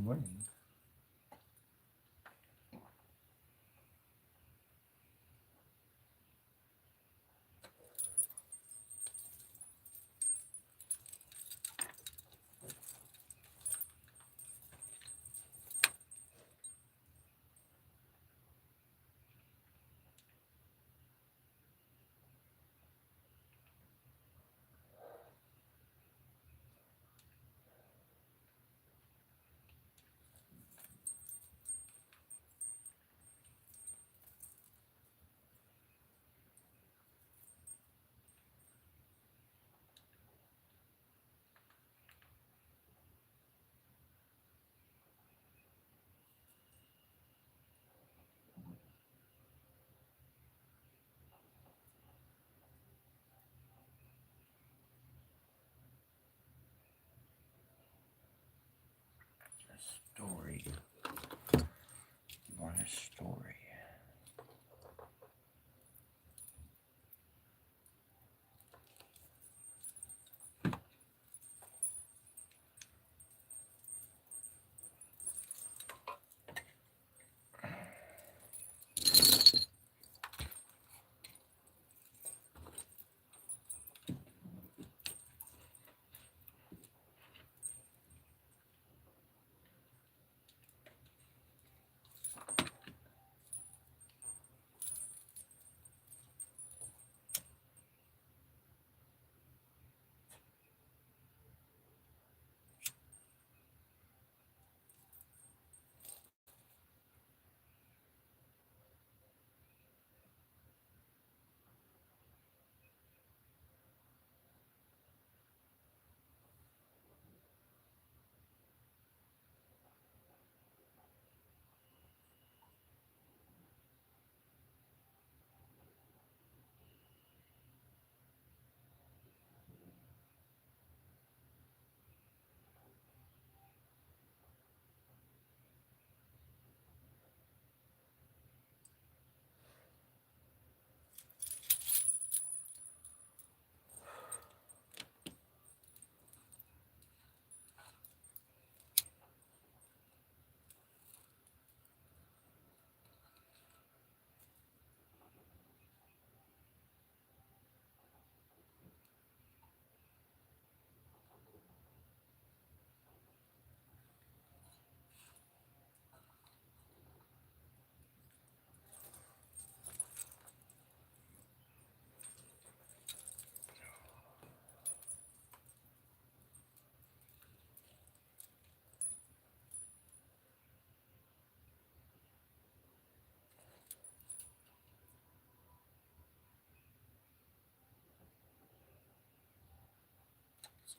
morning. A story. You want a story?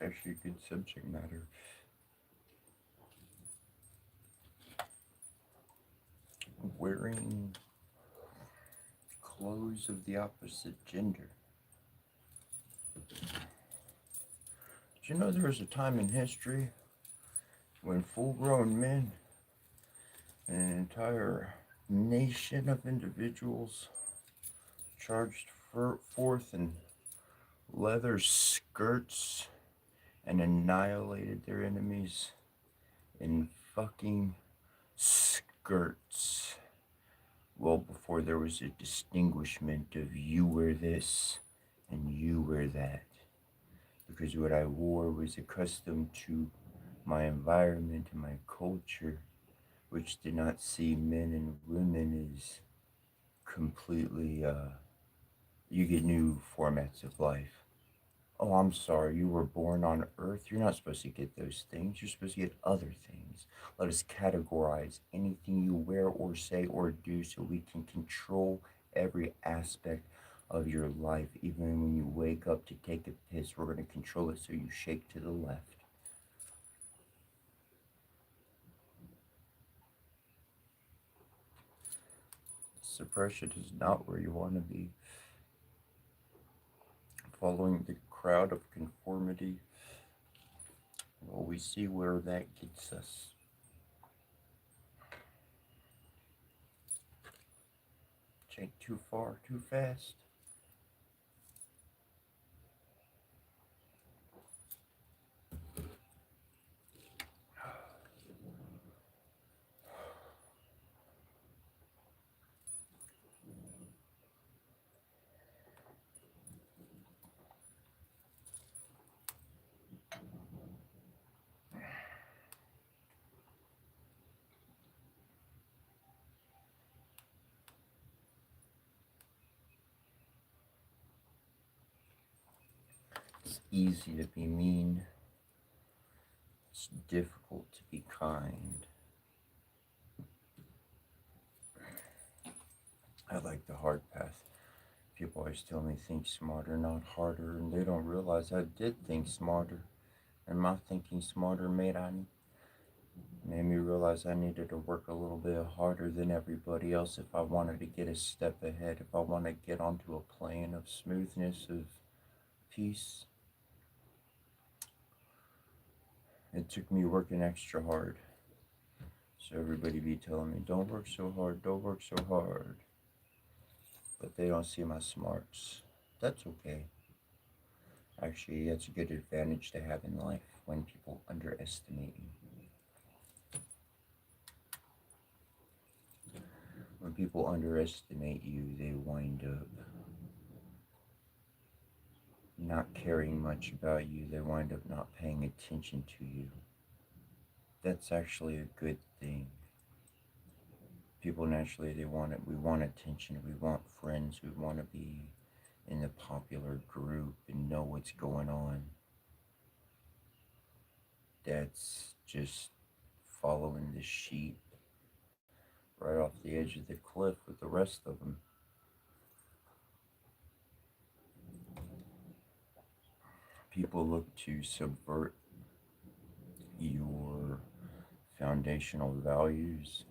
It's actually a good subject matter. Wearing clothes of the opposite gender. Did you know there was a time in history when full grown men and an entire nation of individuals charged forth in leather skirts and annihilated their enemies in fucking skirts? Well, before there was a distinguishment of you wear this and you wear that. Because what I wore was accustomed to my environment and my culture, which did not see men and women as completely, you get new formats of life. Oh, I'm sorry, you were born on Earth. You're not supposed to get those things. You're supposed to get other things. Let us categorize anything you wear or say or do so we can control every aspect of your life. Even when you wake up to take a piss, we're going to control it so you shake to the left. Suppression is not where you want to be. Following the crowd of conformity, well, we see where that gets us. Take too far, too fast. It's easy to be mean. It's difficult to be kind. I like the hard path. People always tell me think smarter, not harder, and they don't realize I did think smarter. And my thinking smarter made me realize I needed to work a little bit harder than everybody else if I wanted to get a step ahead, if I want to get onto a plane of smoothness, of peace. It took me working extra hard. So everybody be telling me, don't work so hard, don't work so hard. But they don't see my smarts. That's okay. Actually, that's a good advantage to have in life when people underestimate you. When people underestimate you, they wind up not caring much about you. They wind up not paying attention to you. That's actually a good thing. People naturally, we want attention, we want friends, we want to be in the popular group and know what's going on. That's just following the sheep right off the edge of the cliff with the rest of them. People look to subvert your foundational values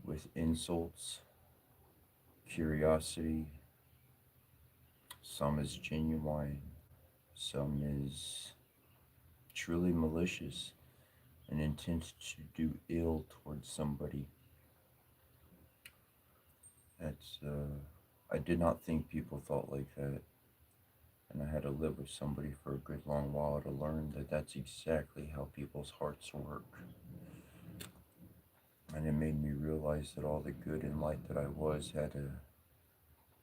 with insults, curiosity. Some is genuine, some is truly malicious, an intent to do ill towards somebody. I did not think people thought like that. And I had to live with somebody for a good long while to learn that that's exactly how people's hearts work. And it made me realize that all the good and light that I was had to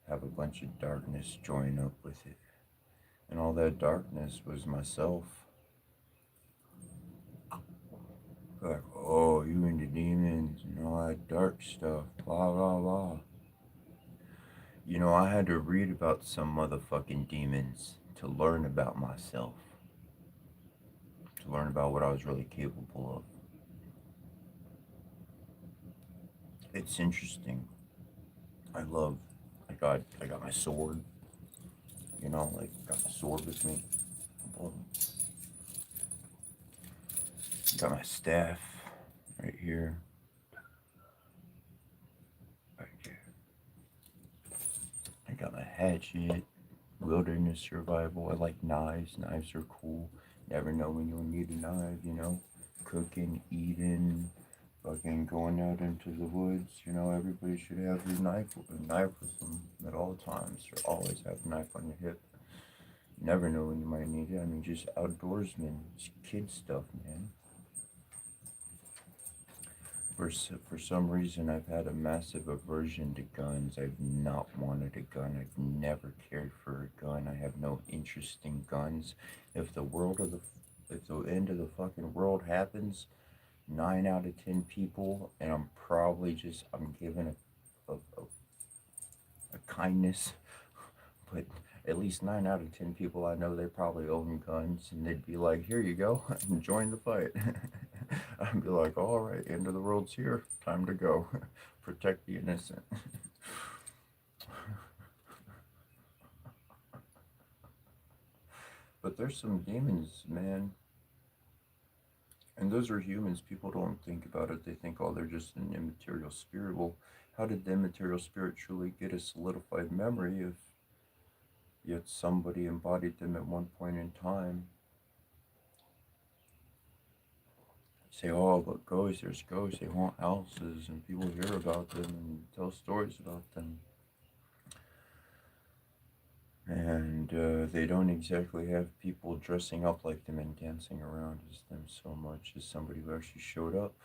have a bunch of darkness join up with it. And all that darkness was myself. Like, oh, you into demons and all that dark stuff, blah, blah, blah. You know, I had to read about some motherfucking demons to learn about myself, to learn about what I was really capable of. It's interesting. I got my sword, like got my sword with me. Got my staff right here. Right here. I got my hatchet. Wilderness survival. I like knives. Knives are cool. Never know when you'll need a knife, Cooking, eating, fucking going out into the woods. Everybody should have a knife with them at all times. Or always have a knife on your hip. You never know when you might need it. I mean, just outdoorsmen, just kid stuff, man. For some reason, I've had a massive aversion to guns. I've not wanted a gun. I've never cared for a gun. I have no interest in guns. If if the end of the fucking world happens, 9 out of 10 people, and I'm given a kindness, but at least 9 out of 10 people I know, they probably own guns, and they'd be like, here you go, join the fight. I'd be like, all right, end of the world's here, time to go. Protect the innocent. But there's some demons, man. And those are humans. People don't think about it. They think, oh, they're just an immaterial spirit. Well, how did the immaterial spirit truly get a solidified memory if yet somebody embodied them at one point in time? Say, oh, but there's ghosts, they haunt houses, and people hear about them and tell stories about them. And they don't exactly have people dressing up like them and dancing around as them so much as somebody who actually showed up.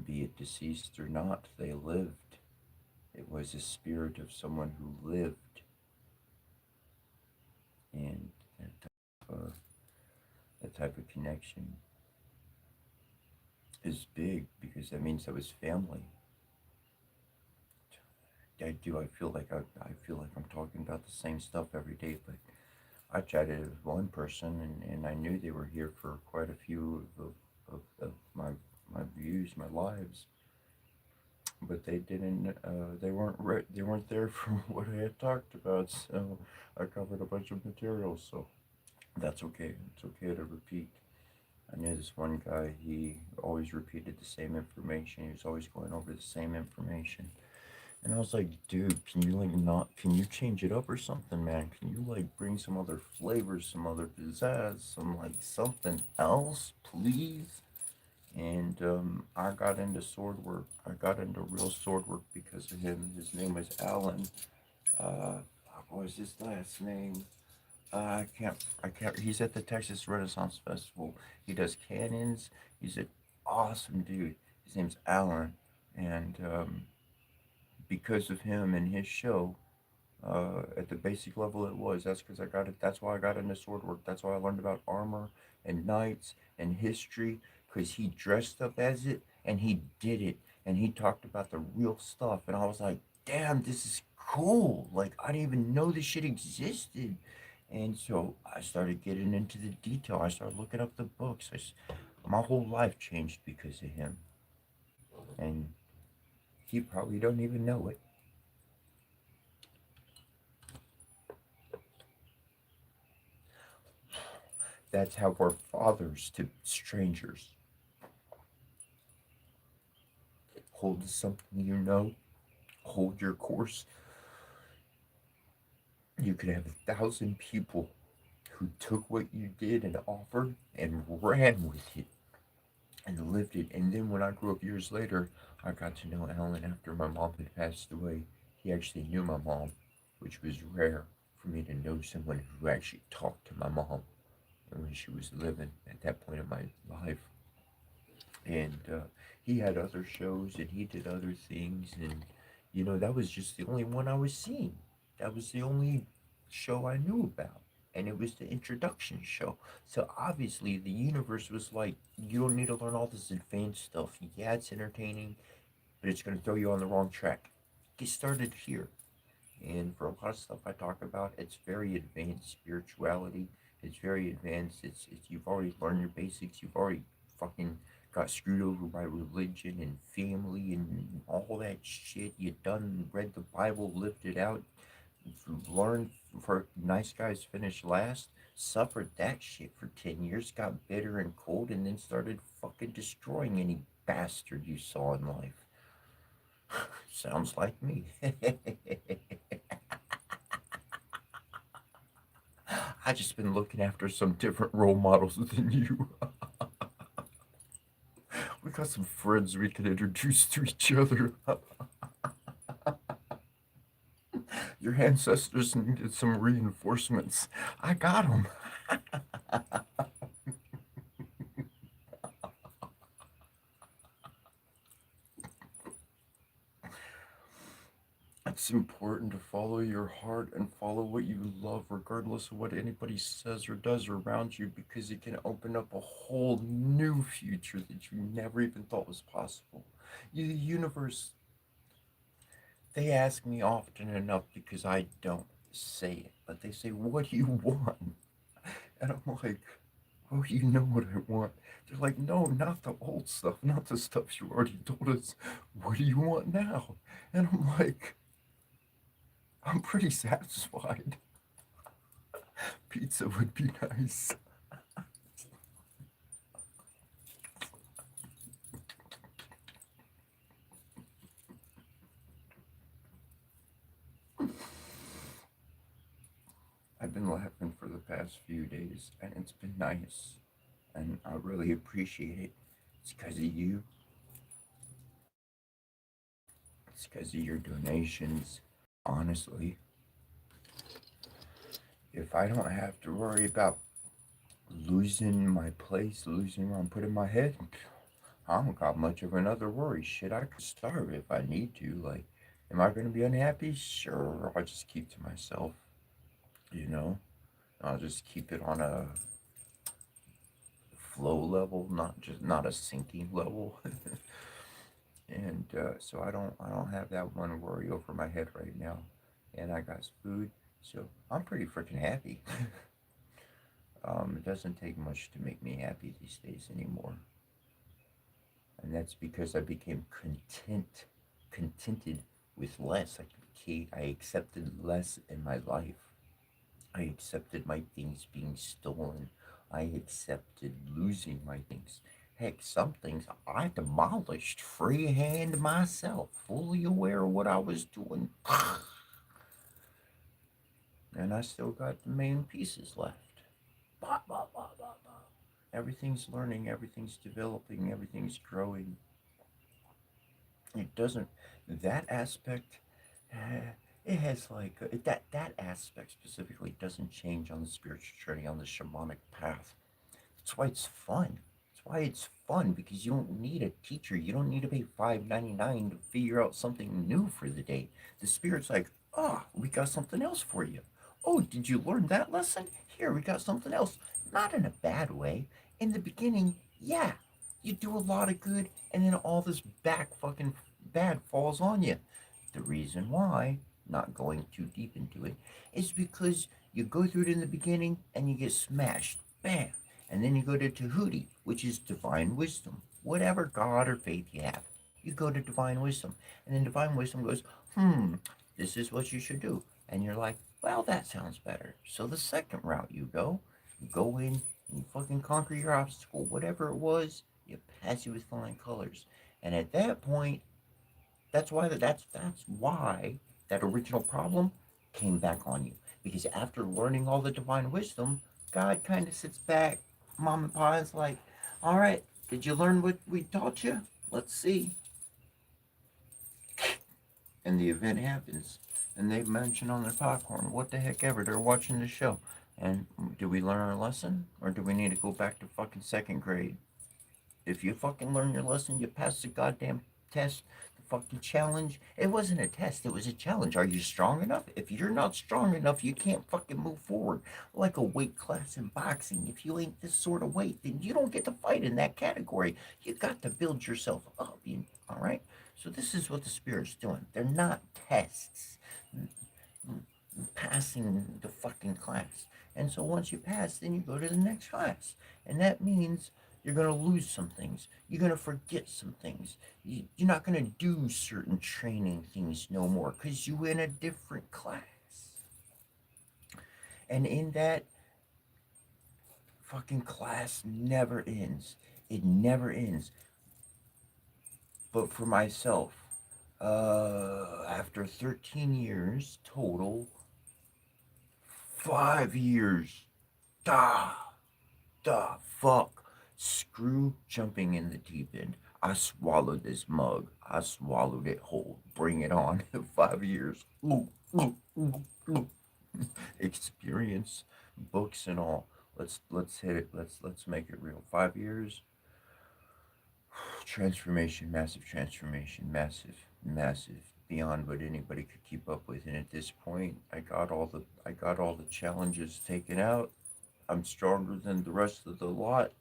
Be it deceased or not, they lived. It was a spirit of someone who lived. And that type of connection is big because that means that was family. I feel like I'm talking about the same stuff every day, but I chatted with one person, and I knew they were here for quite a few of my views, my lives, but they didn't. They weren't there for what I had talked about. So I covered a bunch of material. So that's okay. It's okay to repeat. I knew this one guy. He always repeated the same information. He was always going over the same information. And I was like, dude, can you like not, can you change it up or something, man? Can you like bring some other flavors, some other pizzazz, some like something else, please? And I got into sword work. I got into real sword work because of him. His name was Alan. Uh, what was his last name? I can't. He's at the Texas Renaissance Festival. He does cannons. He's an awesome dude. His name's Alan, and because of him and his show, at the basic level it was. That's because I got it. That's why I got into sword work. That's why I learned about armor and knights and history. Because he dressed up as it and he did it and he talked about the real stuff. And I was like, damn, this is cool. Like I didn't even know this shit existed. And so I started getting into the detail. I started looking up the books. My whole life changed because of him. And he probably don't even know it. That's how we're fathers to strangers. Hold to something you know, hold your course. You could have 1,000 people who took what you did and offered and ran with it and lived it. And then when I grew up years later, I got to know Alan after my mom had passed away. He actually knew my mom, which was rare for me to know someone who actually talked to my mom when she was living at that point in my life. And he had other shows and he did other things, and that was just the only one I was seeing. That was the only show I knew about, and it was the introduction show. So obviously the universe was like, you don't need to learn all this advanced stuff. Yeah, it's entertaining, but it's going to throw you on the wrong track. Get started here. And for a lot of stuff I talk about, it's very advanced spirituality. It's very advanced. It's you've already learned your basics. You've already fucking got screwed over by religion and family and all that shit. You done read the Bible, lived it out, learned for nice guys finish last, suffered that shit for 10 years, got bitter and cold, and then started fucking destroying any bastard you saw in life. Sounds like me. I just been looking after some different role models than you. We got some friends we can introduce to each other. Your ancestors needed some reinforcements. I got them. It's important to follow your heart and follow what you love, regardless of what anybody says or does around you, because it can open up a whole new future that you never even thought was possible. The universe, they ask me often enough because I don't say it, but they say, what do you want? And I'm like, oh, you know what I want. They're like, no, not the old stuff, not the stuff you already told us. What do you want now? And I'm like, I'm pretty satisfied. Pizza would be nice. I've been laughing for the past few days, and it's been nice, and I really appreciate it. It's because of you, it's because of your donations. Honestly, if I don't have to worry about losing my place, losing where I'm putting my head, I don't got much of another worry. Shit, I could starve if I need to. Like, am I going to be unhappy? Sure, I'll just keep to myself, you know? I'll just keep it on a flow level, not a sinking level. And so I don't have that one worry over my head right now, and I got food, so I'm pretty freaking happy. It doesn't take much to make me happy these days anymore. And that's because I became contented with less. I accepted less in my life. I accepted my things being stolen. I accepted losing my things. Heck, some things I demolished freehand myself, fully aware of what I was doing. And I still got the main pieces left. Bah, bah, bah, bah, bah. Everything's learning, everything's developing, everything's growing. It doesn't, that aspect, it has like, that aspect specifically doesn't change on the spiritual journey, on the shamanic path. That's why it's fun. That's why it's fun, because you don't need a teacher. You don't need to pay $5.99 to figure out something new for the day. The spirit's like, oh, we got something else for you. Oh, did you learn that lesson? Here, we got something else. Not in a bad way. In the beginning, yeah, you do a lot of good, and then all this back fucking bad falls on you. The reason why, not going too deep into it, is because you go through it in the beginning and you get smashed. Bam! And then you go to Tahuti, which is divine wisdom. Whatever God or faith you have, you go to divine wisdom. And then divine wisdom goes, this is what you should do. And you're like, well, that sounds better. So the second route you go in, and you fucking conquer your obstacle, whatever it was, you pass it with flying colors. And at that point, that's why that original problem came back on you. Because after learning all the divine wisdom, God kind of sits back, mom and pa is like, all right, did you learn what we taught you? Let's see. And the event happens. And they mention on their popcorn, what the heck ever, they're watching the show. And do we learn our lesson? Or do we need to go back to fucking second grade? If you fucking learn your lesson, you pass the goddamn test, the fucking challenge. It wasn't a test, it was a challenge. Are you strong enough? If you're not strong enough, you can't fucking move forward. Like a weight class in boxing. If you ain't this sort of weight, then you don't get to fight in that category. You got to build yourself up. All right? So this is what the spirit's doing. They're not tests. Passing the fucking class. And so once you pass, then you go to the next class. And that means you're going to lose some things. You're going to forget some things. You're not going to do certain training things no more because you're in a different class. And in that fucking class never ends. It never ends. But for myself, after 13 years total, 5 years, the fuck? Screw jumping in the deep end. I swallowed this mug. I swallowed it whole. Bring it on. 5 years. Experience, books and all. Let's hit it. Let's make it real. 5 years. Transformation, massive transformation, massive, beyond what anybody could keep up with. And at this point, I got all the challenges taken out. I'm stronger than the rest of the lot.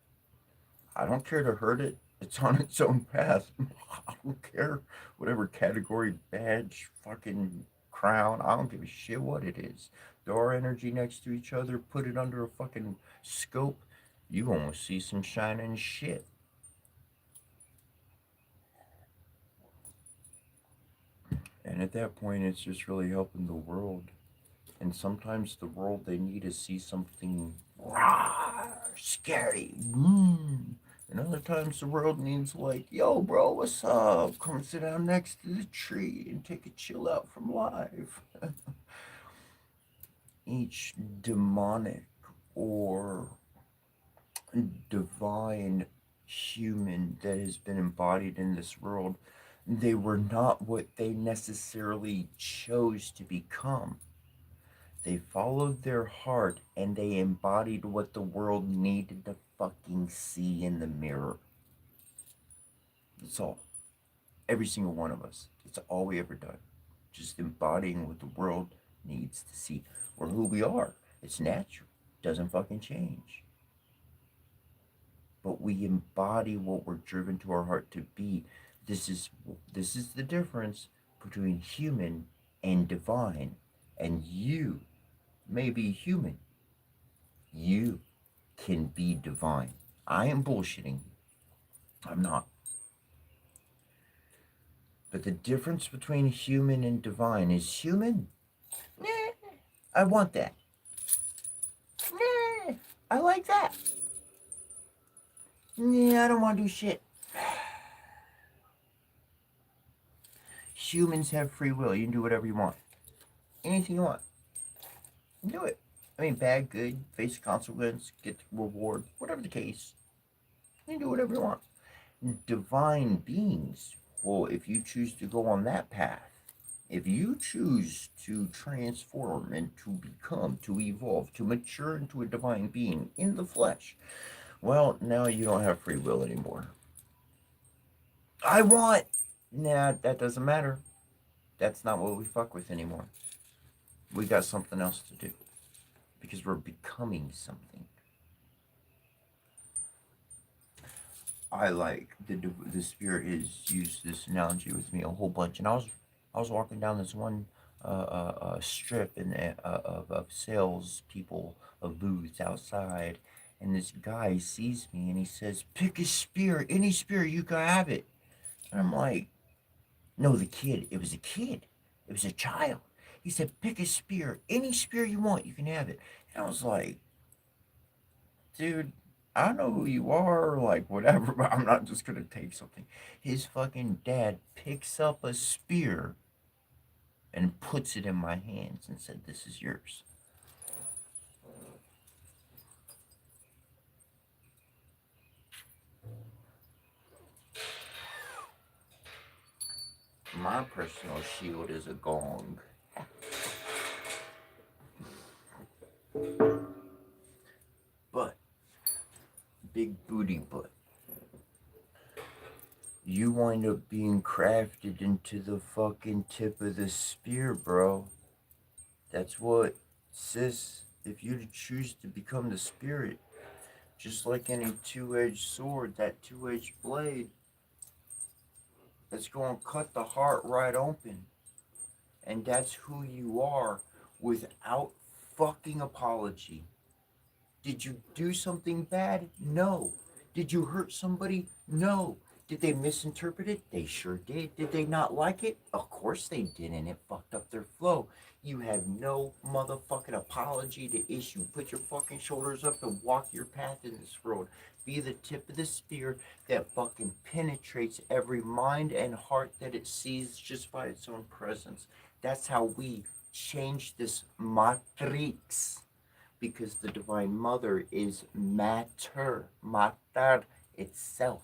I don't care to hurt it. It's on its own path. I don't care whatever category, badge, fucking crown. I don't give a shit what it is. Throw our energy next to each other, put it under a fucking scope. You almost see some shining shit. And at that point, it's just really helping the world. And sometimes the world, they need to see something scary. And other times the world needs like, yo, bro, what's up? Come sit down next to the tree and take a chill out from life. Each demonic or divine human that has been embodied in this world, they were not what they necessarily chose to become. They followed their heart and they embodied what the world needed to fucking see in the mirror. That's all. Every single one of us. It's all we ever done. Just embodying what the world needs to see. Or who we are. It's natural. Doesn't fucking change. But we embody what we're driven to our heart to be. This is the difference between human and divine. And you may be human. You can be divine. I am bullshitting. I'm not. But the difference between human and divine is human. Nah, I want that. Nah, I like that. Nah, I don't want to do shit. Humans have free will. You can do whatever you want. Anything you want. Do it. I mean, bad, good, face consequence, get reward, whatever the case. You can do whatever you want. Divine beings, well, if you choose to go on that path, if you choose to transform and to become, to evolve, to mature into a divine being in the flesh, well, now you don't have free will anymore. I want. Nah, that doesn't matter. That's not what we fuck with anymore. We got something else to do because we're becoming something. I like the spirit has used this analogy with me a whole bunch, and I was walking down this one strip of sales people of booths outside, and this guy sees me and he says, "Pick a spear, any spear, you can have it." And I'm like, "No, the kid. It was a kid. It was a child." He said, "Pick a spear, any spear you want, you can have it." And I was like, "Dude, I don't know who you are, like whatever, but I'm not just gonna take something." His fucking dad picks up a spear and puts it in my hands and said, "This is yours." My personal shield is a gong. But, big booty butt, you wind up being crafted into the fucking tip of the spear, bro. That's what, sis, if you choose to become the spirit, just like any two-edged sword, that two-edged blade, it's going to cut the heart right open. And that's who you are without fucking apology. Did you do something bad? No. Did you hurt somebody? No. Did they misinterpret it? They sure did. Did they not like it? Of course they did, and it fucked up their flow. You have no motherfucking apology to issue. Put your fucking shoulders up and walk your path in this road. Be the tip of the spear that fucking penetrates every mind and heart that it sees just by its own presence. That's how we change this matrix. Because the Divine Mother is matter itself.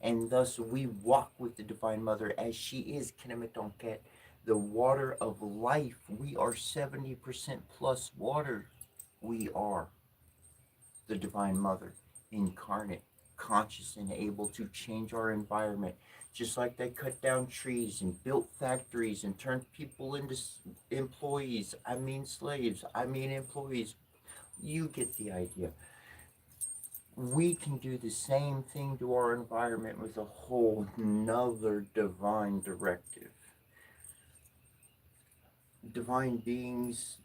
And thus we walk with the Divine Mother as she is, Kenemetonket, the water of life. We are 70% plus water. We are the Divine Mother, incarnate, conscious, and able to change our environment. Just like they cut down trees and built factories and turned people into employees. I mean slaves. I mean employees. You get the idea. We can do the same thing to our environment with a whole nother divine directive. Divine beings,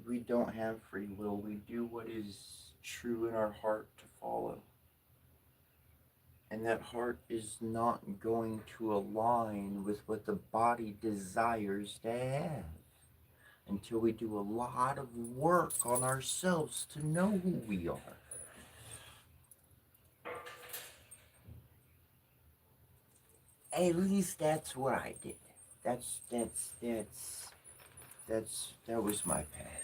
we don't have free will. We do what is true in our heart to follow. And that heart is not going to align with what the body desires to have until we do a lot of work on ourselves to know who we are. At least that's what I did. That was my path.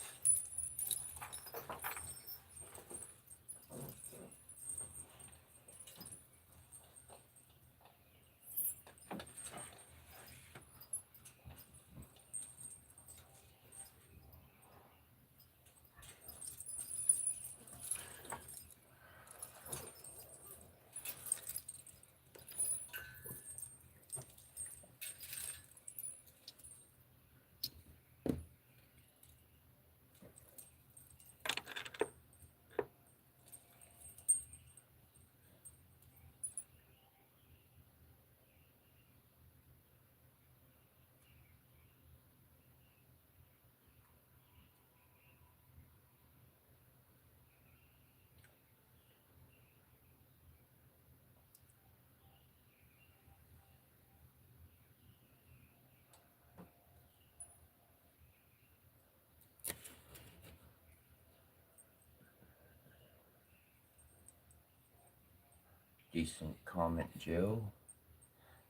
Decent comment, Joe.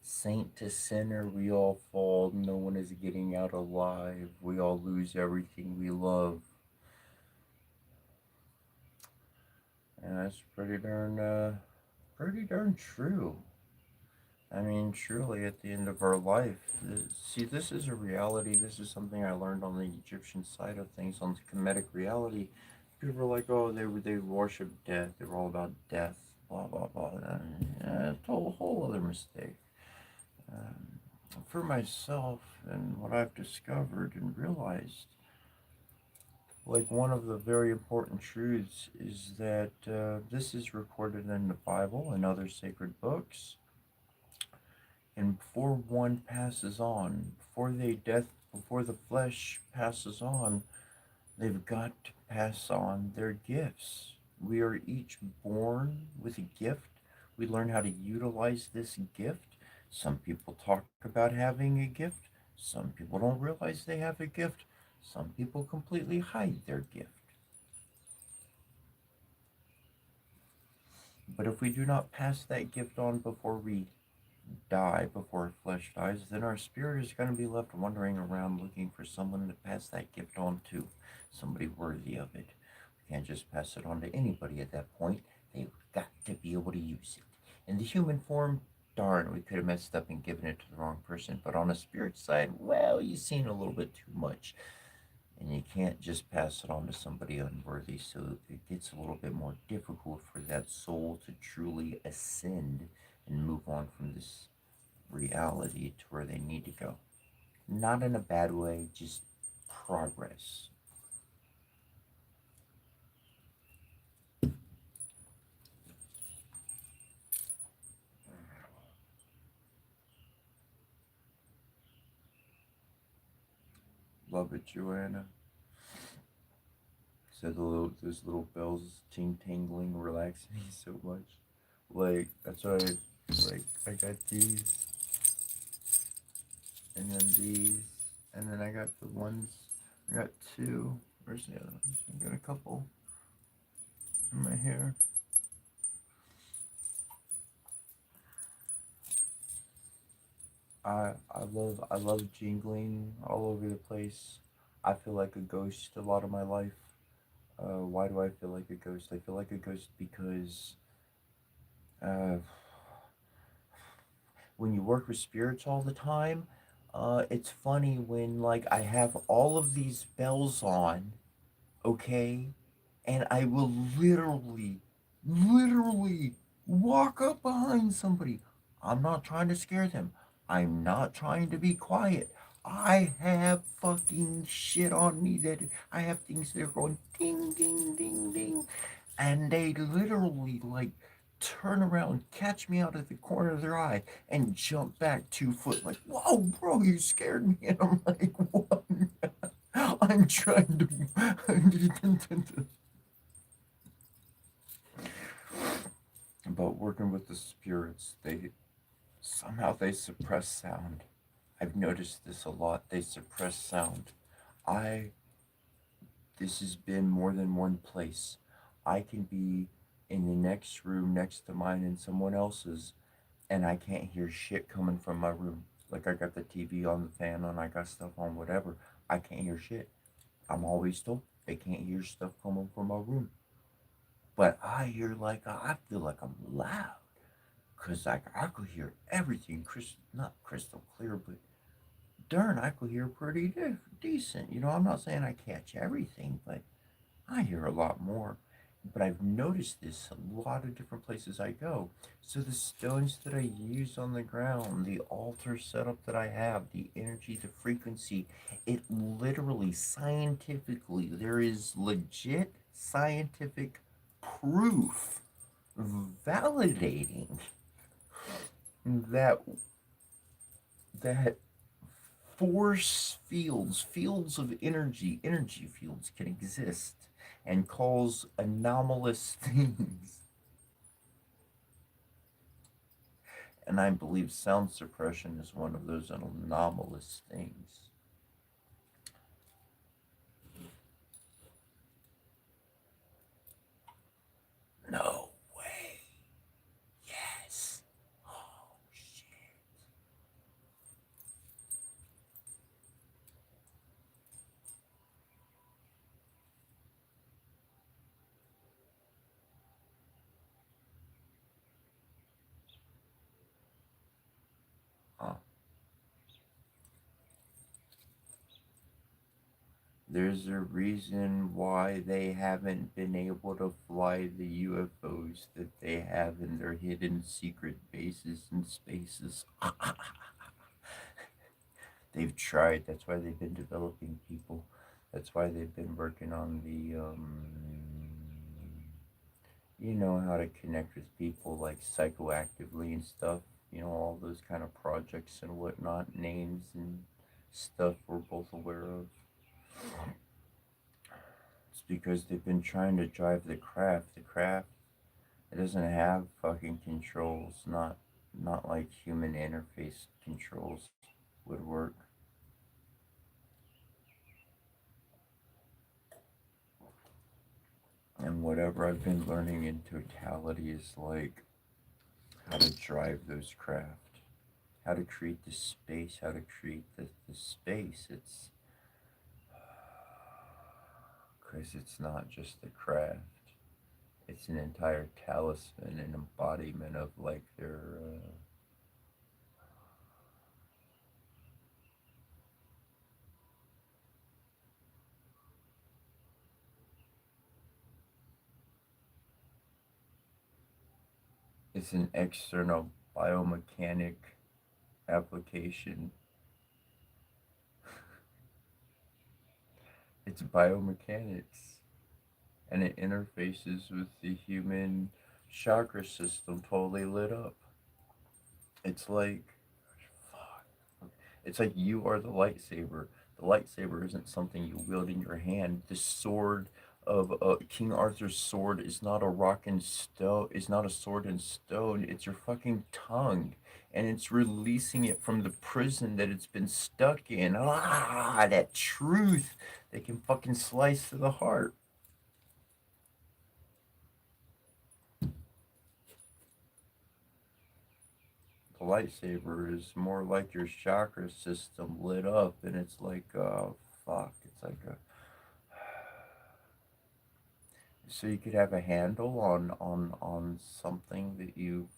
Saint to sinner, we all fall. No one is getting out alive. We all lose everything we love. And that's pretty darn true. I mean, truly, at the end of our life, see, this is a reality. This is something I learned on the Egyptian side of things, on the Kemetic reality. People were like, oh, they worship death. They were all about death, blah blah blah. It's a whole other mistake. Um, for myself and what I've discovered and realized, like one of the very important truths is that this is recorded in the Bible and other sacred books. And before one passes on, before the flesh passes on, they've got to pass on their gifts. We are each born with a gift. We learn how to utilize this gift. Some people talk about having a gift. Some people don't realize they have a gift. Some people completely hide their gift. But if we do not pass that gift on before we die, before our flesh dies, then our spirit is going to be left wandering around looking for someone to pass that gift on to, somebody worthy of it. We can't just pass it on to anybody at that point. They've got to be able to use it. In the human form, darn, we could have messed up and given it to the wrong person. But on the spirit side, well, you've seen a little bit too much. And you can't just pass it on to somebody unworthy, so it gets a little bit more difficult for that soul to truly ascend and move on from this reality to where they need to go. Not in a bad way, just progress. Love it, Joanna. So those little bells ting tingling relax me so much. Like that's why I got these and then these and then I got the ones I got two. Where's the other ones? I got a couple in my hair. I love jingling all over the place. I feel like a ghost a lot of my life. Why do I feel like a ghost? I feel like a ghost because uh, when you work with spirits all the time, it's funny when like I have all of these bells on, okay, and I will literally walk up behind somebody. I'm not trying to scare them. I'm not trying to be quiet. I have fucking shit on me that I have things that are going ding, ding, ding, ding. And they literally like turn around, catch me out of the corner of their eye, and jump back 2 foot. Like, whoa, bro, you scared me. And I'm like, what? I'm trying to. But working with the spirits, they suppress sound. I've noticed this a lot. They suppress sound. I this has been more than one place. I can be in the next room next to mine and someone else's, and I can't hear shit coming from my room. Like I got the TV on, the fan on, I got stuff on, whatever. I can't hear shit. I'm always told they can't hear stuff coming from my room. But I hear like I feel like I'm loud. Cause I could hear everything, not crystal clear, but darn, I could hear pretty decent. You know, I'm not saying I catch everything, but I hear a lot more. But I've noticed this a lot of different places I go. So the stones that I use on the ground, the altar setup that I have, the energy, the frequency, it literally scientifically, there is legit scientific proof validating that that force fields of energy fields can exist and cause anomalous things. And I believe sound suppression is one of those anomalous things. No way. There's a reason why they haven't been able to fly the UFOs that they have in their hidden secret bases and spaces. They've tried. That's why they've been developing people. That's why they've been working on the, you know, how to connect with people like psychoactively and stuff. You know, all those kind of projects and whatnot, names and stuff we're both aware of. It's because they've been trying to drive the craft. The craft, it doesn't have fucking controls. Not like human interface controls would work. And whatever I've been learning in totality is like how to drive those craft, how to create the space, how to create the space. It's because it's not just the craft. It's an entire talisman, an embodiment of like their it's an external biomechanic application. It's biomechanics, and it interfaces with the human chakra system totally lit up. It's like, fuck. It's like you are the lightsaber. The lightsaber isn't something you wield in your hand. The sword of King Arthur's sword is not a rock and stone. It's not a sword and stone. It's your fucking tongue, and it's releasing it from the prison that it's been stuck in. Ah, that truth that can fucking slice to the heart. The lightsaber is more like your chakra system lit up, and it's like, fuck. It's like a so you could have a handle on something that you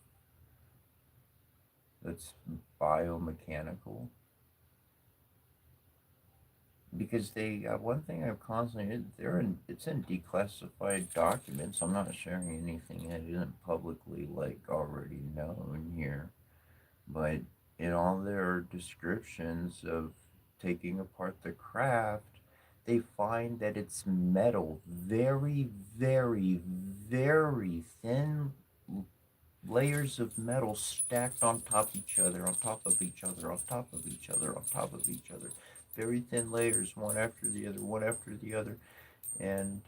that's biomechanical because they one thing I've constantly they're in it's in declassified documents. I'm not sharing anything that isn't publicly like already known here, but in all their descriptions of taking apart the craft, they find that it's metal, very, very, very thin layers of metal stacked on top of each other, on top of each other, on top of each other, on top of each other. Very thin layers, one after the other, one after the other. And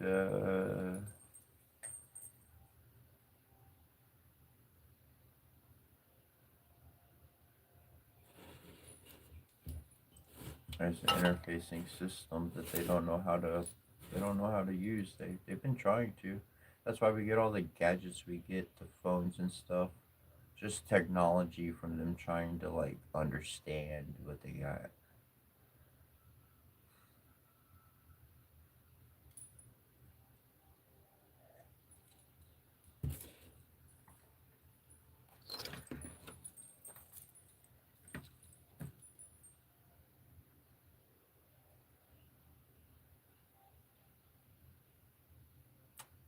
there's an interfacing system that they don't know how to use. They've been trying to. That's why we get all the gadgets we get, the phones and stuff. Just technology from them trying to like understand what they got.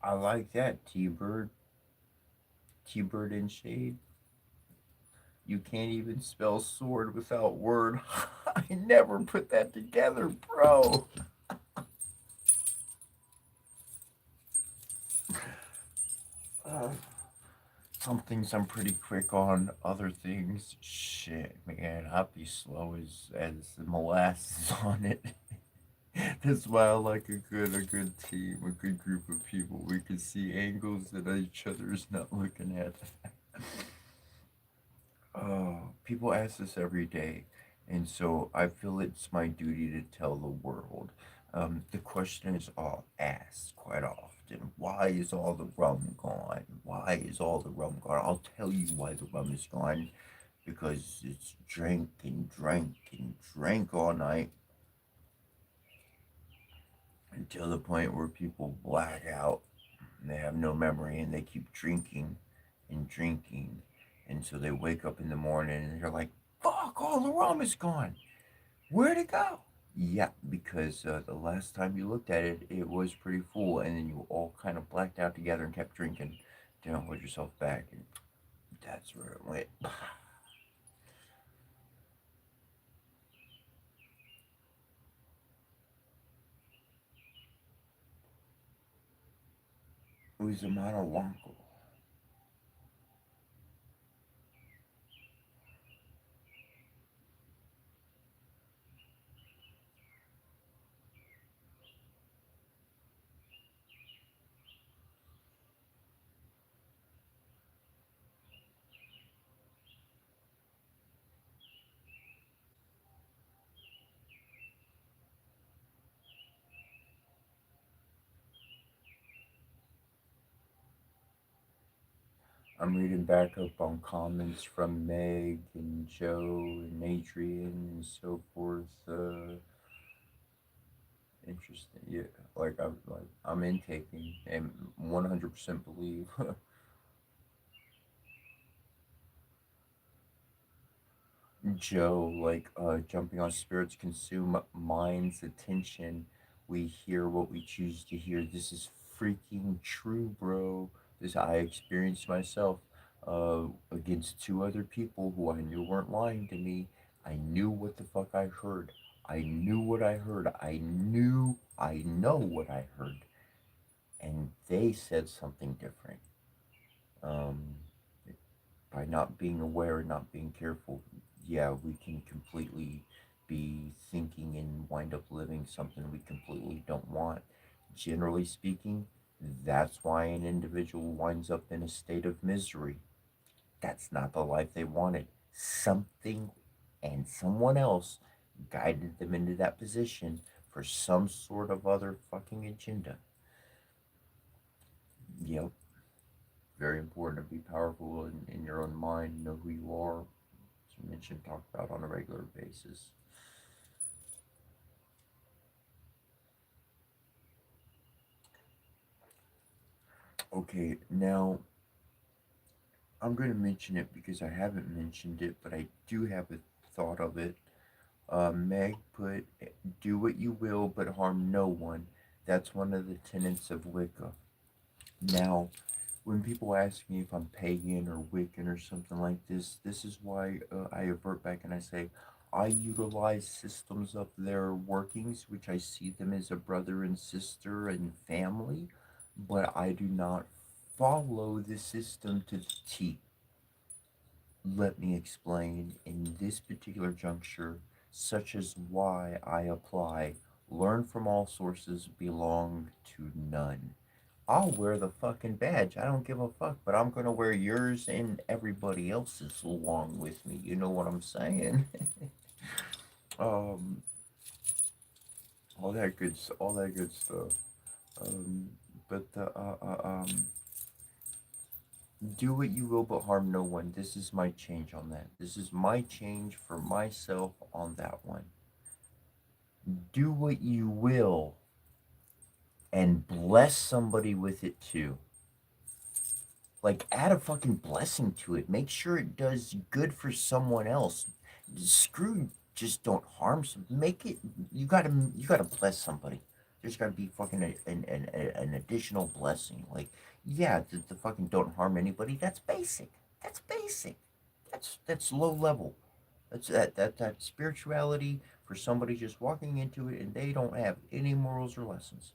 I like that, T-Bird. T-Bird and Shade. You can't even spell sword without word. I never put that together, bro. Uh, some things I'm pretty quick on. Other things, shit, man, I'll be slow as the molasses on it. That's why I like a good team, a good group of people. We can see angles that each other is not looking at. Oh, people ask this every day, and so I feel it's my duty to tell the world. The question is all asked quite often. Why is all the rum gone? Why is all the rum gone? I'll tell you why the rum is gone. Because it's drank and drank and drank all night until the point where people black out and they have no memory and they keep drinking and drinking. And so they wake up in the morning and they're like, fuck, all the rum is gone. Where'd it go? Yeah, because the last time you looked at it, it was pretty full, and then you all kind of blacked out together and kept drinking. Didn't hold yourself back, and that's where it went. It was a Monowonko. I'm reading back up on comments from Meg and Joe and Adrian and so forth. Interesting. Yeah, I'm intaking and 100% believe. Joe, jumping on spirits consume mind's attention. We hear what we choose to hear. This is freaking true, bro. This I experienced myself against two other people who I knew weren't lying to me. I knew what the fuck I heard. I knew what I heard. I know what I heard. And they said something different. Um, by not being aware and not being careful, yeah, we can completely be thinking and wind up living something we completely don't want. Generally speaking, that's why an individual winds up in a state of misery. That's not the life they wanted. Something and someone else guided them into that position for some sort of other fucking agenda. Yep, very important to be powerful in your own mind, know who you are, mentioned, talked about on a regular basis. Okay, now I'm going to mention it because I haven't mentioned it, but I do have a thought of it. Meg put, do what you will, but harm no one. That's one of the tenets of Wicca. Now, when people ask me if I'm pagan or Wiccan or something like this is why I avert back and I say I utilize systems of their workings, which I see them as a brother and sister and family, but I do not follow the system to the T. Let me explain in this particular juncture, such as why I apply learn from all sources, belong to none. I'll wear the fucking badge. I don't give a fuck, but I'm gonna wear yours and everybody else's along with me. You know what I'm saying? um, all that good stuff. Um, but do what you will, but harm no one. This is my change on that. This is my change for myself on that one. Do what you will, and bless somebody with it too. Like, add a fucking blessing to it. Make sure it does good for someone else. Screw just don't harm some. Make it. You gotta bless somebody. There's gotta be fucking an additional blessing. Like, yeah, the fucking don't harm anybody. That's basic. That's basic. That's low level. That spirituality for somebody just walking into it and they don't have any morals or lessons.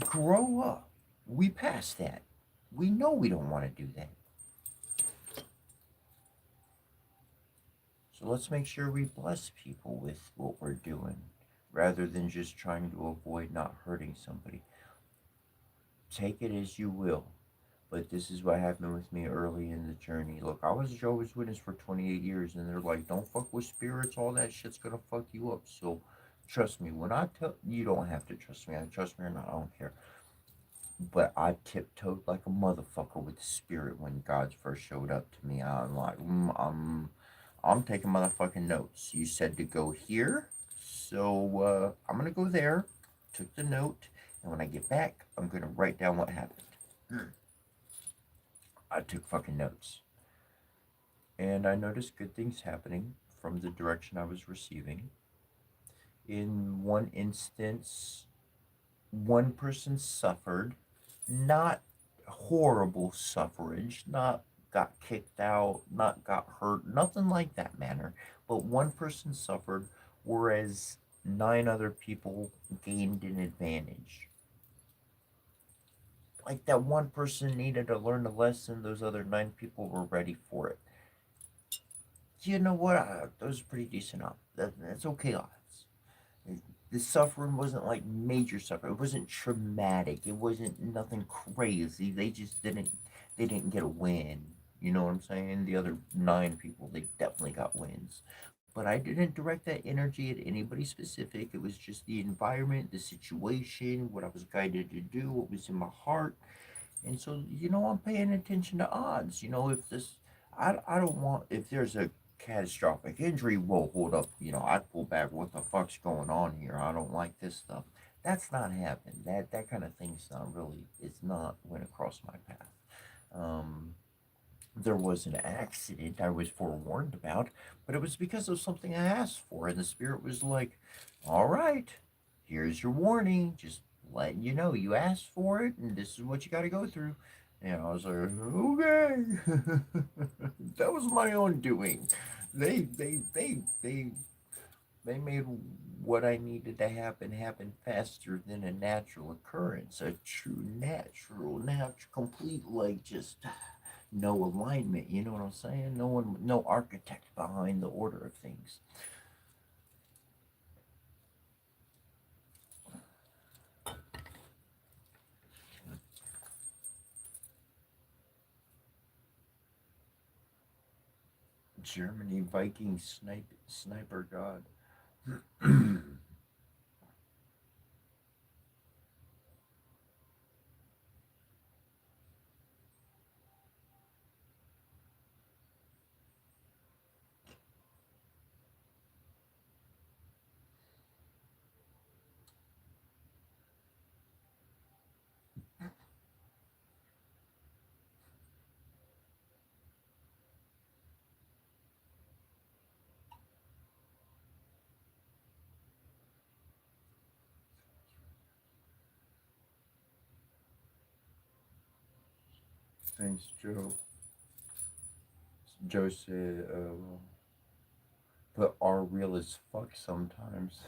Grow up. We passed that. We know we don't want to do that. So let's make sure we bless people with what we're doing rather than just trying to avoid not hurting somebody. Take it as you will. But this is what happened with me early in the journey. Look, I was a Jehovah's Witness for 28 years, and they're like, don't fuck with spirits, all that shit's gonna fuck you up. So trust me, when I tell you, don't have to trust me. I trust me or not, I don't care. But I tiptoed like a motherfucker with the spirit when God first showed up to me. I'm like, I'm taking motherfucking notes. You said to go here, so I'm gonna go there. Took the note, and when I get back, I'm gonna write down what happened. I took fucking notes, and I noticed good things happening from the direction I was receiving. In one instance, one person suffered, not horrible suffrage, not got kicked out, not got hurt, nothing like that manner, but one person suffered, whereas nine other people gained an advantage. Like that one person needed to learn a lesson, those other nine people were ready for it. You know what? That was pretty decent odds. That's okay odds. The suffering wasn't like major suffering. It wasn't traumatic. It wasn't nothing crazy. They didn't get a win. You know what I'm saying? The other nine people, they definitely got wins. But I didn't direct that energy at anybody specific. It was just the environment, the situation, what I was guided to do, what was in my heart. And so, I'm paying attention to odds. If this, I don't want, if there's a catastrophic injury, whoa, hold up, I'd pull back. What the fuck's going on here? I don't like this stuff. That's not happened. That kind of thing's not really, it's not went across my path. Um, there was an accident I was forewarned about, but it was because of something I asked for, and the spirit was like, all right, here's your warning, just letting you know you asked for it, and this is what you got to go through. And I was like, okay, that was my own doing. They made what I needed to happen faster than a natural occurrence, a true natural, complete, like, just no alignment. You know what I'm saying? No architect behind the order of things. Germany Viking sniper god. Thanks, Joe. Joe said, but are real as fuck sometimes.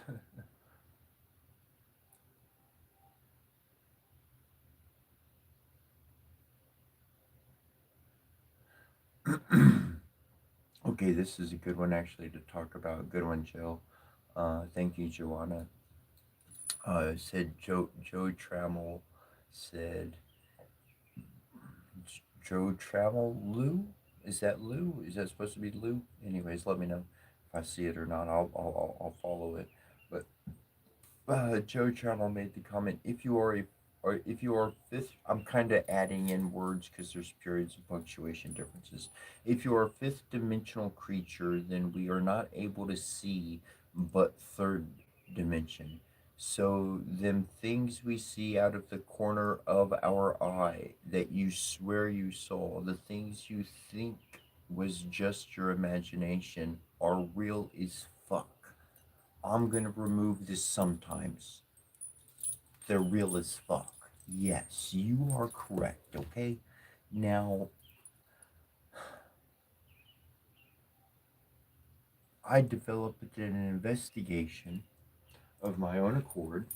Okay, this is a good one actually to talk about. Good one, Joe. Thank you, Joanna. Said Joe Trammell said Joe Trammell Lou. Is that Lou? Is that supposed to be Lou? Anyways, let me know if I see it or not. I'll follow it. But Joe Trammell made the comment: if you are a or if you are fifth, I'm kind of adding in words because there's periods of punctuation differences. If you are a fifth dimensional creature, then we are not able to see but third dimension. So, them things we see out of the corner of our eye that you swear you saw, the things you think was just your imagination, are real as fuck. I'm gonna remove this sometimes. They're real as fuck. Yes, you are correct, okay? Now, I developed an investigation of my own accord.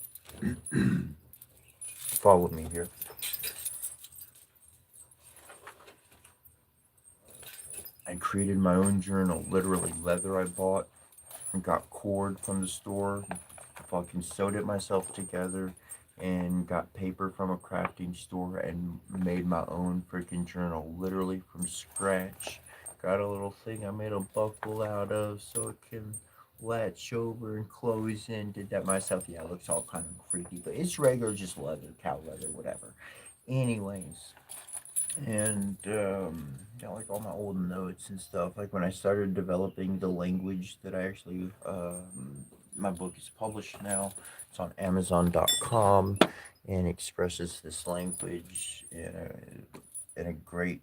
Follow me here. I created my own journal, literally leather I bought, and got cord from the store, fucking sewed it myself together, and got paper from a crafting store and made my own freaking journal, literally from scratch. Got a little thing I made a buckle out of so it can latch over and close in. Did that myself. Yeah, it looks all kind of freaky, but it's regular, just leather, cow leather, whatever. Anyways, and got like all my old notes and stuff. Like when I started developing the language that I actually, my book is published now. It's on Amazon.com and expresses this language in a great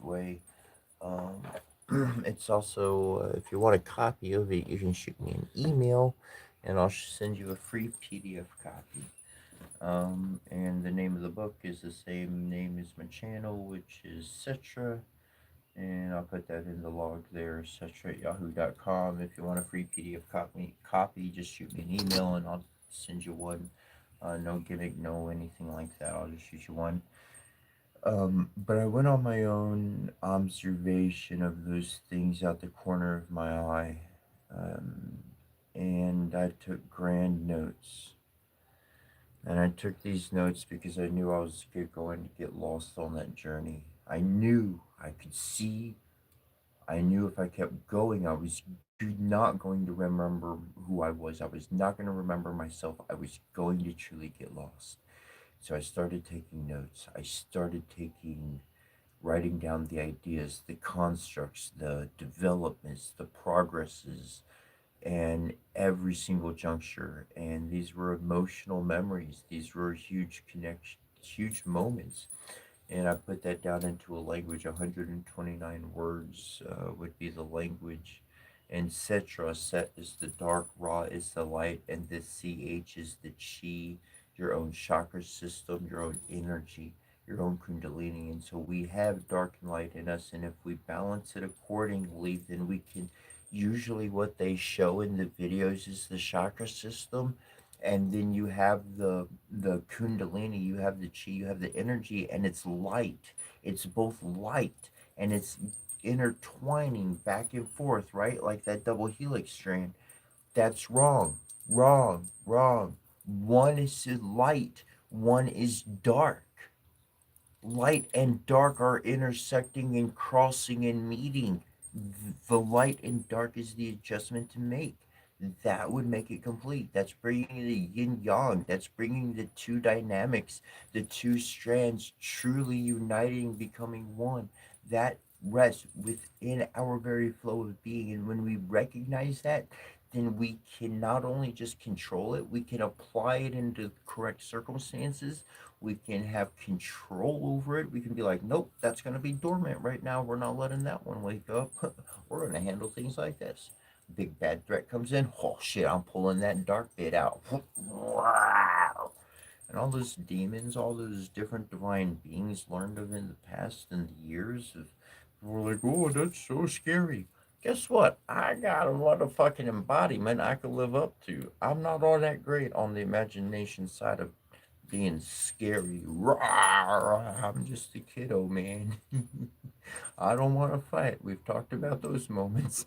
way. Um, it's also, if you want a copy of it, you can shoot me an email and I'll send you a free PDF copy. And the name of the book is the same name as my channel, which is Cetra. And I'll put that in the log there, cetra@yahoo.com. If you want a free PDF copy, just shoot me an email and I'll send you one. No gimmick, no anything like that. I'll just shoot you one. But I went on my own observation of those things out the corner of my eye. Um, and I took grand notes. And I took these notes because I knew I was going to get lost on that journey. I knew I could see. I knew if I kept going, I was not going to remember who I was. I was not going to remember myself. I was going to truly get lost. So I started taking notes. I started writing down the ideas, the constructs, the developments, the progresses, and every single juncture. And these were emotional memories. These were huge connections, huge moments. And I put that down into a language. 129 words would be the language. And Cetra, Set is the dark, Ra is the light, and the CH is the chi, your own chakra system, your own energy, your own kundalini. And so we have dark and light in us, and if we balance it accordingly, then we can. Usually, what they show in the videos is the chakra system, and then you have the kundalini, you have the chi, you have the energy, and it's light. It's both light and it's intertwining back and forth, right? Like that double helix strand. That's wrong. Wrong. Wrong. One is light, one is dark. Light and dark are intersecting and crossing and meeting. The light and dark is the adjustment to make. That would make it complete. That's bringing the yin yang. That's bringing the two dynamics, the two strands truly uniting, becoming one. That rests within our very flow of being. And when we recognize that, then we can not only just control it, we can apply it into correct circumstances. We can have control over it. We can be like, nope, that's going to be dormant right now. We're not letting that one wake up. We're going to handle things like this. Big bad threat comes in. Oh shit, I'm pulling that dark bit out. Wow. And all those demons, all those different divine beings learned of in the past and the years of we're like, oh, that's so scary. Guess what? I got a motherfucking embodiment I could live up to. I'm not all that great on the imagination side of being scary. Rawr, I'm just a kiddo, man. I don't want to fight. We've talked about those moments.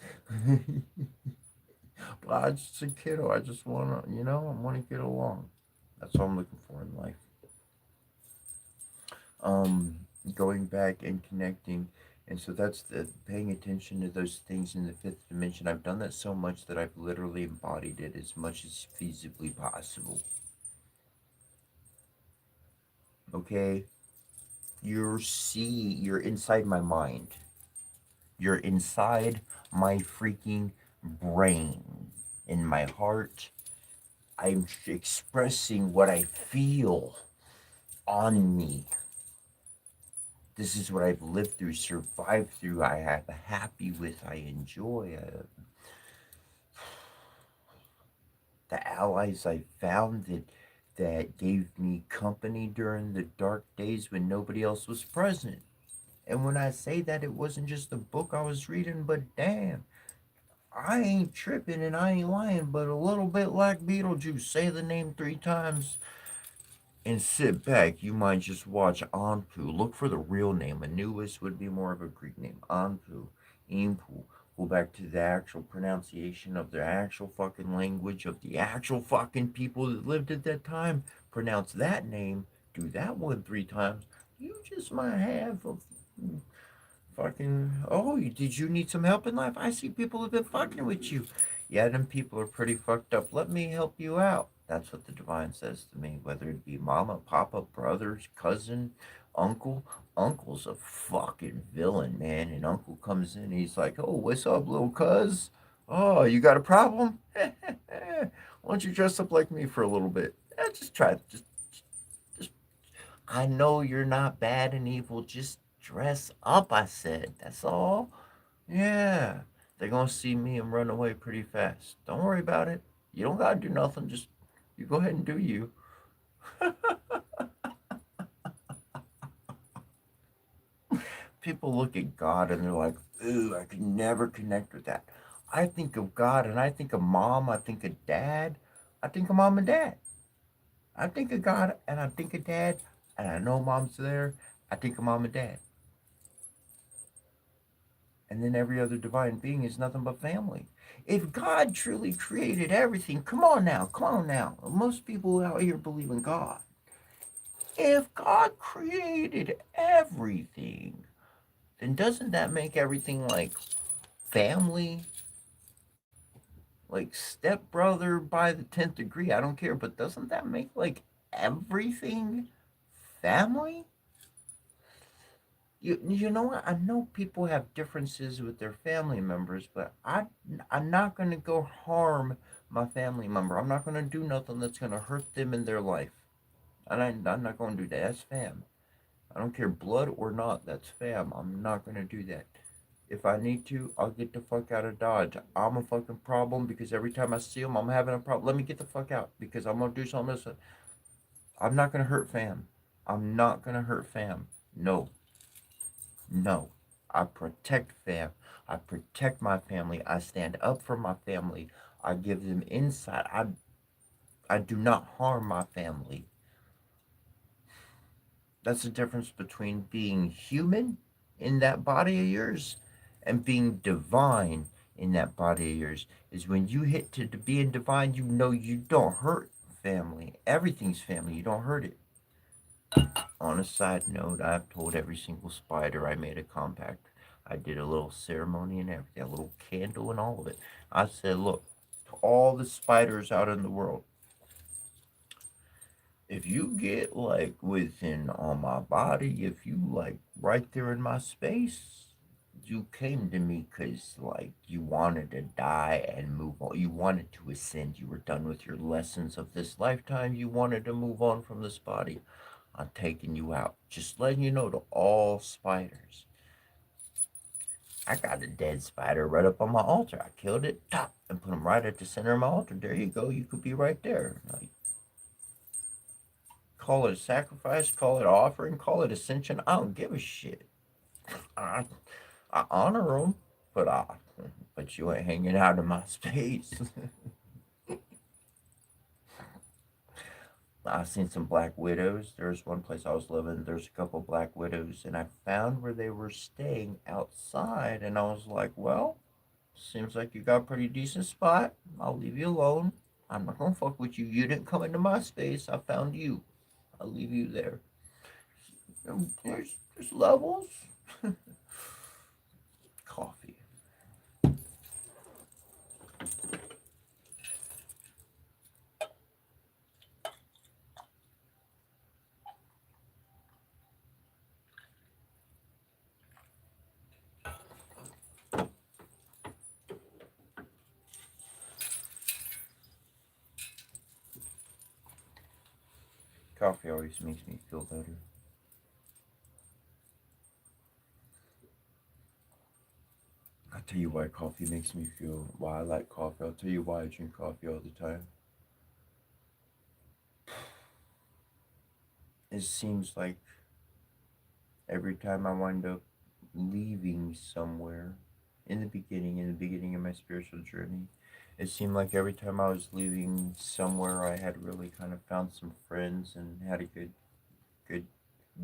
But I'm just a kiddo. I just want to, I want to get along. That's what I'm looking for in life. Um, Going back and connecting. And so that's the paying attention to those things in the fifth dimension. I've done that so much that I've literally embodied it as much as feasibly possible. Okay? You're inside my mind. You're inside my freaking brain. In my heart, I'm expressing what I feel on me. This is what I've lived through, survived through, I have happy with, I enjoy. The allies I found that gave me company during the dark days when nobody else was present. And when I say that, it wasn't just a book I was reading, but damn, I ain't tripping and I ain't lying, but a little bit like Beetlejuice. Say the name 3 times and sit back. You might just watch Anpu. Look for the real name. Anubis would be more of a Greek name. Anpu, Impu. Go back to the actual pronunciation of the actual fucking language of the actual fucking people that lived at that time. Pronounce that name. Do that one 3 times. You just might have a fucking. Oh, did you need some help in life? I see people have been fucking with you. Yeah, them people are pretty fucked up. Let me help you out. That's what the divine says to me, whether it be mama, papa, brothers, cousin, uncle. Uncle's a fucking villain, man. And uncle comes in, he's like, oh, what's up, little cuz? Oh, you got a problem? Why don't you dress up like me for a little bit? Just try, just I know you're not bad and evil. Just dress up, I said. That's all. Yeah. They're going to see me and run away pretty fast. Don't worry about it. You don't gotta do nothing. Just you go ahead and do you. People look at God and they're like, ooh, I could never connect with that. I think of God and I think of mom, I think of dad, I think of mom and dad. I think of God and I think of dad, and I know mom's there, I think of mom and dad. And then every other divine being is nothing but family. If God truly created everything, come on now, come on now. Most people out here believe in God. If God created everything, then doesn't that make everything like family, like stepbrother by the 10th degree? I don't care, but doesn't that make like everything family? You know what? I know people have differences with their family members, but I'm not gonna go harm my family member. I'm not gonna do nothing that's gonna hurt them in their life. And I'm not gonna do that. That's fam. I don't care blood or not. That's fam. I'm not gonna do that. If I need to, I'll get the fuck out of Dodge. I'm a fucking problem because every time I see them, I'm having a problem. Let me get the fuck out because I'm gonna do something else. I'm not gonna hurt fam. I'm not gonna hurt fam. No, no. I protect fam. I protect my family. I stand up for my family. I give them insight. I do not harm my family. That's the difference between being human in that body of yours and being divine in that body of yours. Is when you hit to being divine, you know you don't hurt family. Everything's family. You don't hurt it. On a side note, I've told every single spider I made a compact. I did a little ceremony and everything, a little candle and all of it. I said, look, to all the spiders out in the world, if you get like within on my body, if you like right there in my space, you came to me because like you wanted to die and move on. You wanted to ascend. You were done with your lessons of this lifetime. You wanted to move on from this body. I'm taking you out. Just letting you know to all spiders. I got a dead spider right up on my altar. I killed it, top, and put him right at the center of my altar. There you go. You could be right there. Like, call it a sacrifice, call it an offering, call it ascension. I don't give a shit. I, I honor them, but but you ain't hanging out in my space. I've seen some black widows. There's one place I was living. There's a couple black widows, and I found where they were staying outside, and I was like, well, seems like you got a pretty decent spot. I'll leave you alone. I'm not gonna fuck with you. You didn't come into my space. I found you. I'll leave you there. There's levels. Coffee. Coffee always makes me feel better. I'll tell you why coffee makes me feel, why I like coffee. I'll tell you why I drink coffee all the time. It seems like every time I wind up leaving somewhere in the beginning of my spiritual journey, it seemed like every time I was leaving somewhere, I had really kind of found some friends and had a good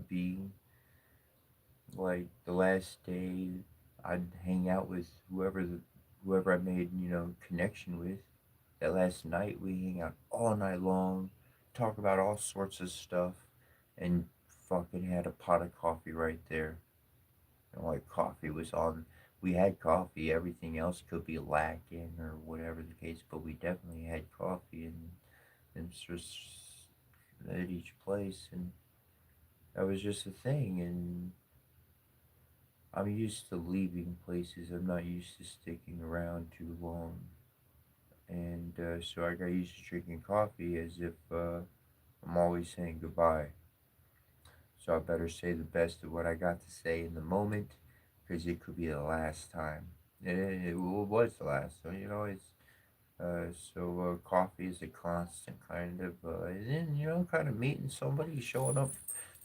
being. Like the last day, I'd hang out with whoever I made connection with. That last night, we hang out all night long, talk about all sorts of stuff, and fucking had a pot of coffee right there. And like coffee was on. We had coffee. Everything else could be lacking or whatever the case, but we definitely had coffee and just at each place, and that was just a thing. And I'm used to leaving places. I'm not used to sticking around too long. And so I got used to drinking coffee as if I'm always saying goodbye. So I better say the best of what I got to say in the moment because it could be the last time. It was the last. So, Coffee is a constant kind of, and, kind of meeting somebody, showing up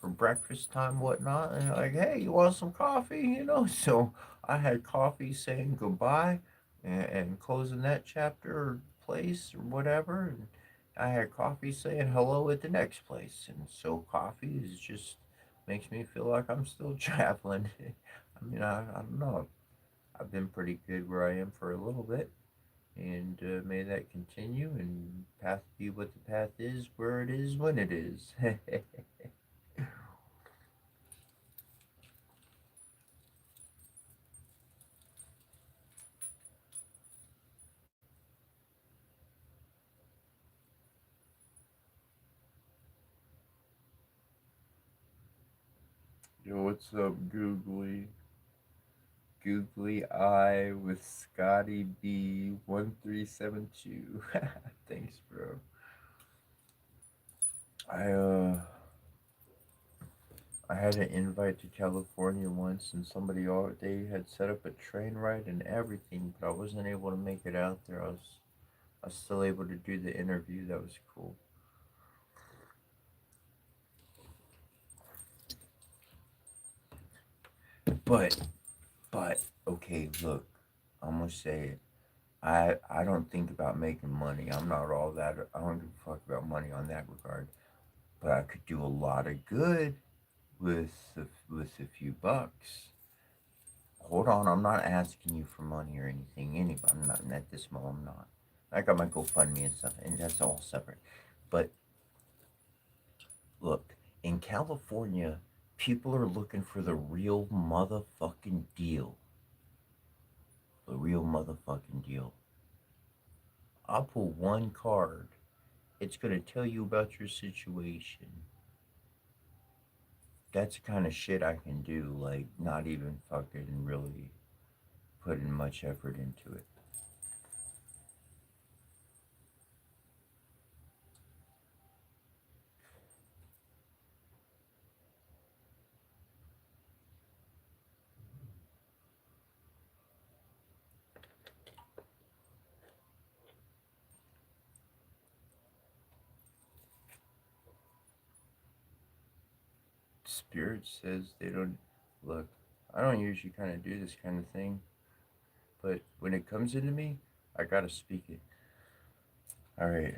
for breakfast time, whatnot, and like, hey, you want some coffee? So I had coffee saying goodbye and closing that chapter or place or whatever, and I had coffee saying hello at the next place, and so coffee is just makes me feel like I'm still traveling. I mean, I don't know. I've been pretty good where I am for a little bit, and may that continue and path be what the path is, where it is, when it is. Yo, what's up, Googly Eye with Scotty B 1372. Thanks, bro. I uh I had an invite to California once, and they had set up a train ride and everything, but I wasn't able to make it out there. I was still able to do the interview. That was cool. But okay, look, I'm gonna say it. I don't think about making money. I'm not all that. I don't give a fuck about money on that regard. But I could do a lot of good with a few bucks. Hold on, I'm not asking you for money or anything. I'm not at this moment. I'm not. I got my GoFundMe and stuff, and that's all separate. But look, in California, people are looking for the real motherfucking deal. The real motherfucking deal. I'll pull one card. It's going to tell you about your situation. That's the kind of shit I can do, like, not even fucking really putting much effort into it. Spirit says they don't. Look, I don't usually kind of do this kind of thing, but when it comes into me, I gotta speak it. Alright,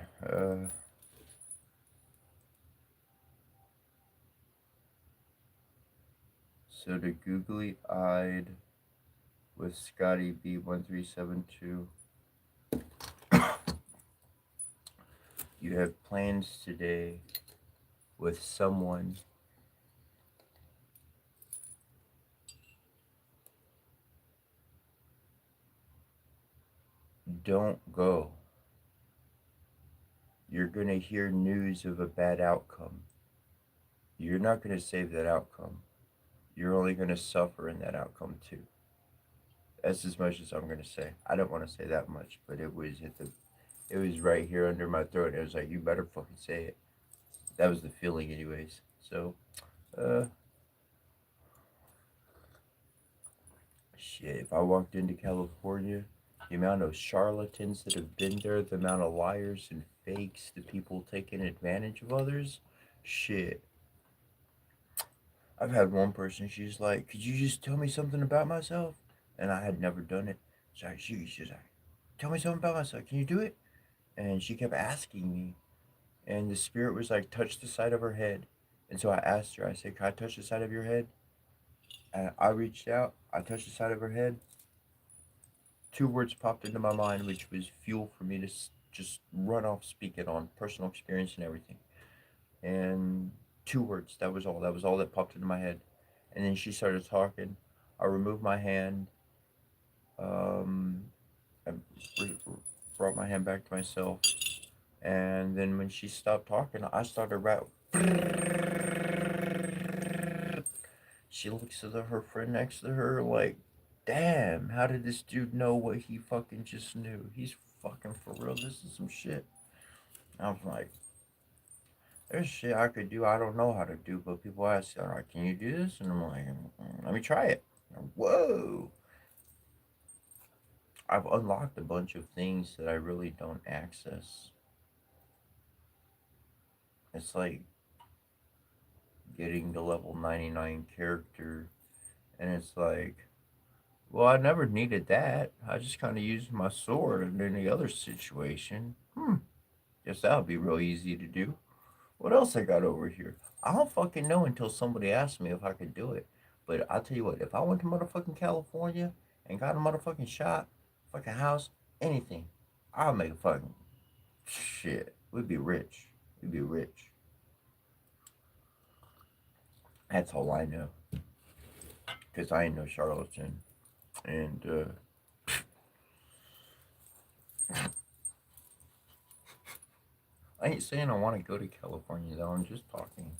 so the googly eyed with Scotty B1372. You have plans today with someone. Don't go. You're going to hear news of a bad outcome. You're not going to save that outcome. You're only going to suffer in that outcome too. That's as much as I'm going to say. I don't want to say that much, but it was right here under my throat. It was like, you better fucking say it. That was the feeling, anyways. So, uh, shit. If I walked into California, the amount of charlatans that have been there, the amount of liars and fakes, the people taking advantage of others, shit. I've had one person, she's like, could you just tell me something about myself? And I had never done it. So she's like, tell me something about myself. Can you do it? And she kept asking me. And the spirit was like, touch the side of her head. And so I asked her, I said, can I touch the side of your head? And I reached out, I touched the side of her head. Two words popped into my mind, which was fuel for me to just run off speaking on personal experience and everything. And two words, that was all. That was all that popped into my head. And then she started talking. I removed my hand. Um, I brought my hand back to myself. And then when she stopped talking, I started rap. She looks at her friend next to her like, damn, how did this dude know what he fucking just knew? He's fucking for real. This is some shit. I was like, there's shit I could do I don't know how to do, but people ask, all right, can you do this? And I'm like, let me try it. Whoa. I've unlocked a bunch of things that I really don't access. It's like getting to level 99 character, and it's like, well, I never needed that. I just kind of used my sword in any other situation. Guess that would be real easy to do. What else I got over here? I don't fucking know until somebody asks me if I could do it. But I'll tell you what, if I went to motherfucking California and got a motherfucking shop, fucking house, anything, I'll make a fucking shit. We'd be rich. We'd be rich. That's all I know. Because I ain't no charlatan. And, I ain't saying I want to go to California though, I'm just talking.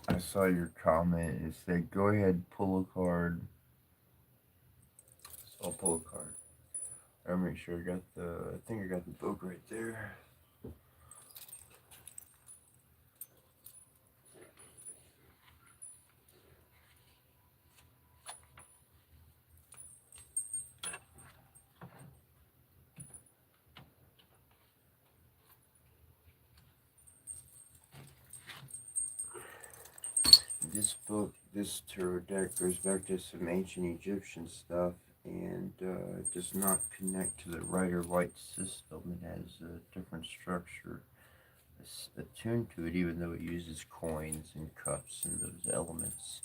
I saw your comment. It said, go ahead, pull a card. So I'll pull a card. I'll make sure I got I think I got the book right there. This book, this tarot deck goes back to some ancient Egyptian stuff and does not connect to the Rider Waite system. It has a different structure attuned to it, even though it uses coins and cups and those elements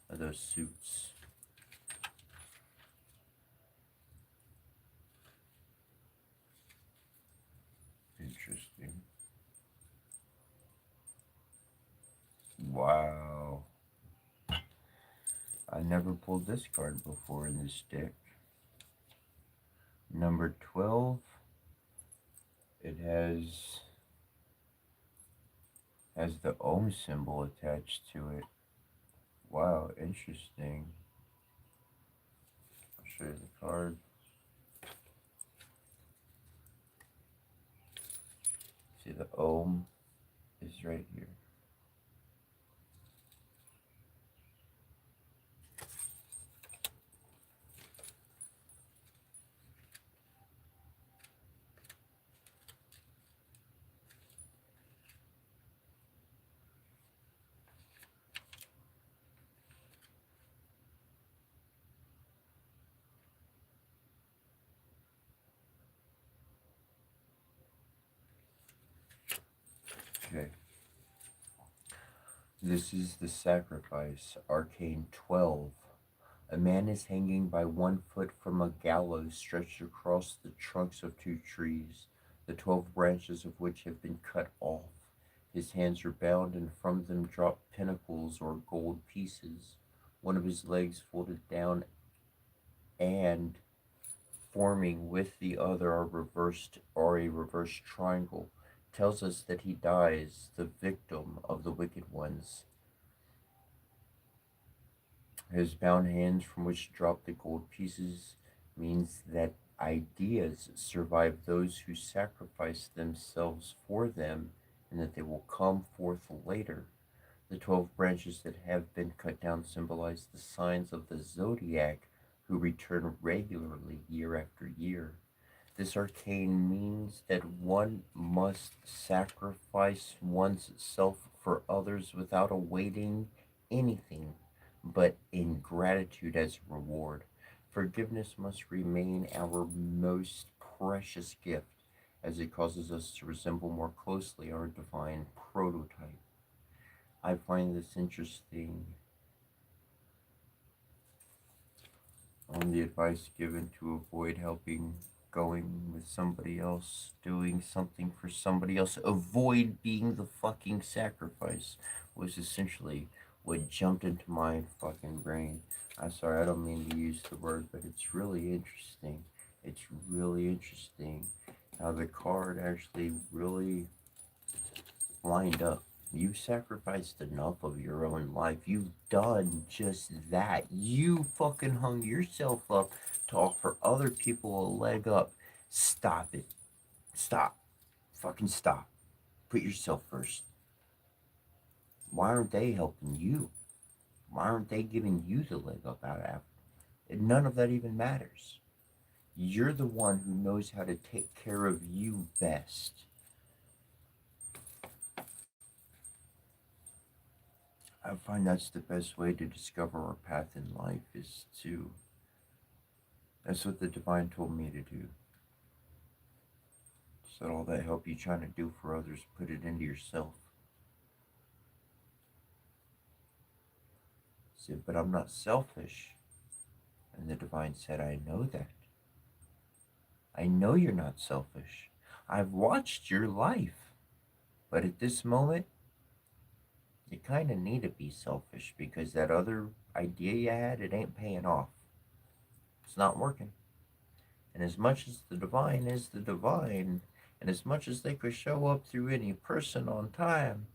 of those suits. Interesting. Wow. I never pulled this card before in this deck. Number 12. It has the Ohm symbol attached to it. Wow, interesting. I'll show you the card. See, the Ohm is right here. Okay. This is the sacrifice, Arcane 12. A man is hanging by 1 foot from a gallows stretched across the trunks of 2 trees, the 12 branches of which have been cut off. His hands are bound, and from them drop pinnacles or gold pieces. One of his legs folded down and forming with the other a reversed triangle, tells us that he dies the victim of the wicked ones. His bound hands from which drop the gold pieces means that ideas survive those who sacrifice themselves for them, and that they will come forth later. The 12 branches that have been cut down symbolize the signs of the zodiac who return regularly year after year. This arcane means that one must sacrifice one's self for others without awaiting anything but in gratitude as a reward. Forgiveness must remain our most precious gift, as it causes us to resemble more closely our divine prototype. I find this interesting on the advice given to avoid helping going with somebody else, doing something for somebody else, avoid being the fucking sacrifice, was essentially what jumped into my fucking brain. I'm sorry, I don't mean to use the word, but it's really interesting. It's really interesting how the card actually really lined up. You sacrificed enough of your own life. You've done just that. You fucking hung yourself up to offer other people a leg up. Stop it. Stop. Fucking stop. Put yourself first. Why aren't they helping you? Why aren't they giving you the leg up out of it? None of that even matters. You're the one who knows how to take care of you best. I find that's the best way to discover our path in life is to. That's what the divine told me to do. So all that help you trying to do for others, put it into yourself. I said, but I'm not selfish. And the divine said, I know that. I know you're not selfish. I've watched your life. But at this moment, you kind of need to be selfish because that other idea you had, it ain't paying off. It's not working. And as much as the divine is the divine, and as much as they could show up through any person on time,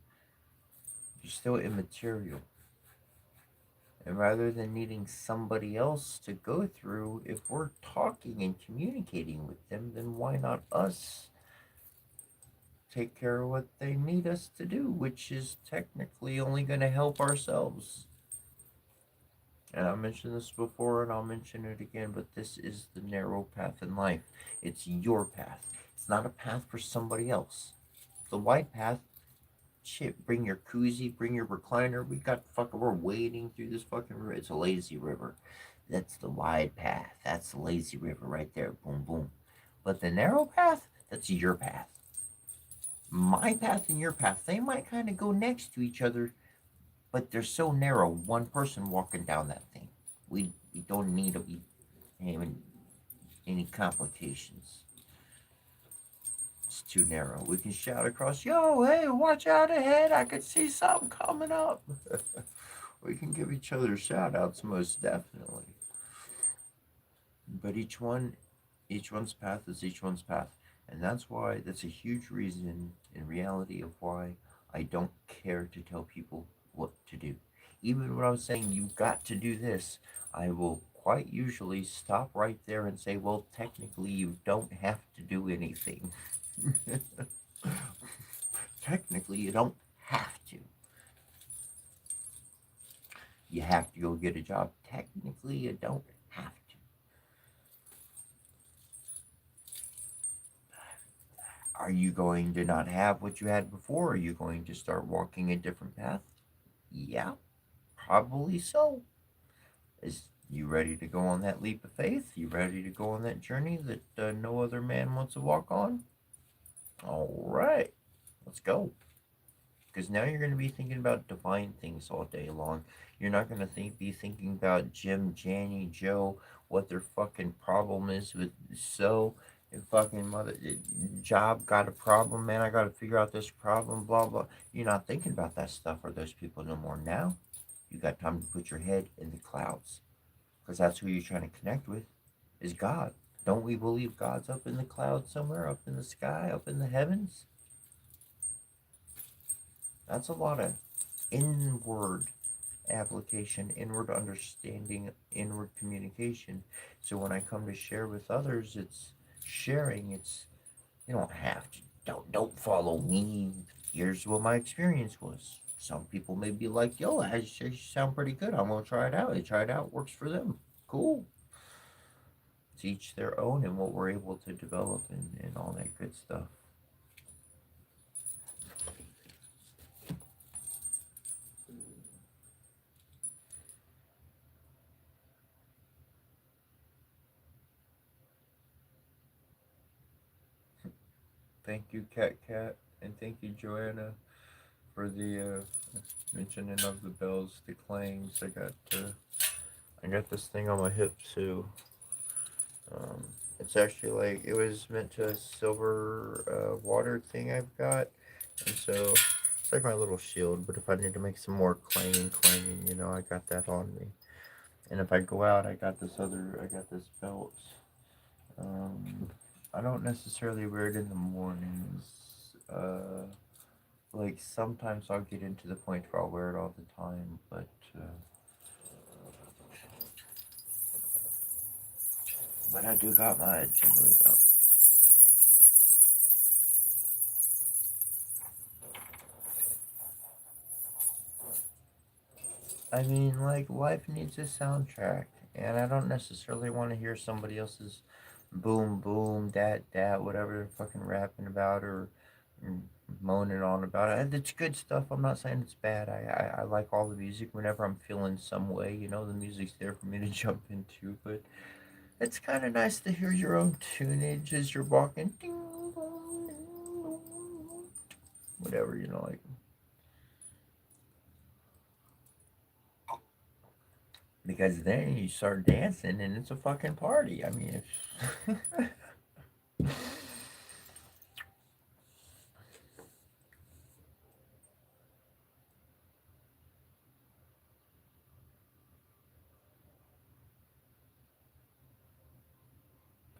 you're still immaterial. And rather than needing somebody else to go through, if we're talking and communicating with them, then why not us take care of what they need us to do, which is technically only going to help ourselves. And I mentioned this before and I'll mention it again, but this is the narrow path in life. It's your path. It's not a path for somebody else. The wide path, shit, bring your koozie, bring your recliner. We're wading through this fucking river. It's a lazy river. That's the wide path. That's the lazy river right there. Boom, boom. But the narrow path, that's your path. My path and your path, they might kind of go next to each other, but they're so narrow. One person walking down that thing. We don't need to be having any complications. It's too narrow. We can shout across, yo, hey, watch out ahead. I can see something coming up. We can give each other shout outs most definitely. But each one's path is each one's path. And that's a huge reason in reality of why I don't care to tell people what to do. Even when I'm saying you've got to do this, I will quite usually stop right there and say, well, technically, you don't have to do anything. Technically, you don't have to. You have to go get a job. Technically, you don't have to. Are you going to not have what you had before? Are you going to start walking a different path? Yeah, probably so. Is you ready to go on that leap of faith? You ready to go on that journey that no other man wants to walk on? All right, let's go. Because now you're going to be thinking about divine things all day long. You're not going to be thinking about Jim, Janny, Joe, what their fucking problem is with so and fucking mother job got a problem, man. I got to figure out this problem, blah blah. You're not thinking about that stuff or those people no more. Now you got time to put your head in the clouds, because that's who you're trying to connect with, is God. Don't we believe God's up in the clouds somewhere, up in the sky, up in the heavens? That's a lot of inward application, inward understanding, inward communication. So when I come to share with others, it's sharing. It's you don't have to don't follow me. Here's what my experience was. Some people may be like, yo, I sound pretty good. I'm gonna try it out. They try it out, works for them. Cool. It's each their own and what we're able to develop and all that good stuff. Thank you, Cat, and thank you, Joanna, for the mentioning of the bells, the clangs. I got this thing on my hip too. Um, It's actually like it was meant to a silver water thing I've got, and so it's like my little shield. But if I need to make some more clanging, I got that on me. And if I go out, I got this belt. Um, I don't necessarily wear it in the mornings. Like sometimes I'll get into the point where I'll wear it all the time, but I do got my Timberly belt. I mean, like life needs a soundtrack, and I don't necessarily want to hear somebody else's boom boom dat whatever they're fucking rapping about or mm, moaning on about it. And it's good stuff. I'm not saying it's bad. I like all the music whenever I'm feeling some way. The music's there for me to jump into, but it's kind of nice to hear your own tunage as you're walking. Ding, dong, ding, dong, whatever, like. Because then you start dancing and it's a fucking party. I mean,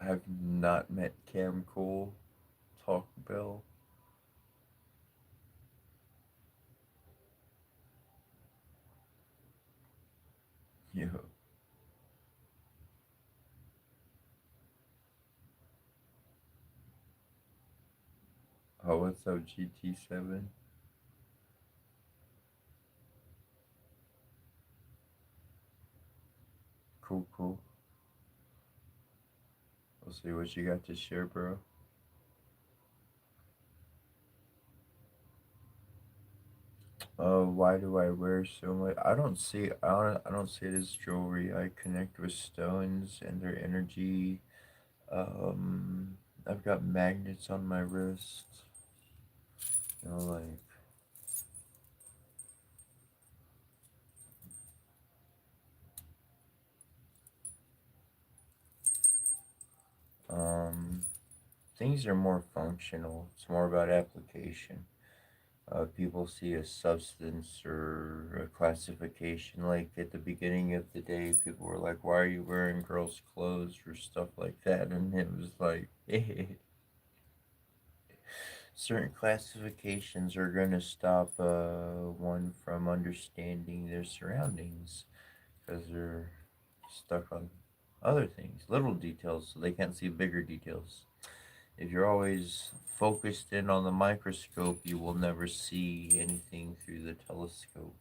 I've not met Cam Cool, Taco Bell. Yeah. Oh, what's up, GT7? Cool, cool. We'll see what you got to share, bro. Why do I wear so much? I don't see it as jewelry. I connect with stones and their energy. Um, I've got magnets on my wrist. Like, um, things are more functional. It's more about application. People see a substance or a classification. Like at the beginning of the day, people were like, "Why are you wearing girls' clothes?" or stuff like that, and it was like, certain classifications are going to stop one from understanding their surroundings because they're stuck on other things, little details, so they can't see bigger details. If you're always focused in on the microscope, you will never see anything through the telescope.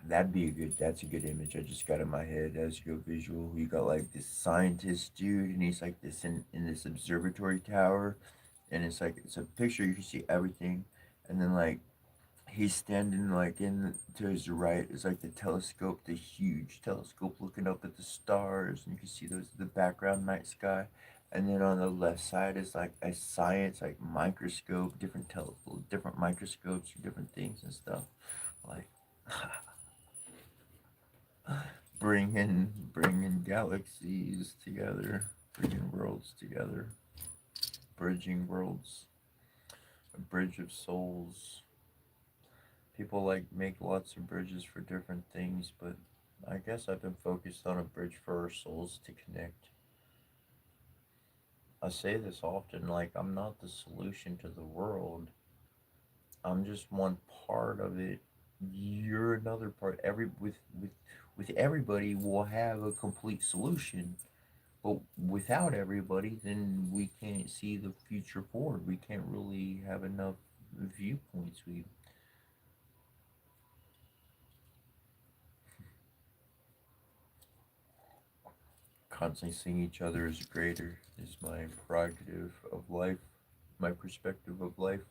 That's a good image I just got in my head as you go visual. You got like this scientist dude, and he's like this in this observatory tower, and it's a picture you can see everything, and then like he's standing like in to his right is like the telescope, the huge telescope looking up at the stars, and you can see those the background night sky. And then on the left side is like a science like microscope, different microscopes for different things and stuff. Like bringing galaxies together, bringing worlds together, bridging worlds, a bridge of souls. People like make lots of bridges for different things, but I guess I've been focused on a bridge for our souls to connect. I say this often, like I'm not the solution to the world. I'm just one part of it. You're another part. With everybody, we'll have a complete solution. But without everybody, then we can't see the future forward. We can't really have enough viewpoints. We constantly seeing each other as greater is my prerogative of life, my perspective of life,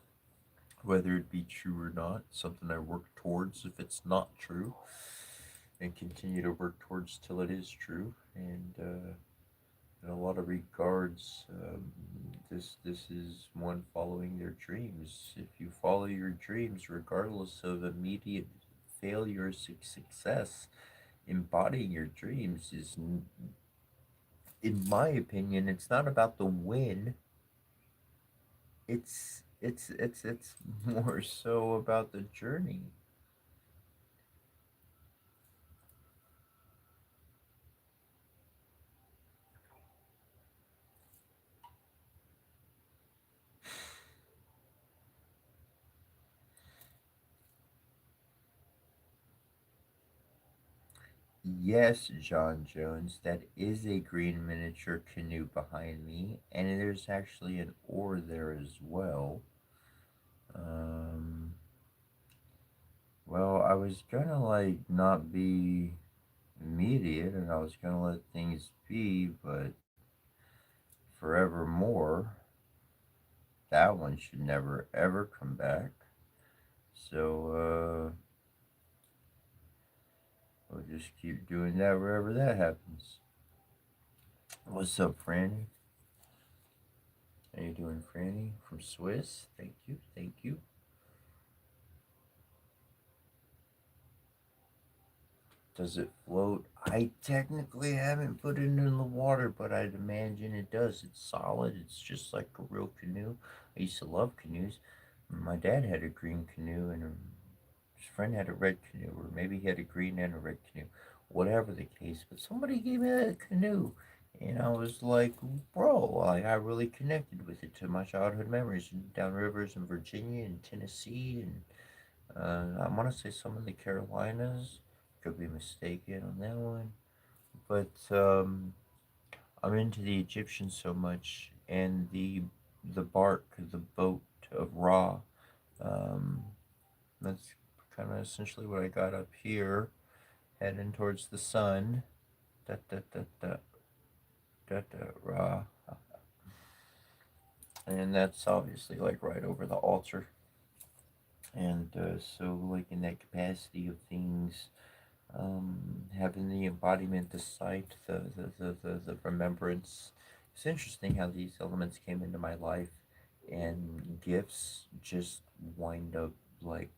whether it be true or not, something I work towards if it's not true, and continue to work towards till it is true. And in a lot of regards, this is one following their dreams. If you follow your dreams, regardless of immediate failure or success, embodying your dreams is, in my opinion, it's not about the win. It's more so about the journey. Yes, John Jones, that is a green miniature canoe behind me, and there's actually an oar there as well. Um, well, I was gonna like not be immediate, and I was gonna let things be, but forevermore, that one should never ever come back. So, we'll just keep doing that wherever that happens. What's up, Franny? How you doing, Franny? From Swiss? Thank you, thank you. Does it float? I technically haven't put it in the water, but I'd imagine it does. It's solid. It's just like a real canoe. I used to love canoes. My dad had a green canoe, and his friend had a red canoe, or maybe he had a green and a red canoe. Whatever the case, but somebody gave me that canoe, and I was like, bro, like I really connected with it to my childhood memories down rivers in Virginia and Tennessee, and I want to say some of the Carolinas. Could be mistaken on that one, but I'm into the Egyptians so much, and the bark, the boat of Ra. Um, that's kind of essentially what I got up here, heading towards the sun. Da da da da da da Ra, and that's obviously like right over the altar. And so, like in that capacity of things, having the embodiment, the sight, the remembrance. It's interesting how these elements came into my life, and gifts just wind up like,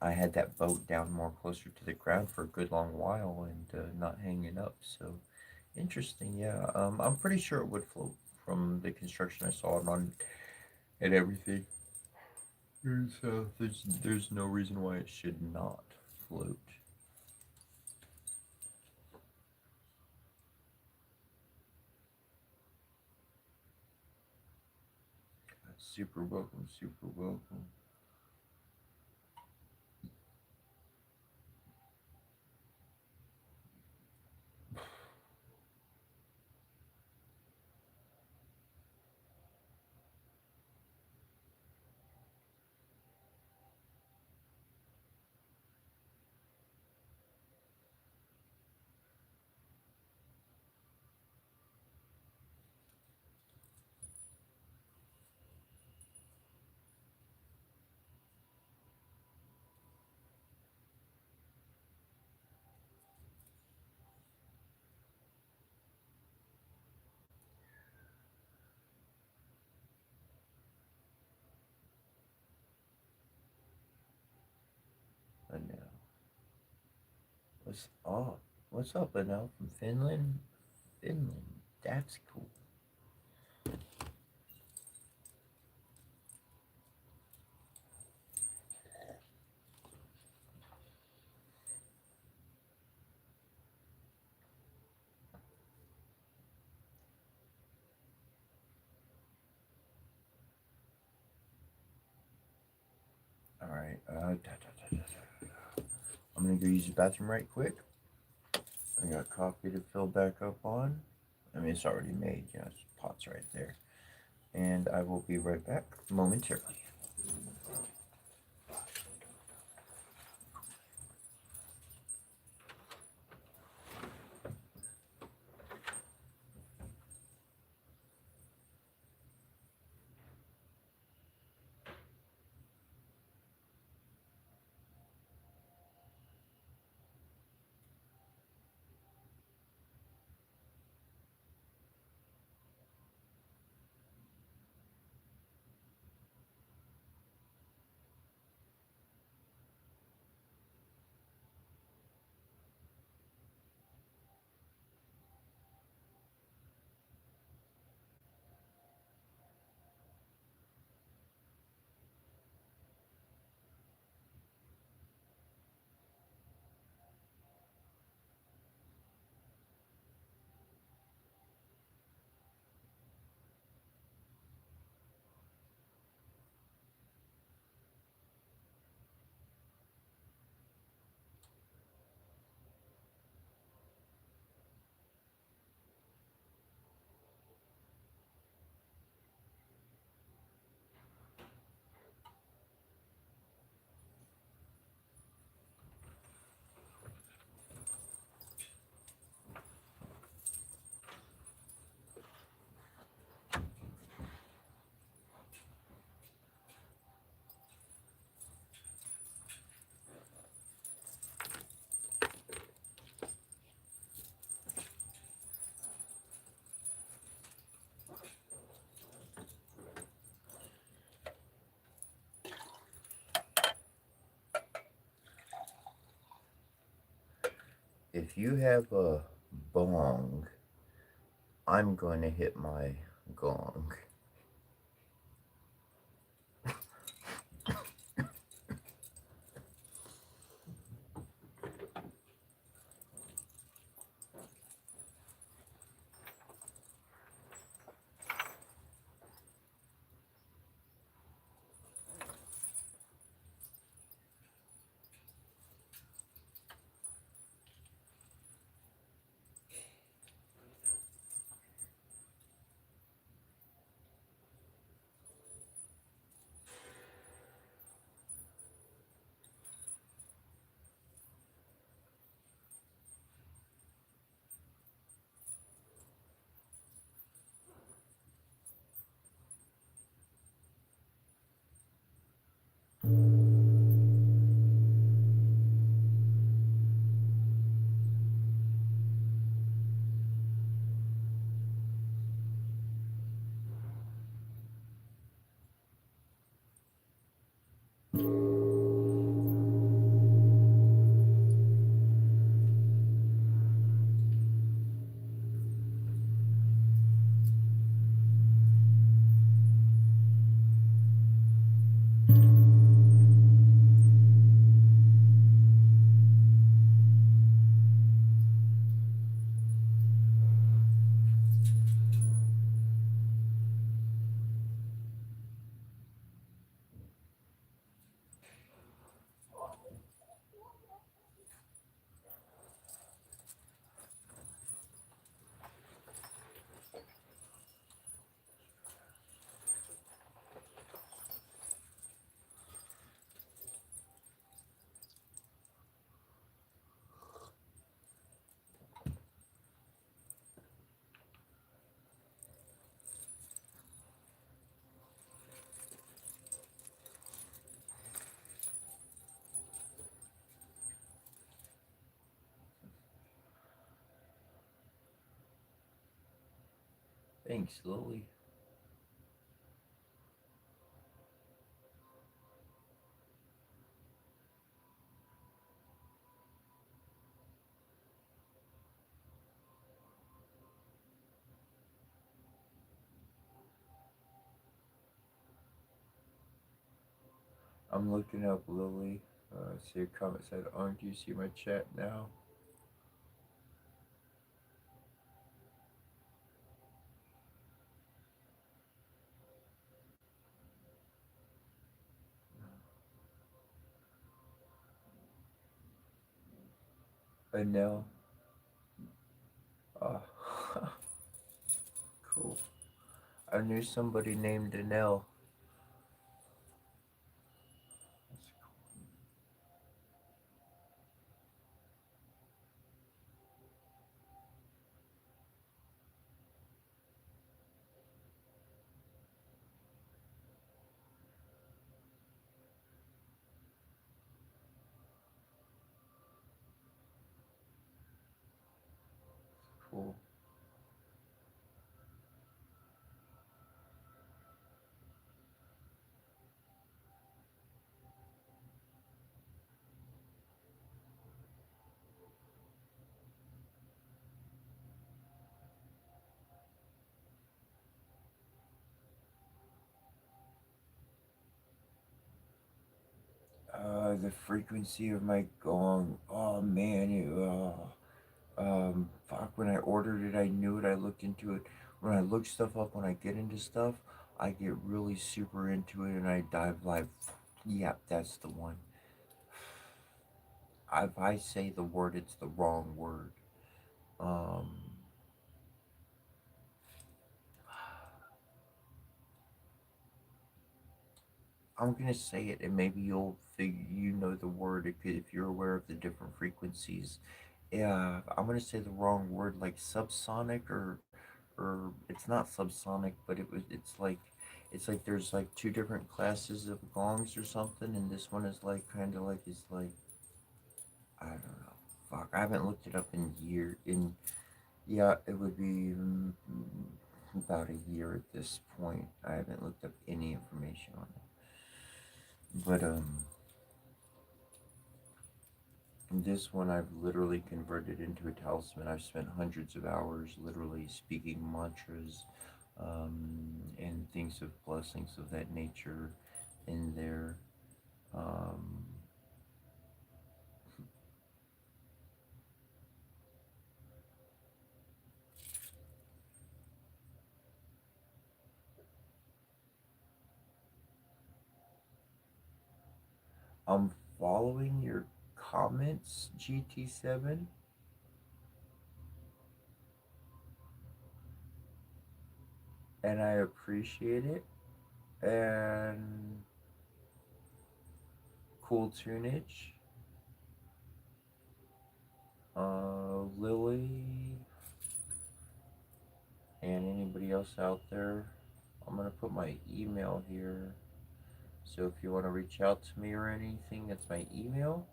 I had that boat down more closer to the ground for a good long while and not hanging up. So interesting, yeah. I'm pretty sure it would float from the construction I saw it on and everything. There's no reason why it should not float. Super welcome, super welcome. And now, what's up? What's up, Anel from Finland? Finland, that's cool. All right, I'm gonna go use the bathroom right quick. I got coffee to fill back up on. I mean, it's already made. Yeah, it's pots right there. And I will be right back momentarily. If you have a bong, I'm going to hit my gong. Thanks, Lily. I'm looking up Lily. See a comment said, "Oh, do you see my chat now?" Anel. Uh, cool. I knew somebody named Anel. That's cool. The frequency of my gong. Oh man, fuck. When I ordered it, I knew it. I looked into it. When I look stuff up, when I get into stuff, I get really super into it, and I dive live. Yep, that's the one. If I say the word, it's the wrong word. Um, I'm gonna say it, and maybe you'll figure you know the word if you're aware of the different frequencies. Yeah, I'm gonna say the wrong word, like subsonic or it's not subsonic, but it's like there's like two different classes of gongs or something, and this one is like kind of like it's like I don't know. Fuck, I haven't looked it up in year in yeah, it would be about a year at this point. I haven't looked up any information on it, but This one I've literally converted into a talisman. I've spent hundreds of hours literally speaking mantras and things of blessings of that nature in there. Um, I'm following your comments, GT7, and I appreciate it. And cool tunage. Lily, and anybody else out there. I'm gonna put my email here. So if you want to reach out to me or anything, that's my email.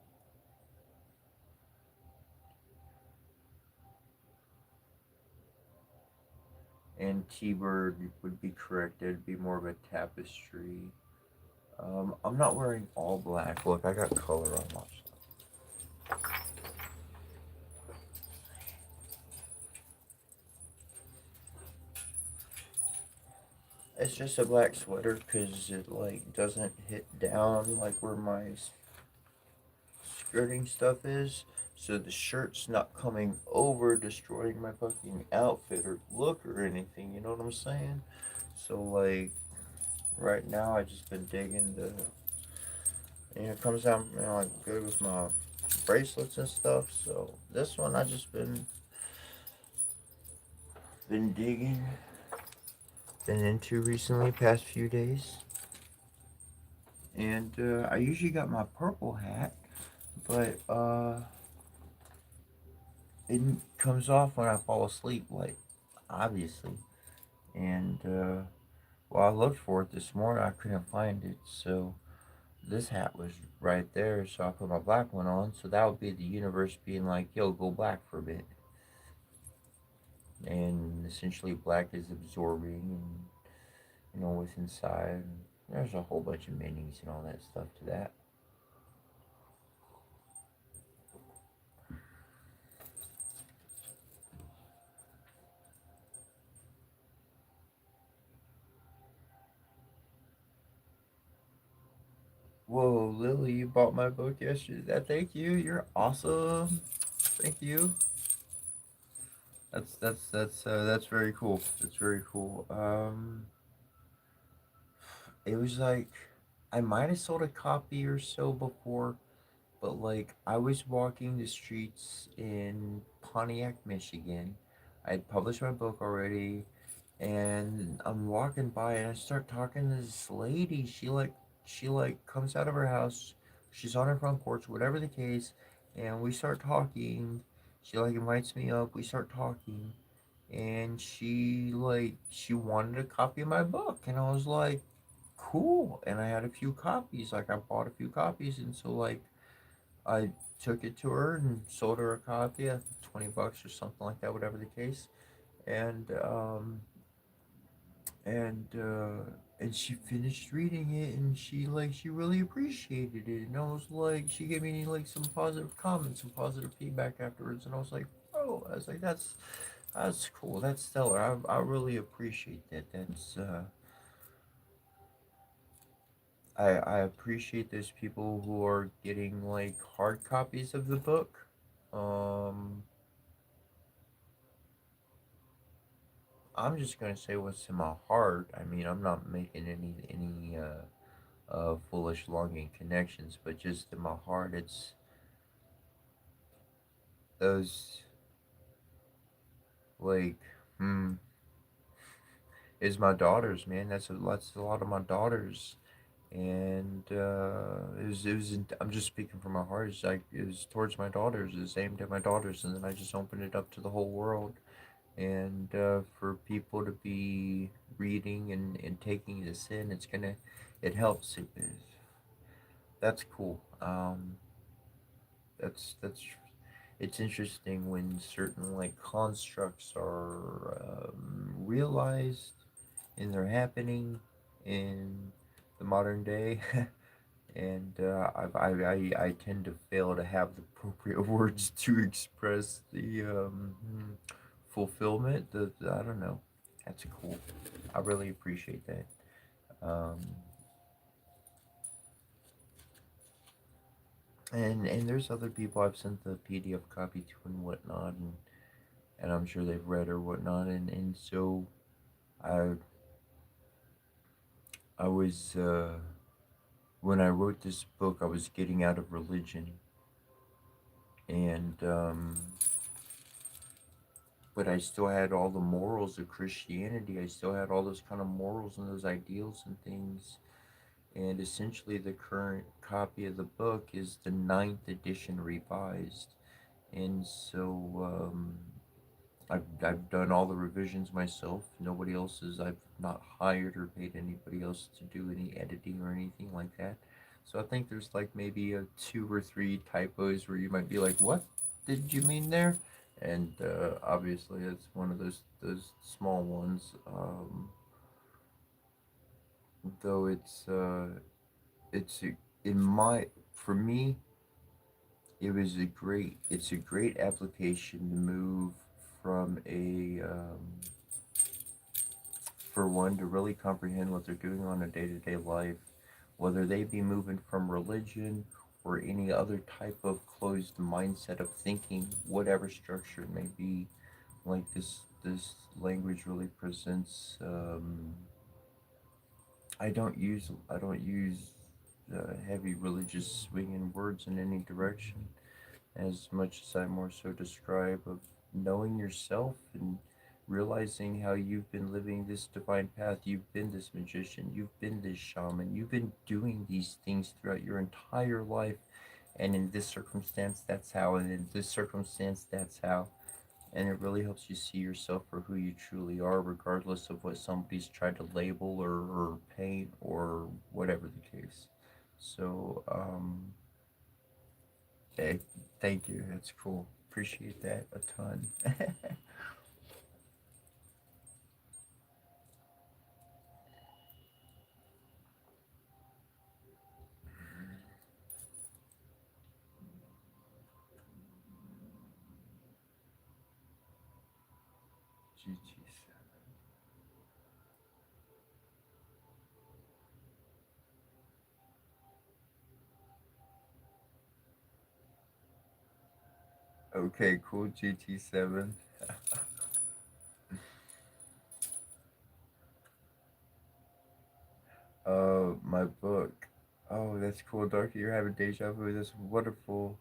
And T-Bird would be correct. It'd be more of a tapestry. I'm not wearing all black. Look, I got color on my stuff. It's just a black sweater because it like doesn't hit down like where my skirting stuff is. So the shirt's not coming over, destroying my fucking outfit or look or anything. You know what I'm saying? So like right now, I just been digging the. It comes out like good with my bracelets and stuff. So this one I just been digging, been into recently, past few days. And I usually got my purple hat, but it comes off when I fall asleep, like obviously. And well, I looked for it this morning, I couldn't find it, so this hat was right there, so I put my black one on. So that would be the universe being like, "Yo, go black for a bit." And essentially, black is absorbing, and what's inside. There's a whole bunch of meanings and all that stuff to that. Whoa, Lily, you bought my book yesterday. Thank you. You're awesome. Thank you. That's very cool. That's very cool. It was like I might have sold a copy or so before, but like I was walking the streets in Pontiac, Michigan. I had published my book already, and I'm walking by and I start talking to this lady. She like comes out of her house. She's on her front porch, whatever the case, and we start talking. She like invites me up. We start talking, and she wanted a copy of my book, and I was like, cool. And I had a few copies. Like I bought a few copies, and so like I took it to her and sold her a copy at $20 or something like that, whatever the case. And and uh and she finished reading it, and she really appreciated it, and I was like, she gave me like some positive comments, some positive feedback afterwards, and I was like, oh, I was like, that's cool, that's stellar. I really appreciate that. That's I appreciate those people who are getting like hard copies of the book. um I'm just gonna say what's in my heart. I mean, I'm not making any foolish longing connections, but just in my heart, it's those like, hmm, is my daughters, man. That's a lot of my daughters, and I'm just speaking from my heart. It's like it was towards my daughters. It's aimed at my daughters, and then I just opened it up to the whole world, and for people to be reading and taking this in, it helps. That's cool. That's it's interesting when certain like constructs are realized and they're happening in the modern day. and I tend to fail to have the appropriate words to express the fulfillment. I don't know. That's cool. I really appreciate that. Um, and there's other people I've sent the PDF copy to and whatnot, and I'm sure they've read or whatnot, and so I I was when I wrote this book, I was getting out of religion, and but I still had all the morals of Christianity. I still had all those kind of morals and those ideals and things. And essentially, the current copy of the book is the ninth edition revised. And so I've done all the revisions myself. Nobody else is, I've not hired or paid anybody else to do any editing or anything like that. So I think there's like maybe a two or three typos where you might be like, "What did you mean there?" And obviously, it's one of those small ones. Though it's in my for me, it's a great application to move from a for one to really comprehend what they're doing on a day-to-day life, whether they be moving from religion or any other type of closed mindset of thinking, whatever structure it may be. Like this language really presents. I don't use heavy religious swinging words in any direction, as much as I more so describe of knowing yourself and realizing how you've been living this divine path. You've been this magician, you've been this shaman, you've been doing these things throughout your entire life, and in this circumstance, that's how, and in this circumstance, that's how. And it really helps you see yourself for who you truly are, regardless of what somebody's tried to label or paint or whatever the case. So, hey, thank you. That's cool. Appreciate that a ton. GG7. Okay, cool. GT7. My book. Oh, that's cool, Darky. You're having deja vu. That's wonderful.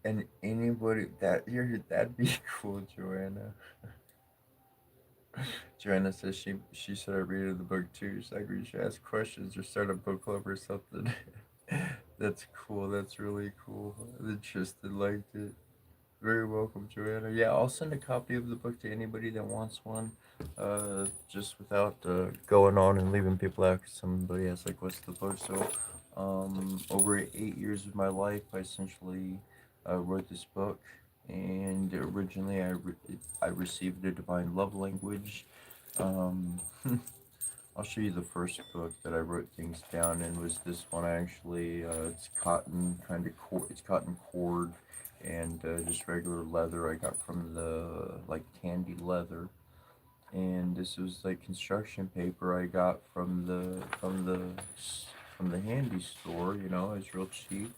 And anybody that'd be cool, Joanna. Joanna says she started reading the book too. She's like, we should ask questions or start a book club or something. That's cool. That's really cool. Interested, liked it. Very welcome, Joanna. Yeah, I'll send a copy of the book to anybody that wants one. Just without going on and leaving people out. 'Cause somebody asks like, "What's the book?" So, over 8 years of my life, I essentially wrote this book, and originally I received a divine love language. Um, I'll show you the first book that I wrote things down in was this one actually. It's cotton kind of cord. It's cotton cord and just regular leather I got from the like candy leather. And this was like construction paper I got from the handy store. You know, it's real cheap.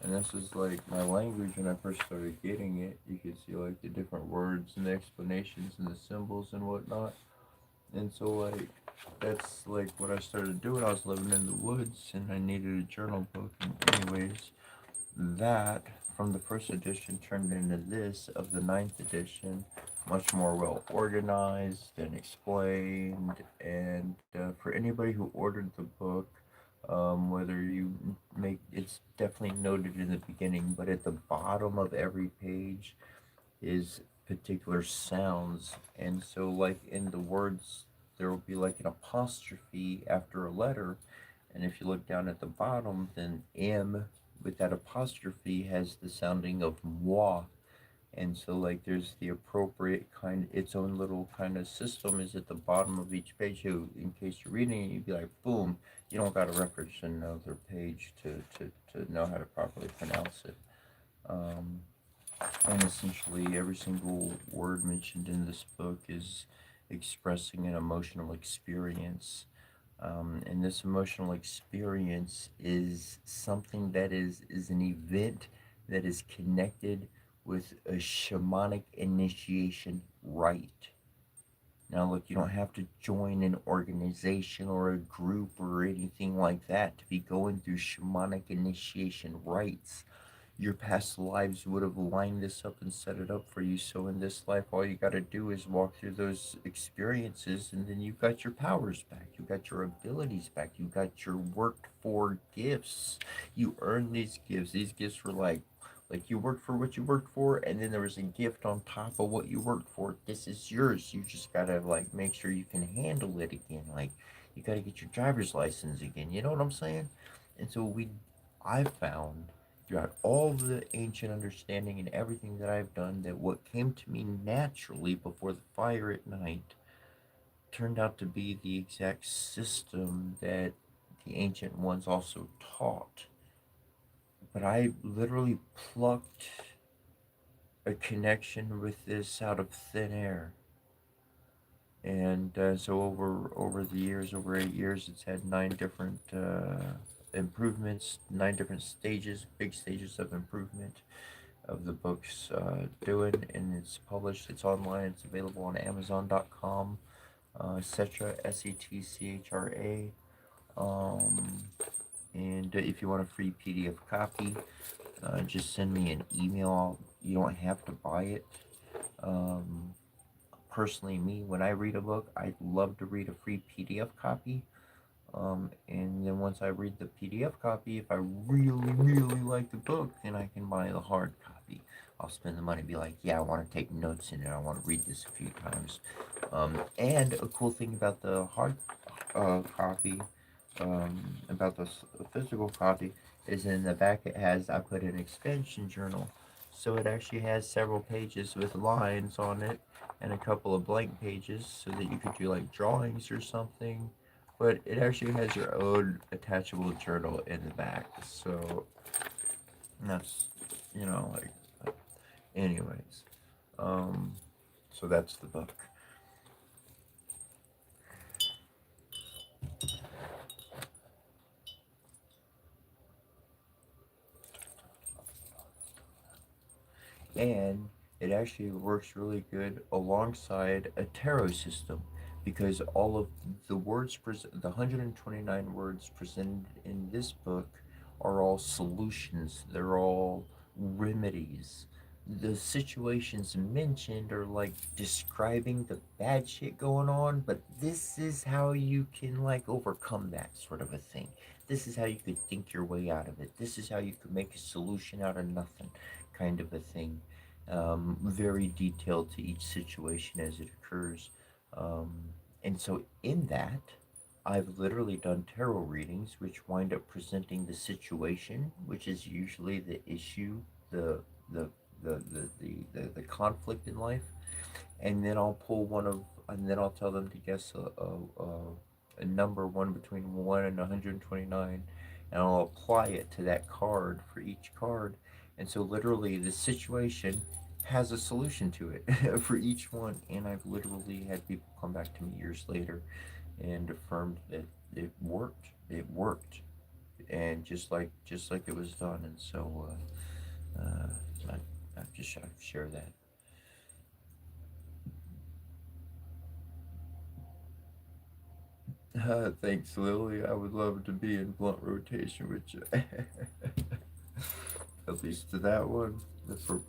And this is like my language when I first started getting it. You could see like the different words and the explanations and the symbols and whatnot. And so like that's like what I started doing. I was living in the woods and I needed a journal book. And anyways, that from the first edition turned into this of the ninth edition, much more well organized and explained. And for anybody who ordered the book, whether you make it's definitely noted in the beginning, but at the bottom of every page is particular sounds. And so, like in the words, there will be like an apostrophe after a letter. And if you look down at the bottom, then M but that apostrophe has the sounding of moi. And so like there's the appropriate kind, its own little kind of system is at the bottom of each page. So in case you're reading it, you'd be like, boom, you don't got to reference another page to know how to properly pronounce it. Um, and essentially every single word mentioned in this book is expressing an emotional experience. And this emotional experience is something that is an event that is connected with a shamanic initiation rite. Now, look, you don't have to join an organization or a group or anything like that to be going through shamanic initiation rites. Your past lives would have lined this up and set it up for you. So in this life, all you got to do is walk through those experiences, and then you got your powers back. You got your abilities back. You got your worked for gifts. You earned these gifts. These gifts were like you worked for what you worked for, and then there was a gift on top of what you worked for. This is yours. You just gotta like make sure you can handle it again. Like you gotta get your driver's license again. You know what I'm saying? And so I found throughout all the ancient understanding and everything that I've done that what came to me naturally before the fire at night turned out to be the exact system that the ancient ones also taught. But I literally plucked a connection with this out of thin air. And so over the years, over 8 years, it's had 9 different improvements, 9 different stages, big stages of improvement of the book's doing, and it's published. It's online. It's available on Amazon.com, Setchra, Setchra. Um, and if you want a free PDF copy, just send me an email. You don't have to buy it. Um, Personally, me, when I read a book, I love to read a free PDF copy. And then once I read the PDF copy, if I really, really like the book, then I can buy the hard copy. I'll spend the money, be like, yeah, I want to take notes in it. I want to read this a few times. And a cool thing about the hard copy, about the physical copy, is in the back it has, I put an expansion journal. So it actually has several pages with lines on it and a couple of blank pages so that you could do like drawings or something, but it actually has your own attachable journal in the back. So that's, like, anyways. Um, so that's the book. And it actually works really good alongside a tarot system because all of the words, the 129 words presented in this book are all solutions, they're all remedies. The situations mentioned are like describing the bad shit going on, but this is how you can like overcome that sort of a thing. This is how you could think your way out of it. This is how you could make a solution out of nothing, kind of a thing. Very detailed to each situation as it occurs. Um, and so, in that, I've literally done tarot readings, which wind up presenting the situation, which is usually the issue, the the the conflict in life, and then I'll pull one of, and then I'll tell them to guess a number one between 1 and 129, and I'll apply it to that card for each card. And so, literally, the situation has a solution to it for each one. And I've literally had people come back to me years later and affirmed that it worked. It worked, and just like it was done. And so, I, I've shared that. Thanks, Lily. I would love to be in blunt rotation with you. At least to that one. For,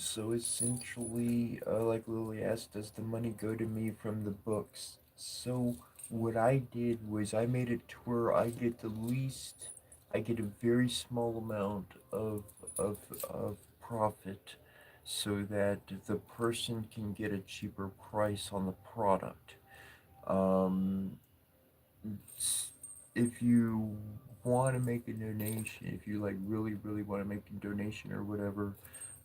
So essentially, like Lily asked, does the money go to me from the books? So what I did was I made it to where I get the least, I get a very small amount of of profit, so that the person can get a cheaper price on the product. Um, if you want to make a donation, if you like really want to make a donation or whatever,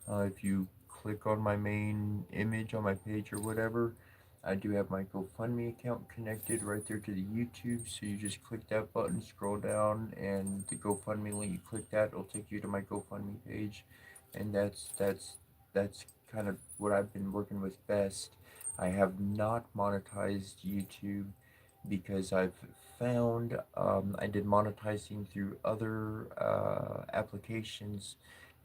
if you click on my main image on my page or whatever, I do have my GoFundMe account connected right there to the YouTube. So you just click that button, scroll down, and the GoFundMe link, you click that, it'll take you to my GoFundMe page. And that's kind of what I've been working with best. I have not monetized YouTube because I've found I did monetizing through other applications,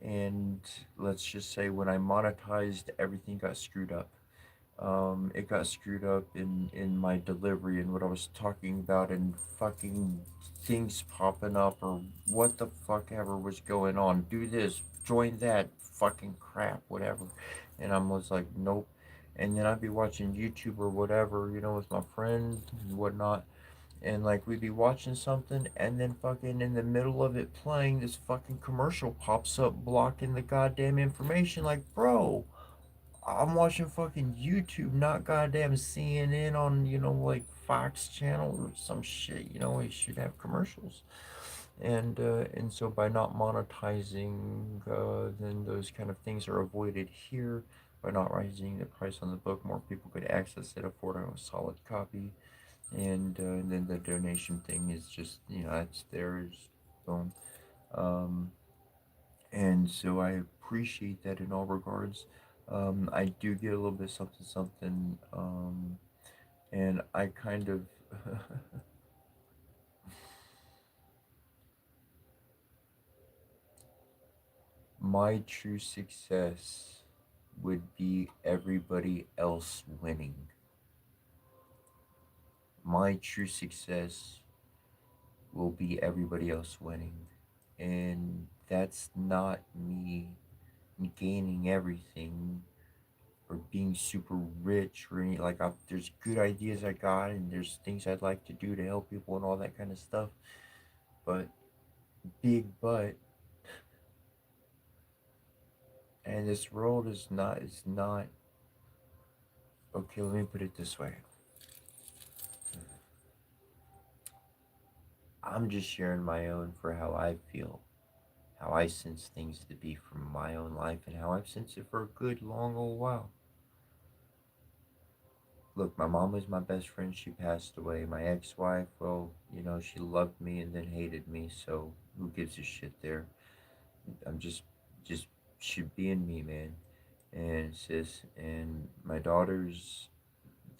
and let's just say when I monetized, everything got screwed up. It got screwed up in my delivery and what I was talking about, and fucking things popping up or what the fuck ever was going on. Do this, join that, fucking crap, whatever. And I was like, nope. And then I'd be watching YouTube or whatever, with my friend and whatnot, and like we'd be watching something, and then fucking in the middle of it playing, this fucking commercial pops up blocking the goddamn information. Like, bro, I'm watching fucking YouTube, not goddamn CNN on, like Fox Channel or some shit. It should have commercials. And so by not monetizing, then those kind of things are avoided here. By not raising the price on the book, more people could access it, afford a solid copy. And then the donation thing is just, it's theirs, boom. Um, and so I appreciate that in all regards. I do get a little bit something something, and I kind of my true success would be everybody else winning. My true success will be everybody else winning, and that's not me gaining everything or being super rich or any, like, there's good ideas I got, and there's things I'd like to do to help people and all that kind of stuff. But big but, and this world is not okay. Let me put it this way. I'm just sharing my own for how I feel, how I sense things to be from my own life, and how I've sensed it for a good long old while. Look, my mom was my best friend. She passed away. My ex-wife, well, she loved me and then hated me, so who gives a shit there? I'm just should being me, man. And sis, and my daughters,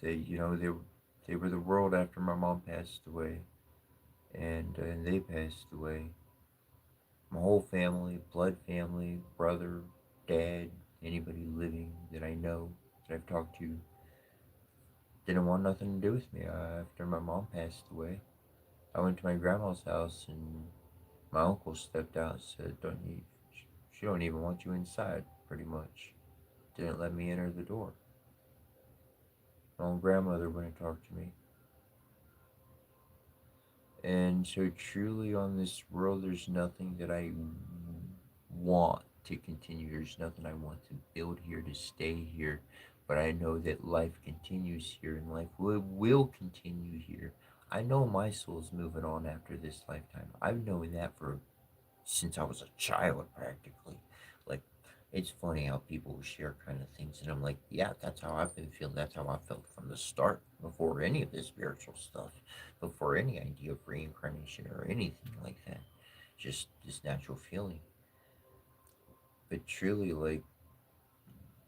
they were the world after my mom passed away, and they passed away. My whole family, blood family, brother, dad, anybody living that I know that I've talked to, didn't want nothing to do with me after my mom passed away. I went to my grandma's house, and my uncle stepped out and said, "Don't you? She don't even want you inside." Pretty much, didn't let me enter the door. My own grandmother wouldn't talk to me. And so, truly, on this world, there's nothing that I want to continue. There's nothing I want to build here, to stay here. But I know that life continues here, and life will continue here. I know my soul's moving on after this lifetime. I've known that for since I was a child, practically. Like, it's funny how people share kind of things, and I'm like, yeah, that's how I've been feeling. That's how I felt from the start, before any of this spiritual stuff, before any idea of reincarnation or anything like that. Just this natural feeling. But truly, like,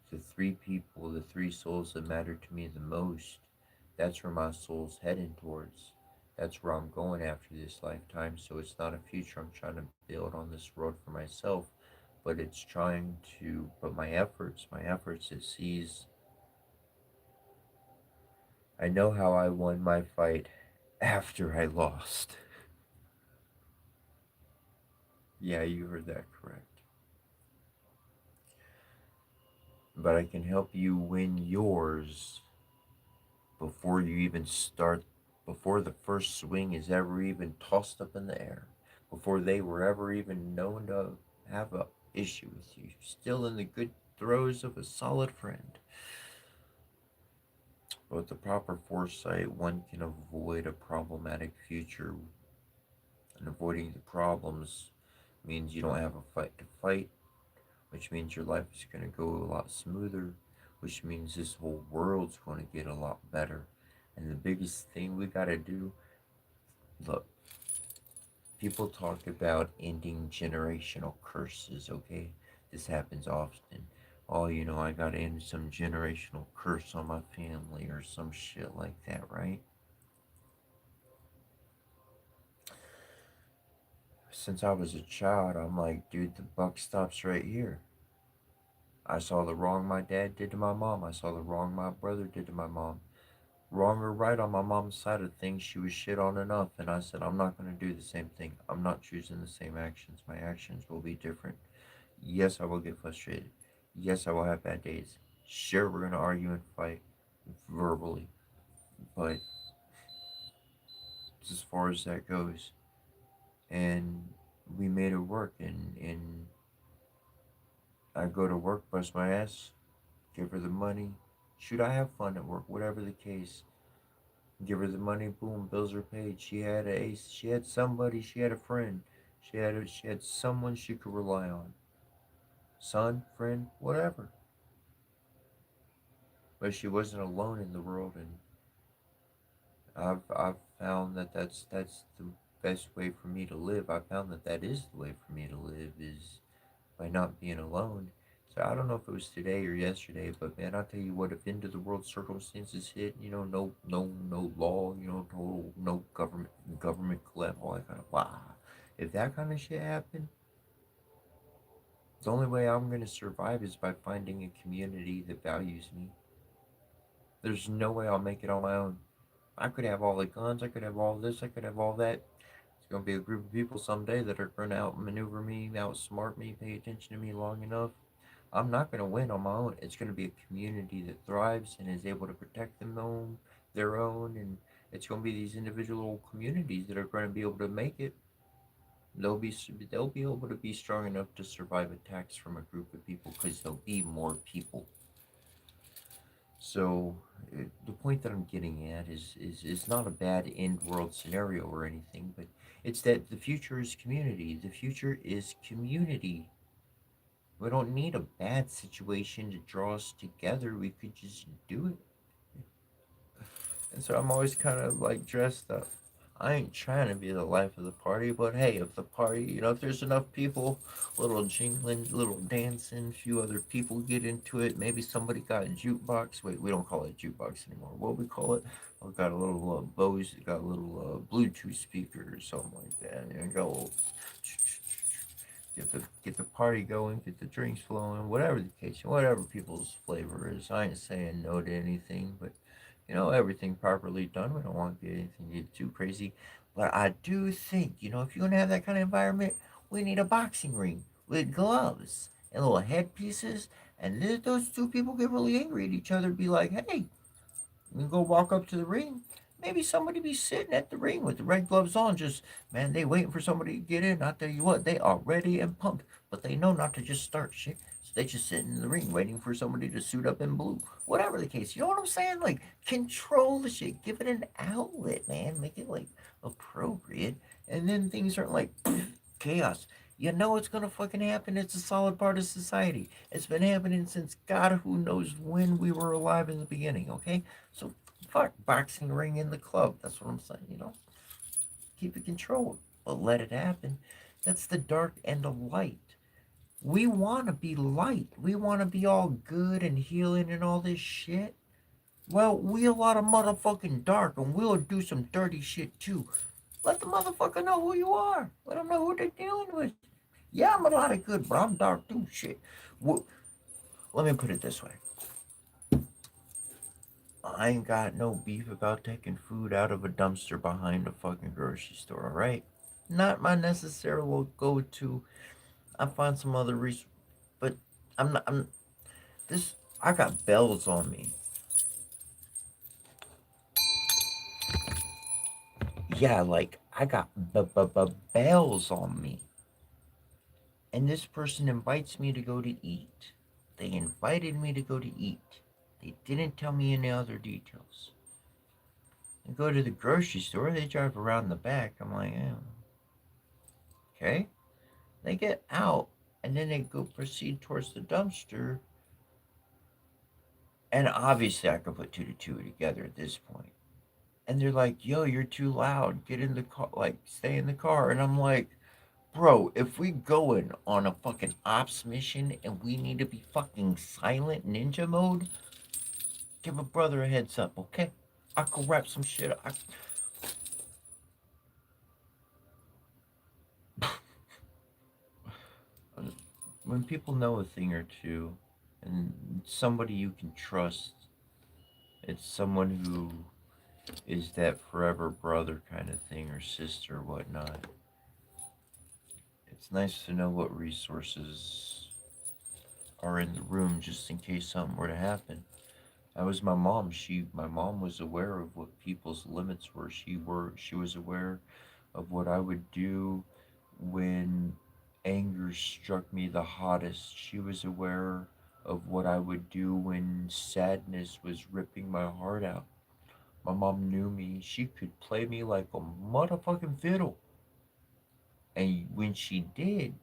the three people, the three souls that matter to me the most, that's where my soul's heading towards. That's where I'm going after this lifetime. So it's not a future I'm trying to build on this road for myself, but it's trying to, but my efforts, it sees, I know how I won my fight after I lost. Yeah, you heard that correct. but I can help you win yours before you even start, before the first swing is ever even tossed up in the air, before they were ever even known to have a issue with you. Still in the good throes of a solid friend. But with the proper foresight, one can avoid a problematic future, and avoiding the problems means you don't have a fight to fight, which means your life is going to go a lot smoother, which means this whole world's going to get a lot better. And the biggest thing we got to do, look, people talk about ending generational curses, okay? This happens often. Oh, I gotta end some generational curse on my family or some shit like that, right? Since I was a child, I'm like, dude, the buck stops right here. I saw the wrong my dad did to my mom. I saw the wrong my brother did to my mom. Wrong or right on my mom's side of things, she was shit on enough, and I said, I'm not going to do the same thing. I'm not choosing the same actions. My actions will be different. Yes, I will get frustrated. Yes, I will have bad days. Sure, we're going to argue and fight verbally, but as far as that goes, and we made it work, and I go to work, bust my ass, give her the money. Should I have fun at work? Whatever the case. Give her the money, boom, bills are paid. She had a ace. She had somebody. She had a friend. She had someone she could rely on. Son, friend, whatever. But she wasn't alone in the world, and I've found that that's the best way for me to live. I found that that is the way for me to live, is by not being alone. So I don't know if it was today or yesterday, but man, I'll tell you what, if end of the world circumstances hit, no law, total no government collapse, all that kind of wow. If that kind of shit happened, the only way I'm gonna survive is by finding a community that values me. There's no way I'll make it on my own. I could have all the guns, I could have all this, I could have all that. It's gonna be a group of people someday that are gonna outmaneuver me, outsmart me, pay attention to me long enough. I'm not going to win on my own. It's going to be a community that thrives and is able to protect their own, and it's going to be these individual communities that are going to be able to make it. They'll be able to be strong enough to survive attacks from a group of people because there'll be more people. So the point that I'm getting at is not a bad end world scenario or anything, but it's that the future is community. The future is community. We don't need a bad situation to draw us together. We could just do it. And so I'm always kind of like dressed up. I ain't trying to be the life of the party, but hey, if the party, if there's enough people, little jingling, little dancing, a few other people get into it, maybe somebody got a jukebox. Wait, we don't call it jukebox anymore. What we call it? Oh, got a little Bose, got a little Bluetooth speaker or something like that. And go get the party going, get the drinks flowing, whatever the case, whatever people's flavor is. I ain't saying no to anything, but everything properly done. We don't want to get anything get too crazy. But I do think, if you're gonna have that kind of environment, we need a boxing ring with gloves and little headpieces. And if those two people get really angry at each other, be like, hey, you go walk up to the ring. Maybe somebody be sitting at the ring with the red gloves on, just man, they waiting for somebody to get in. I tell you what, they are ready and pumped, but they know not to just start shit. So they just sitting in the ring waiting for somebody to suit up in blue. Whatever the case, you know what I'm saying? Like control the shit, give it an outlet, man. Make it like appropriate, and then things aren't like chaos. You know it's gonna fucking happen. It's a solid part of society. It's been happening since God who knows when we were alive in the beginning, okay? So fuck boxing ring in the club. That's what I'm saying, Keep it controlled. But let it happen. That's the dark end of light. We wanna be light. We wanna be all good and healing and all this shit. Well, we a lot of motherfucking dark and we'll do some dirty shit too. Let the motherfucker know who you are. Let them know who they're dealing with. Yeah, I'm a lot of good, but I'm dark too. Shit. Well, let me put it this way. I ain't got no beef about taking food out of a dumpster behind a fucking grocery store, alright? Not my necessary go to. I find some other reason, but I'm not. I'm this. I got bells on me. Yeah, like I got bells on me. And this person invites me to go to eat. They invited me to go to eat. They didn't tell me any other details. They go to the grocery store, they drive around the back. I'm like, oh, okay. They get out and then they go proceed towards the dumpster. And obviously I could put two to two together at this point. And they're like, yo, you're too loud. Get in the car, like, stay in the car. And I'm like, bro, if we going on a fucking ops mission and we need to be fucking silent ninja mode, give a brother a heads up, okay? I could rap some shit. When people know a thing or two, and somebody you can trust, it's someone who is that forever brother kind of thing or sister or whatnot. It's nice to know what resources are in the room just in case something were to happen. That was my mom. My mom was aware of what people's limits were. She was aware of what I would do when anger struck me the hottest. She was aware of what I would do when sadness was ripping my heart out. My mom knew me. She could play me like a motherfucking fiddle. And when she did,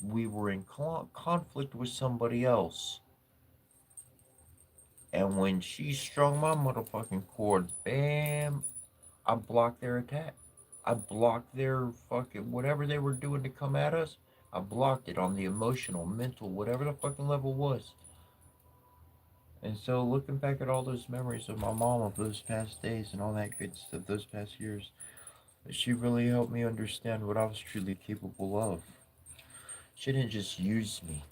we were in conflict with somebody else. And when she strung my motherfucking chord, bam, I blocked their attack. I blocked their fucking whatever they were doing to come at us. I blocked it on the emotional, mental, whatever the fucking level was. And so looking back at all those memories of my mom of those past days and all that good stuff, those past years, she really helped me understand what I was truly capable of. She didn't just use me.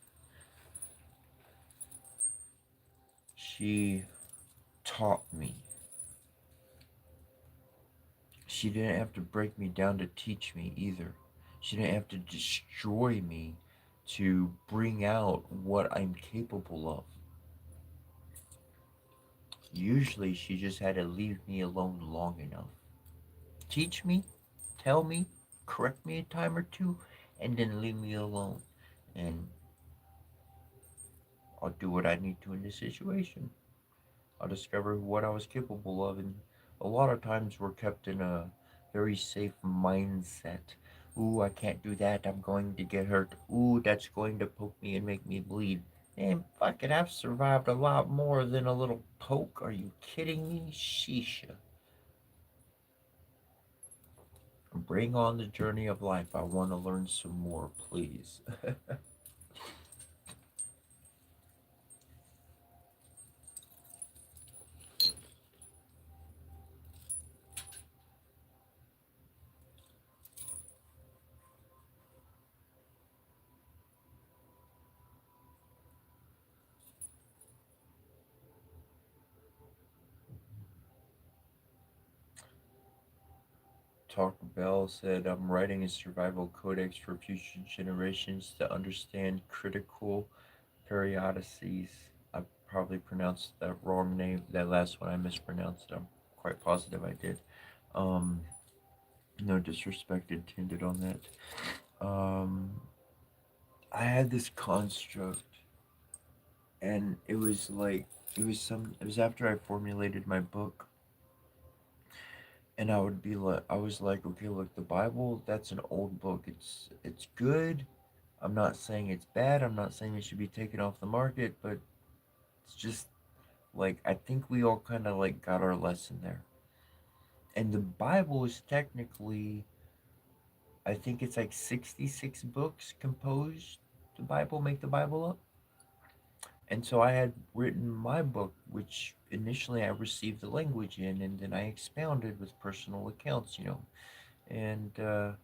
She taught me. She didn't have to break me down to teach me either. She didn't have to destroy me to bring out what I'm capable of. Usually, she just had to leave me alone long enough. Teach me, tell me, correct me a time or two, and then leave me alone. And I'll do what I need to in this situation. I'll discover what I was capable of. And a lot of times, we're kept in a very safe mindset. Ooh, I can't do that. I'm going to get hurt. Ooh, that's going to poke me and make me bleed. Man, fuck it, I've survived a lot more than a little poke. Are you kidding me? Shisha. Bring on the journey of life. I want to learn some more, please. Talk Bell said, I'm writing a survival codex for future generations to understand critical periodicities. I probably pronounced that wrong name. That last one I mispronounced. I'm quite positive I did. Um, no disrespect intended on that. I had this construct, and it was after I formulated my book, and I was like, okay, look, the Bible, that's an old book. It's good. I'm not saying it's bad. I'm not saying it should be taken off the market, but it's just like I think we all kind of like got our lesson there. And the Bible is technically, I think it's like 66 books composed. The Bible make the Bible up. And so I had written my book, which initially I received the language in, and then I expounded with personal accounts, and and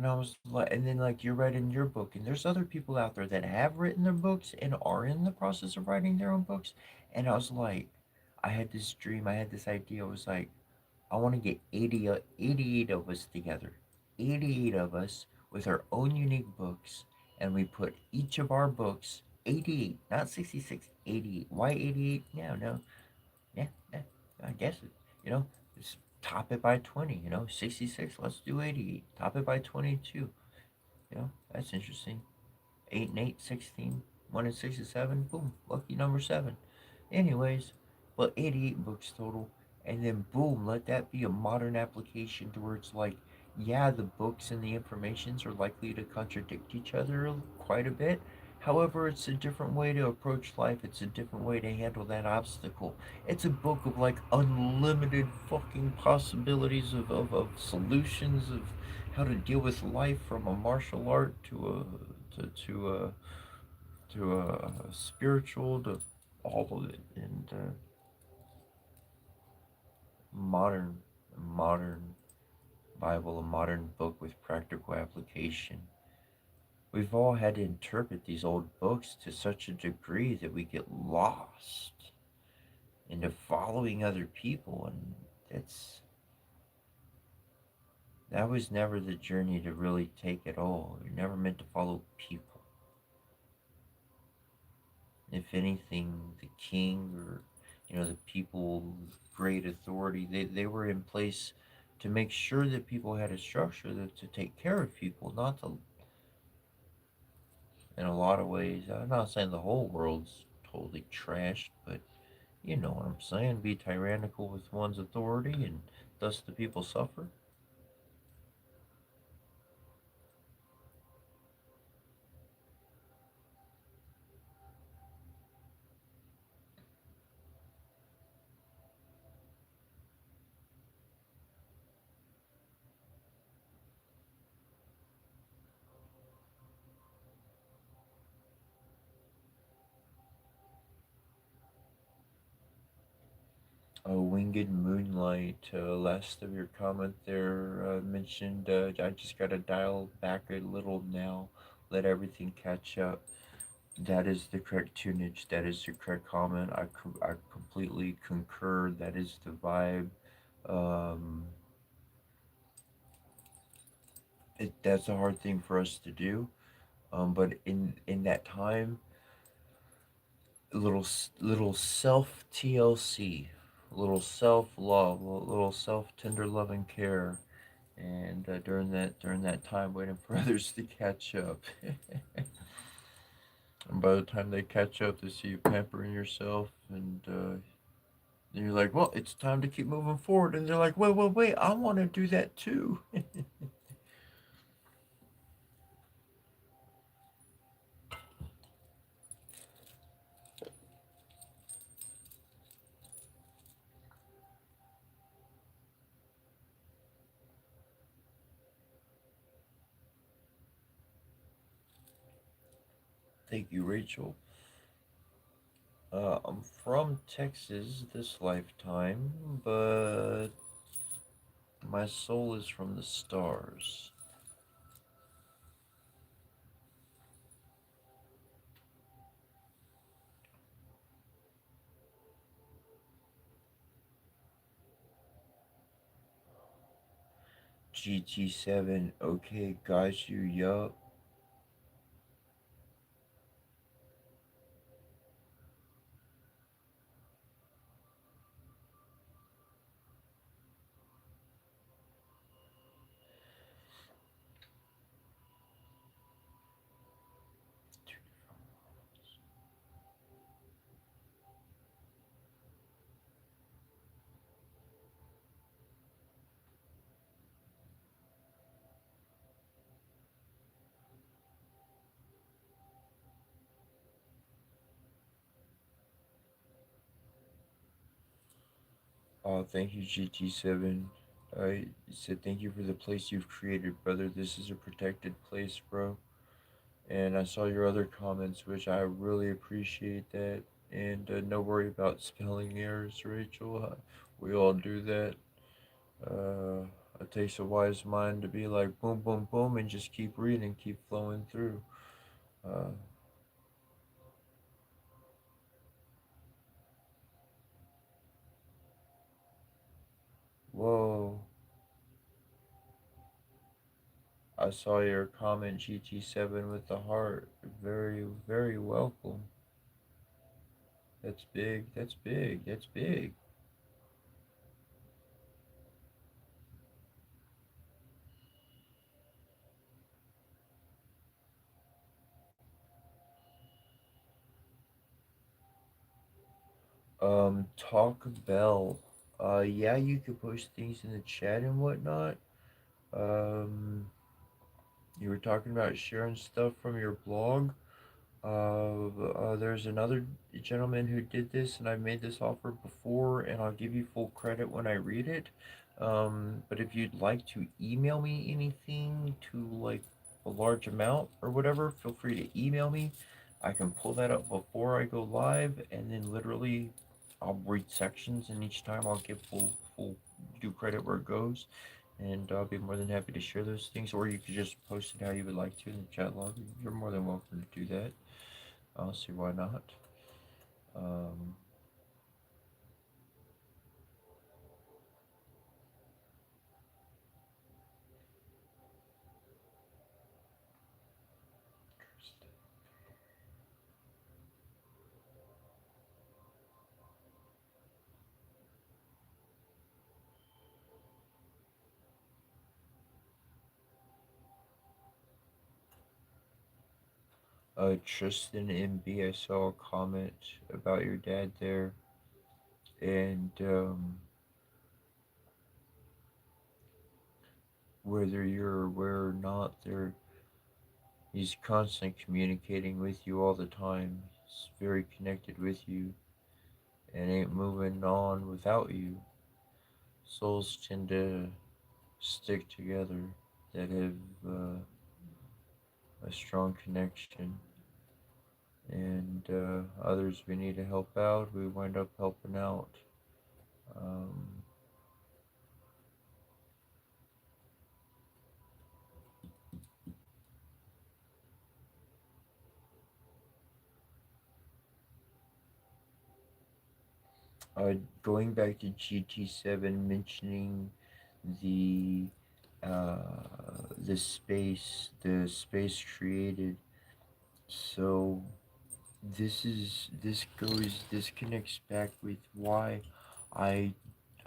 I was like, and then like you're writing your book, and there's other people out there that have written their books and are in the process of writing their own books, and I was like, I had this dream, I had this idea. I was like, I want to get 88 of us together, 88 of us with our own unique books, and we put each of our books 88, not 66, 88. Why 88 now? No, yeah, yeah, I guess it, you know, just top it by 20, 66, let's do 88. Top it by 22, that's interesting. 8 and 8, 16. 1 and 6 is 7. Boom, lucky number 7. Anyways, well, 88 books total. And then boom, let that be a modern application to where it's like, yeah, the books and the informations are likely to contradict each other quite a bit. However, it's a different way to approach life. It's a different way to handle that obstacle. It's a book of like unlimited fucking possibilities of solutions of how to deal with life from a martial art to a spiritual to all of it and modern modern Bible, a modern book with practical application. We've all had to interpret these old books to such a degree that we get lost into following other people, and that's that was never the journey to really take it all. You're never meant to follow people. If anything, the king or the people, great authority, they were in place to make sure that people had a structure to take care of people, not to, in a lot of ways. I'm not saying the whole world's totally trashed, but you know what I'm saying. Be tyrannical with one's authority, and thus the people suffer. Winged Moonlight, last of your comment there mentioned, I just gotta dial back a little now, let everything catch up. That is the correct tunage. That is the correct comment. I completely concur. That is the vibe. Um, that's a hard thing for us to do. But in that time, little self TLC, little self love, little self tender loving care, and during that time, waiting for others to catch up. And by the time they catch up, they see you pampering yourself, and then you're like, well, it's time to keep moving forward. And they're like, wait, wait, wait, I want to do that too. Thank you, Rachel. I'm from Texas this lifetime, but my soul is from the stars. GT7, okay, got you, yup. Oh, thank you, GT7. I said thank you for the place you've created, brother. This is a protected place, bro. And I saw your other comments, which I really appreciate that. And no worry about spelling errors, Rachel. We all do that. It takes a wise mind to be like boom, boom, boom, and just keep reading, keep flowing through. Uh, Whoa. I saw your comment, GT7 with the heart. Very, very welcome. That's big. That's big. That's big. Talk Bell. Yeah, you could post things in the chat and whatnot. Um, you were talking about sharing stuff from your blog. There's another gentleman who did this, and I made this offer before, and I'll give you full credit when I read it. But if you'd like to email me anything to like a large amount or whatever, feel free to email me. I can pull that up before I go live, and then literally I'll read sections, and each time I'll give full due credit where it goes, and I'll be more than happy to share those things. Or you could just post it how you would like to in the chat log. You're more than welcome to do that. I'll see why not. Um, Tristan MB, I saw a comment about your dad there, and whether you're aware or not, he's constantly communicating with you all the time. He's very connected with you, and ain't moving on without you. Souls tend to stick together that have a strong connection, and others we need to help out, we wind up helping out. Um, Going back to GT7, mentioning the the space created. So this connects back with why I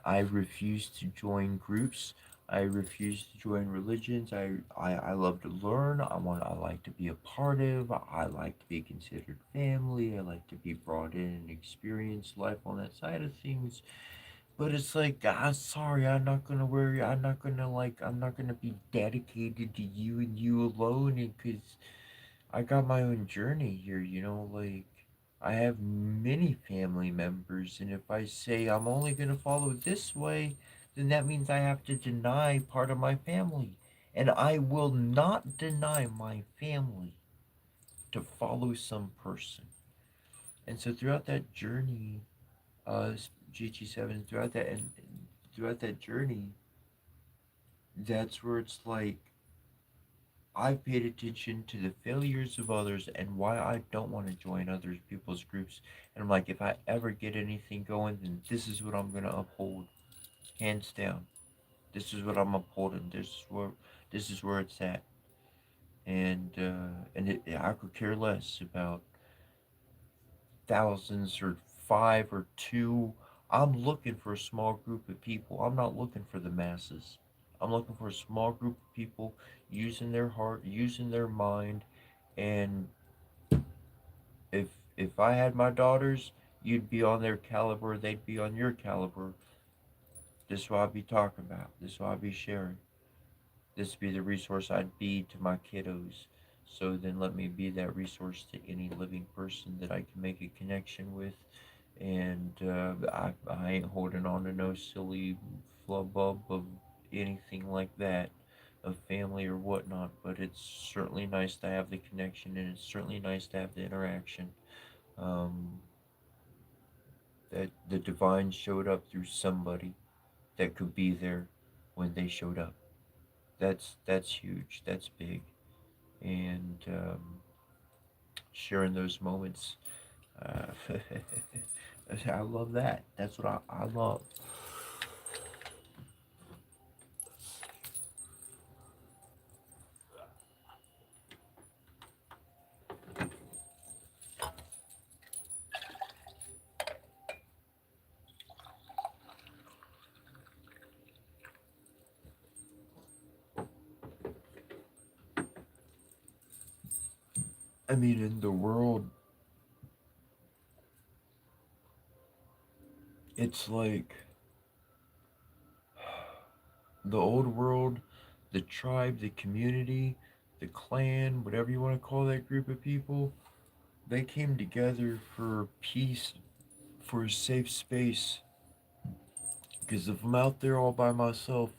I refuse to join groups. I refuse to join religions. I love to learn. I like to be a part of. I like to be considered family. I like to be brought in and experience life on that side of things. But it's like, sorry, I'm not gonna worry. I'm not gonna be dedicated to you and you alone. And because I got my own journey here, like I have many family members, and if I say I'm only going to follow this way, then that means I have to deny part of my family. And I will not deny my family to follow some person. And so throughout that journey, GT7, throughout that journey, that's where it's like I've paid attention to the failures of others and why I don't want to join other people's groups. And I'm like, if I ever get anything going, then this is what I'm gonna uphold, hands down. This is what I'm upholding. This is where it's at. I could care less about thousands or five or two. I'm looking for a small group of people. I'm not looking for the masses. I'm looking for a small group of people using their heart, using their mind, and if if I had my daughters, you'd be on their caliber, they'd be on your caliber. This is what I'd be talking about. This is what I'd be sharing. This would be the resource I'd be to my kiddos. So then let me be that resource to any living person that I can make a connection with. And I ain't holding on to no silly flubub of anything like that, of family or whatnot. But it's certainly nice to have the connection, and it's certainly nice to have the interaction. Um, that the divine showed up through somebody that could be there when they showed up. That's huge. That's big, and sharing those moments. Uh, I love that. That's what I love. I mean, in the world, it's like the old world, the tribe, the community, the clan, whatever you want to call that group of people, they came together for peace, for a safe space. Because if I'm out there all by myself,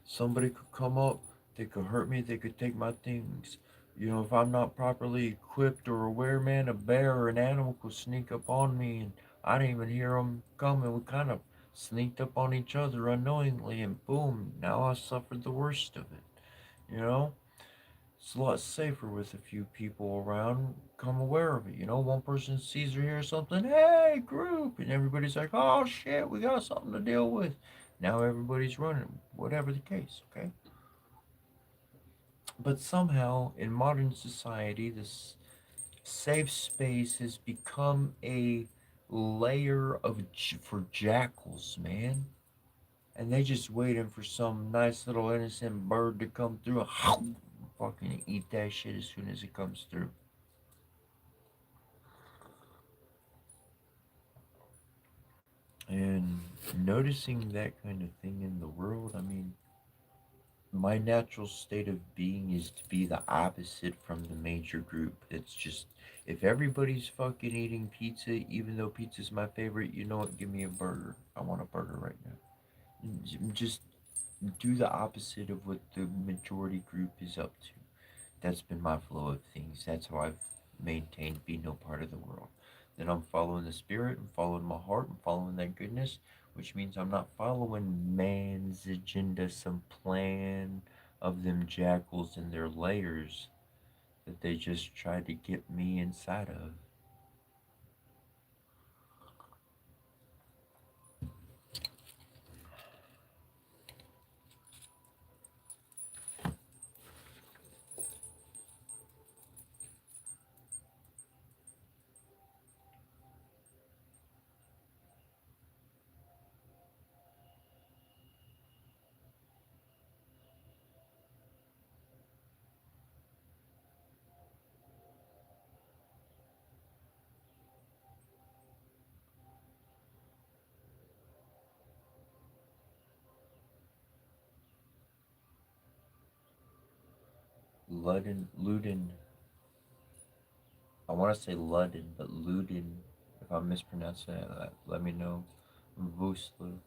somebody could come up, they could hurt me, they could take my things. You know, if I'm not properly equipped or aware, man, a bear or an animal could sneak up on me and I didn't even hear them coming. We kind of sneaked up on each other unknowingly and boom, now I suffered the worst of it. You know? It's a lot safer with a few people around. Come aware of it. You know, one person sees or hears something, hey, group, and everybody's like, oh shit, we got something to deal with. Now everybody's running, whatever the case, okay? But somehow, in modern society, this safe space has become a layer for jackals, man. And they just waiting for some nice little innocent bird to come through and fucking eat that shit as soon as it comes through. And noticing that kind of thing in the world, I mean, my natural state of being is to be the opposite from the major group. It's just, if everybody's fucking eating pizza, even though pizza's my favorite, you know what? Give me a burger. I want a burger right now. Just do the opposite of what the majority group is up to. That's been my flow of things. That's how I've maintained being no part of the world. Then I'm following the spirit, I'm following my heart, I'm following that goodness, which means I'm not following man's agenda, some plan of them jackals and their layers that they just tried to get me inside of. Ludin, I want to say Ludin, but Ludin, if I'm mispronouncing it, let me know. Vuslu.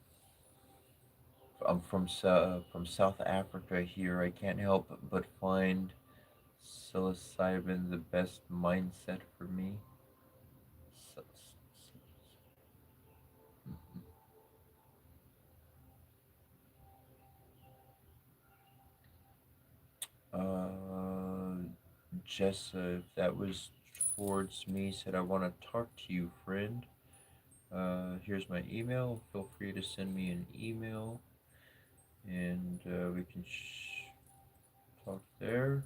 I'm from South Africa here. I can't help but find psilocybin the best mindset for me. Uh, Jessa, if that was towards me, said I want to talk to you, friend. Here's my email. Feel free to send me an email, and we can talk there.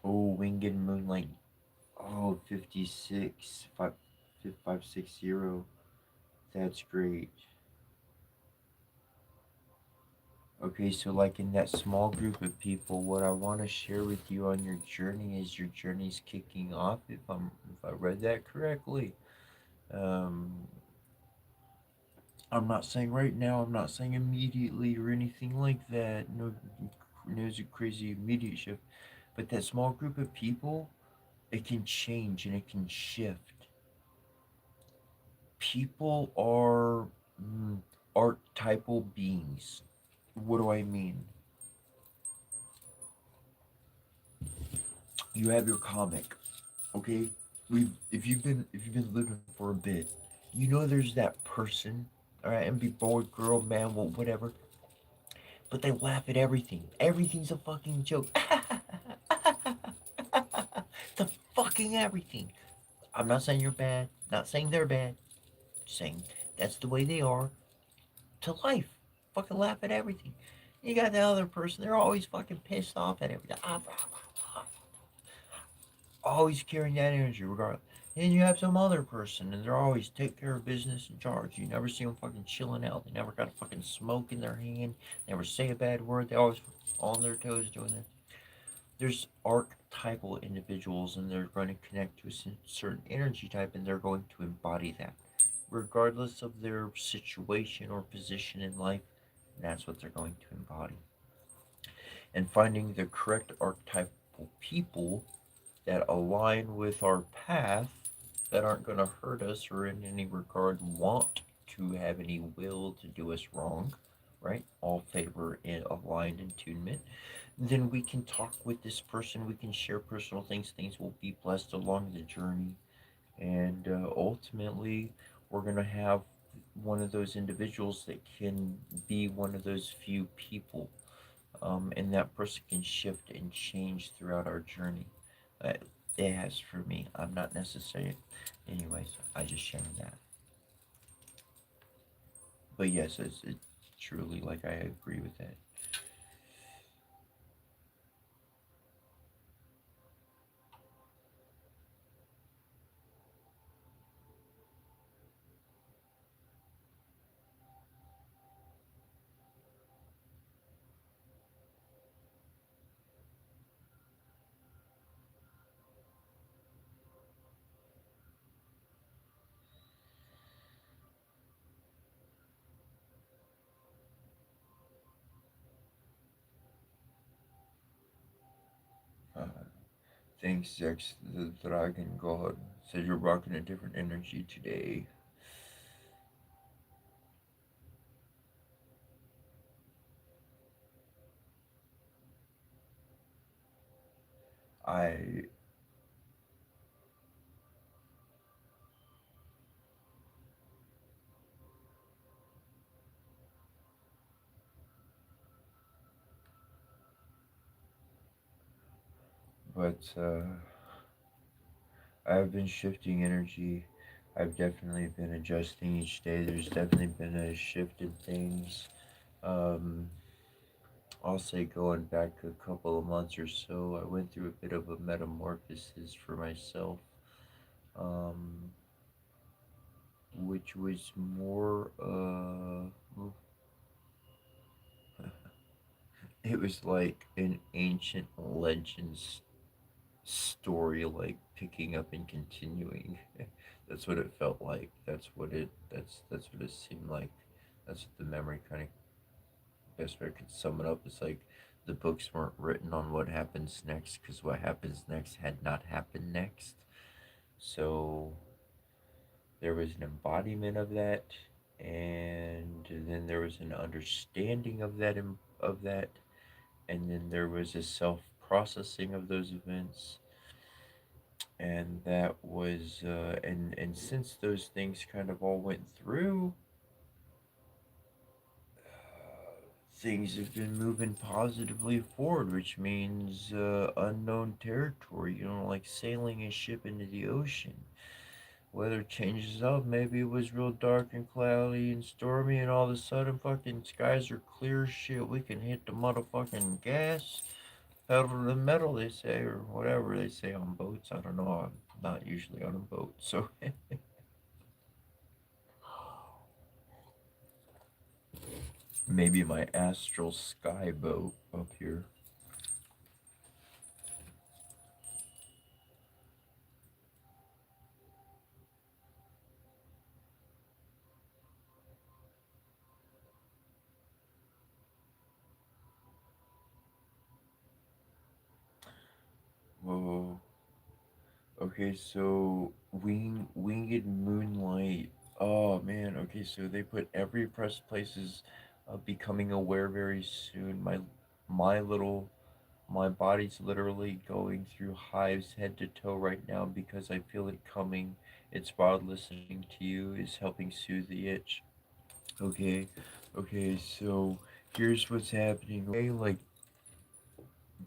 Oh, Winged Moonlight. Oh, 56, 560. That's great. Okay, so like in that small group of people, what I want to share with you on your journey is your journey's kicking off. If I read that correctly, um, I'm not saying right now. I'm not saying immediately or anything like that. No, no crazy immediate shift, but that small group of people, it can change and it can shift. People are archetypal beings. What do I mean? You have your comic, okay? We if you've been living for a bit, you know there's that person, all right, and be boy, girl, man, well, whatever, but they laugh at everything. Everything's a fucking joke. The fucking everything. I'm not saying you're bad. Not saying they're bad. Just saying that's the way they are to life. Fucking laugh at everything. You got the other person. They're always fucking pissed off at everything. Always carrying that energy, regardless. And you have some other person, and they're always take care of business in charge. You never see them fucking chilling out. They never got a fucking smoke in their hand. Never say a bad word. They always on their toes doing this. There's archetypal individuals, and they're going to connect to a certain energy type, and they're going to embody that, regardless of their situation or position in life. That's what they're going to embody. And finding the correct archetypal people that align with our path, that aren't going to hurt us or in any regard want to have any will to do us wrong, right? All favor and aligned attunement. Then we can talk with this person, we can share personal things, things will be blessed along the journey. And ultimately, we're going to have one of those individuals that can be one of those few people, and that person can shift and change throughout our journey. Uh, it has for me. I'm not necessarily. Anyways, I just sharing that. But yes, it's truly like I agree with that. Uh, Thanks, Zex, the Dragon God. Said you're rocking a different energy today. I, but I've been shifting energy. I've definitely been adjusting each day. There's definitely been a shift in things. Um, I'll say going back a couple of months or so, I went through a bit of a metamorphosis for myself, um, which was more, it was like an ancient legends story, like picking up and continuing. That's what it felt like. That's what it seemed like. That's what the memory kind of best way I could sum it up. It's like the books weren't written on what happens next because what happens next had not happened next. So there was an embodiment of that, and then there was an understanding of that, and then there was a self processing of those events, and that was and since those things kind of all went through, things have been moving positively forward, which means unknown territory, like sailing a ship into the ocean. Weather changes up, maybe it was real dark and cloudy and stormy, and all of a sudden fucking skies are clear as shit. We can hit the motherfucking gas, pedal to the metal, they say, or whatever they say on boats. I don't know, I'm not usually on a boat, so maybe my astral sky boat up here. Whoa. Okay, so winged moonlight. Oh man. Okay, so they put every press places becoming aware very soon. My body's literally going through hives head to toe right now because I feel it coming. It's wild listening to you is helping soothe the itch. Okay, okay, so here's what's happening. Okay, like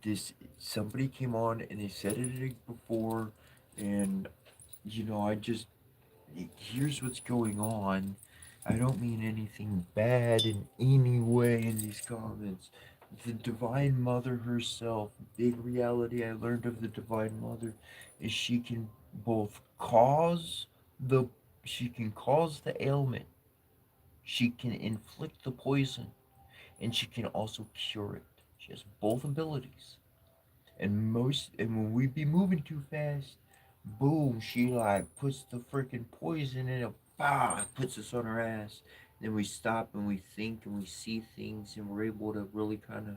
this, somebody came on and they said it before, and I just, here's what's going on. I don't mean anything bad in any way in these comments, The Divine Mother herself, big reality I learned of the Divine Mother is both cause the she can cause the ailment, she can inflict the poison, and she can also cure it. She has both abilities. And when we be moving too fast, boom, she like puts the freaking poison in it, bah, puts us on her ass. Then we stop and we think and we see things and we're able to really kind of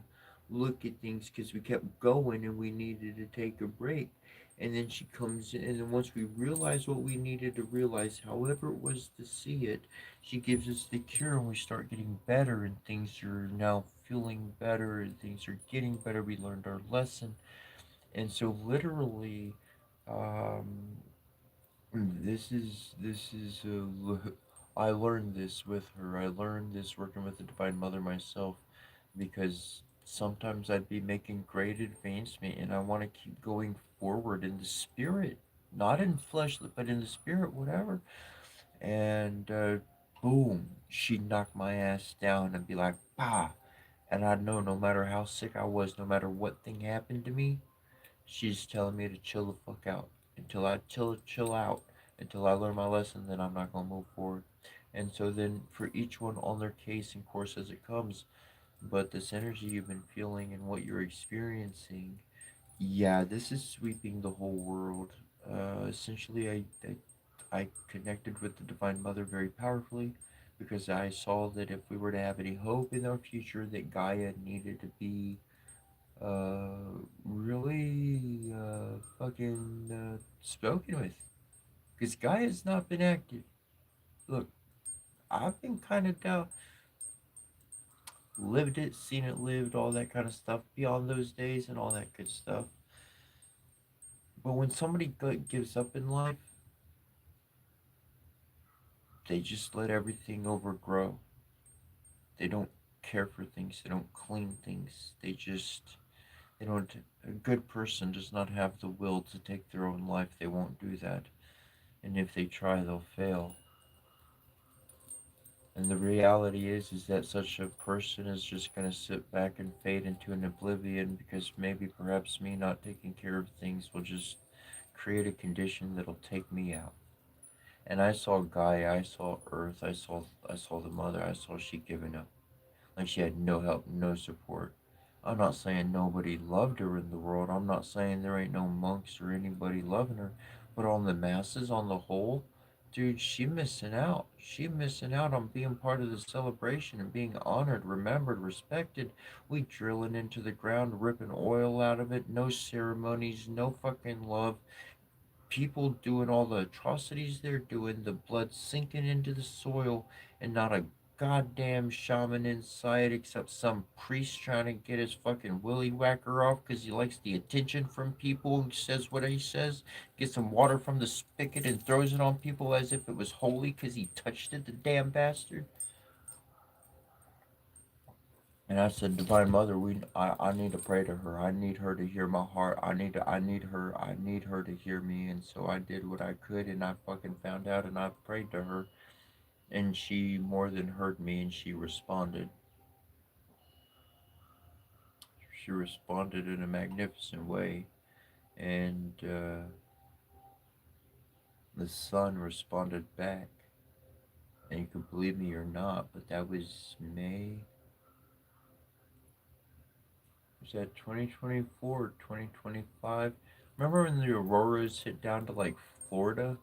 look at things because we kept going and we needed to take a break. And then she comes in, and then once we realize what we needed to realize, however it was to see it, she gives us the cure and we start getting better and things are now feeling better and things are getting better. We learned our lesson. And so literally, um, I learned this with her. I learned this working with the Divine Mother myself, because sometimes I'd be making great advancement and I want to keep going forward in the spirit, not in flesh, but in the spirit, whatever. And boom, she'd knock my ass down and be like, "Bah!" And I'd know no matter how sick I was, no matter what thing happened to me, she's telling me to chill the fuck out until I chill out until I learn my lesson. Then I'm not gonna move forward. And so then for each one on their case and course as it comes, but this energy you've been feeling and what you're experiencing, yeah, this is sweeping the whole world. Essentially, I connected with the Divine Mother very powerfully because I saw that if we were to have any hope in our future, that Gaia needed to be really fucking spoken with. Because Guy has not been active. Look, I've been kind of down, lived it, seen it lived, all that kind of stuff beyond those days and all that good stuff. But when somebody gives up in life, they just let everything overgrow. They don't care for things, they don't clean things. They don't, a good person does not have the will to take their own life. They won't do that. And if they try, they'll fail. And the reality is that such a person is just going to sit back and fade into an oblivion because maybe perhaps me not taking care of things will just create a condition that'll take me out. And I saw Gaia, I saw Earth, I saw the mother, I saw she giving up. Like she had no help, no support. I'm not saying nobody loved her in the world. I'm not saying there ain't no monks or anybody loving her. But on the masses, on the whole, dude, she missing out. She missing out on being part of the celebration and being honored, remembered, respected. We drilling into the ground, ripping oil out of it. No ceremonies, no fucking love. People doing all the atrocities they're doing, the blood sinking into the soil, and not a goddamn shaman inside except some priest trying to get his fucking willy whacker off because he likes the attention from people and says what he says, gets some water from the spigot and throws it on people as if it was holy because he touched it, the damn bastard. And I said, Divine Mother, I need to pray to her. I need her to hear my heart. I need her to hear me. And so I did what I could, and I fucking found out, and I prayed to her, and she more than heard me, and she responded. She responded in a magnificent way, and the sun responded back. And you can believe me or not, but that was May. Was that 2024, 2025? Remember when the auroras hit down to like Florida?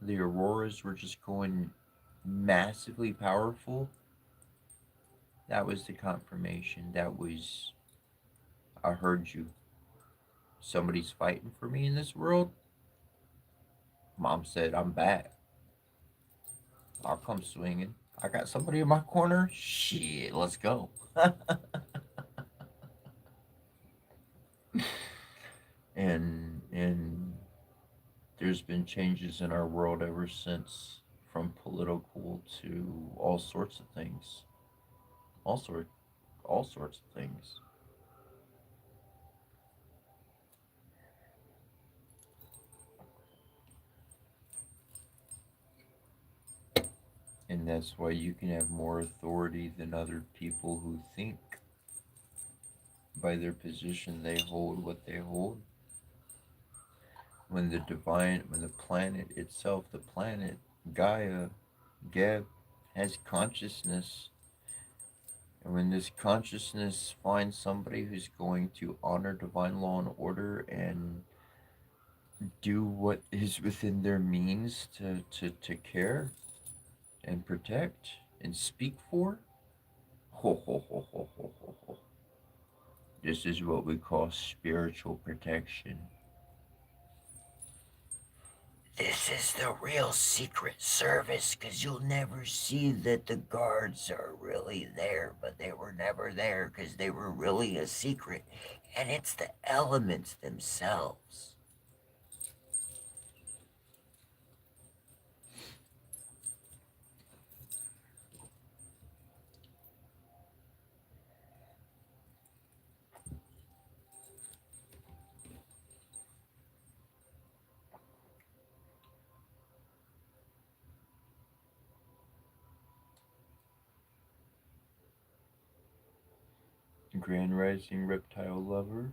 The auroras were just going massively powerful. That was the confirmation. That was, I heard you. Somebody's fighting for me in this world. Mom said, I'm back. I'll come swinging. I got somebody in my corner. Shit, let's go. And there's been changes in our world ever since, from political to all sorts of things. All sort all sorts of things. And that's why you can have more authority than other people who think. by their position they hold what they hold. When the planet itself, the planet, Gaia, Geb, has consciousness, and when this consciousness finds somebody who's going to honor divine law and order and do what is within their means to care and protect and speak for, ho ho ho ho ho ho ho. This is what we call spiritual protection. This is the real Secret Service, because you'll never see that the guards are really there, but they were never there because they were really a secret. And it's the elements themselves. Grand Rising Reptile Lover.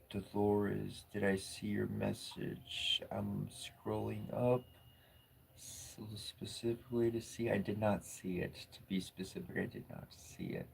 Dolores, did I see your message? I'm scrolling up specifically to see. I did not see it. To be specific, I did not see it.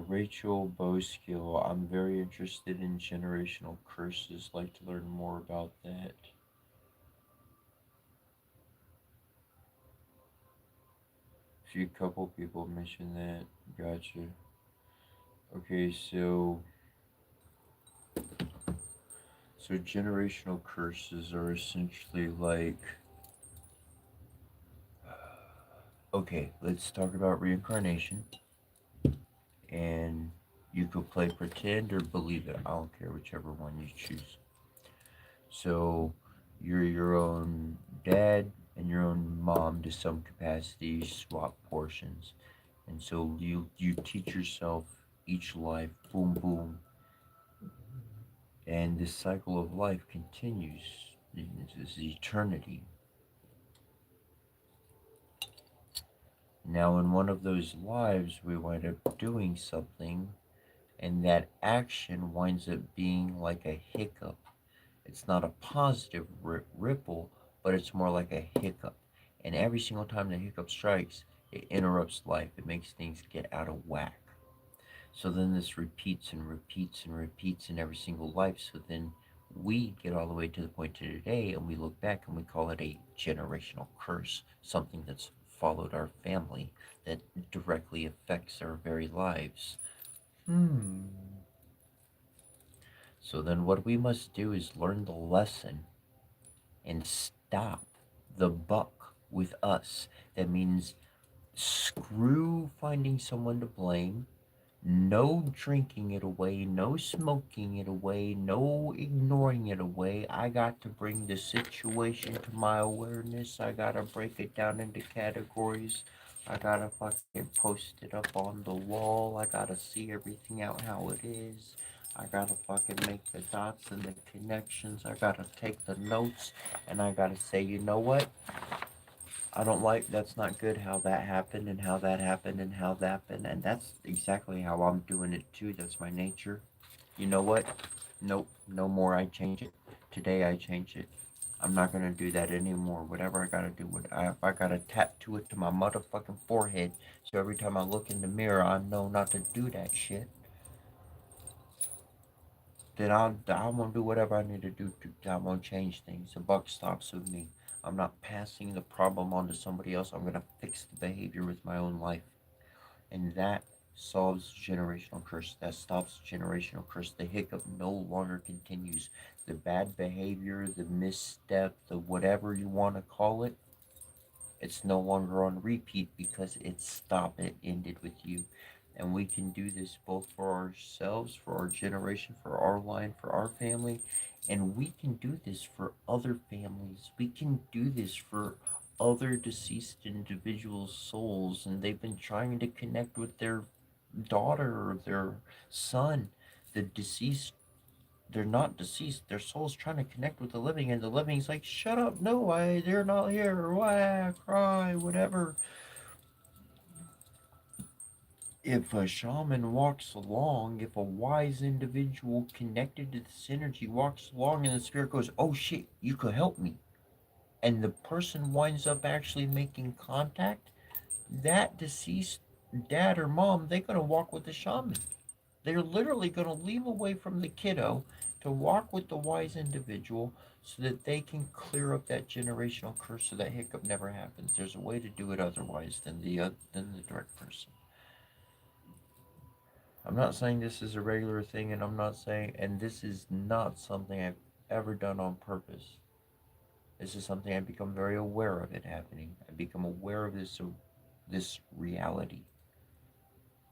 Rachel Boskill, I'm very interested in generational curses. Like to learn more about that. A few couple people mentioned that. Gotcha. Okay, so generational curses are essentially like, okay, let's talk about reincarnation, and you could play pretend or believe it. I don't care, whichever one you choose. So you're your own dad and your own mom to some capacity, swap portions. And so you teach yourself each life, boom boom, and this cycle of life continues. This is eternity. Now, in one of those lives, we wind up doing something, and that action winds up being like a hiccup. It's not a positive ripple, but it's more like a hiccup. And every single time the hiccup strikes, it interrupts life. It makes things get out of whack. So then this repeats and repeats and repeats in every single life. So then we get all the way to the point to today and we look back and we call it a generational curse, something that's followed our family that directly affects our very lives. So then what we must do is learn the lesson and stop the buck with us. That means screw finding someone to blame. No drinking it away, no smoking it away, no ignoring it away. I got to bring the situation to my awareness. I gotta break it down into categories. I gotta fucking post it up on the wall. I gotta see everything out how it is. I gotta fucking make the dots and the connections. I gotta take the notes and I gotta say, you know what? I don't like, that's not good how that happened and how that happened and how that happened. And that's exactly how I'm doing it too. That's my nature. You know what? Nope, no more. I change it. Today I change it. I'm not gonna do that anymore. Whatever I gotta do, if I gotta tattoo it to my motherfucking forehead, so every time I look in the mirror, I know not to do that shit. Then I'm gonna do whatever I need to do to. I'm gonna change things. The buck stops with me. I'm not passing the problem on to somebody else. I'm gonna fix the behavior with my own life, and that solves generational curse. That stops generational curse. The hiccup no longer continues. The bad behavior, the misstep, the whatever you want to call it, it's no longer on repeat because it stopped. It ended with you. And we can do this both for ourselves, for our generation, for our line, for our family. And we can do this for other families. We can do this for other deceased individuals' souls. And they've been trying to connect with their daughter or their son. The deceased, they're not deceased. Their soul's trying to connect with the living, and the living's like, "Shut up! No, they're not here. Why cry? Whatever." If a shaman walks along, if a wise individual connected to this energy walks along, and the spirit goes, "Oh shit, you could help me," and the person winds up actually making contact, that deceased dad or mom, they're gonna walk with the shaman. They're literally going to leave away from the kiddo to walk with the wise individual so that they can clear up that generational curse so that hiccup never happens. There's a way to do it otherwise than the direct person. I'm not saying this is a regular thing, and I'm not saying, and this is not something I've ever done on purpose. This is something I become very aware of it happening. I become aware of this reality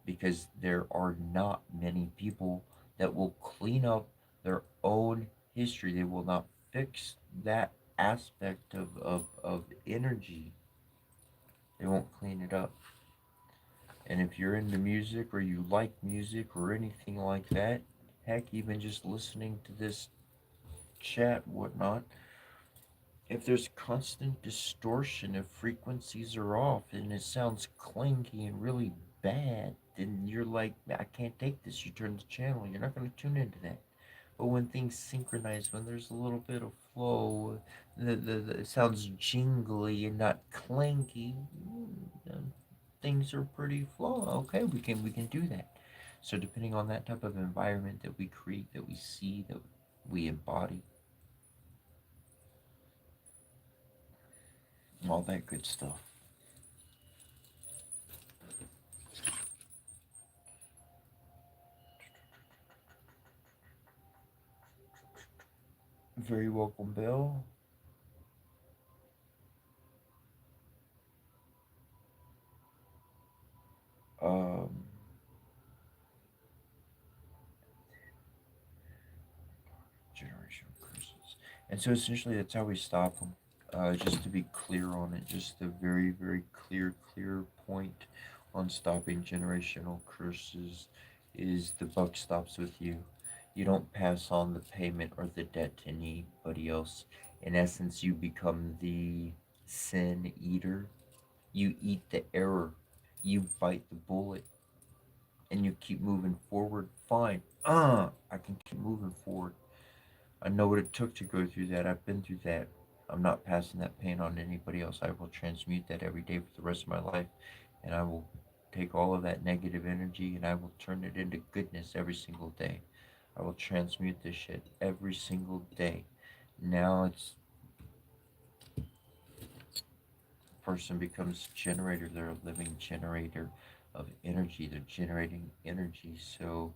because there are not many people that will clean up their own history. They will not fix that aspect of energy. They won't clean it up. And if you're into music or you like music or anything like that, heck, even just listening to this chat, whatnot, if there's constant distortion, if frequencies are off and it sounds clinky and really bad, then you're like, I can't take this. You turn the channel. You're not going to tune into that. But when things synchronize, when there's a little bit of flow, it sounds jingly and not clanky, things are pretty flow. Okay, we can do that. So depending on that type of environment that we create, that we see, that we embody, all that good stuff. Very welcome, Bill. Um, Generational curses. And so essentially, that's how we stop them. Just to be clear on it, just a very, very clear point on stopping generational curses is the buck stops with you. You don't pass on the payment or the debt to anybody else. In essence, you become the sin eater. You eat the error. You bite the bullet and you keep moving forward. Fine. I can keep moving forward. I know what it took to go through that. I've been through that. I'm not passing that pain on to anybody else. I will transmute that every day for the rest of my life. And I will take all of that negative energy and I will turn it into goodness every single day. I will transmute this shit every single day. Now it's person becomes generator. They're a living generator of energy. They're generating energy. So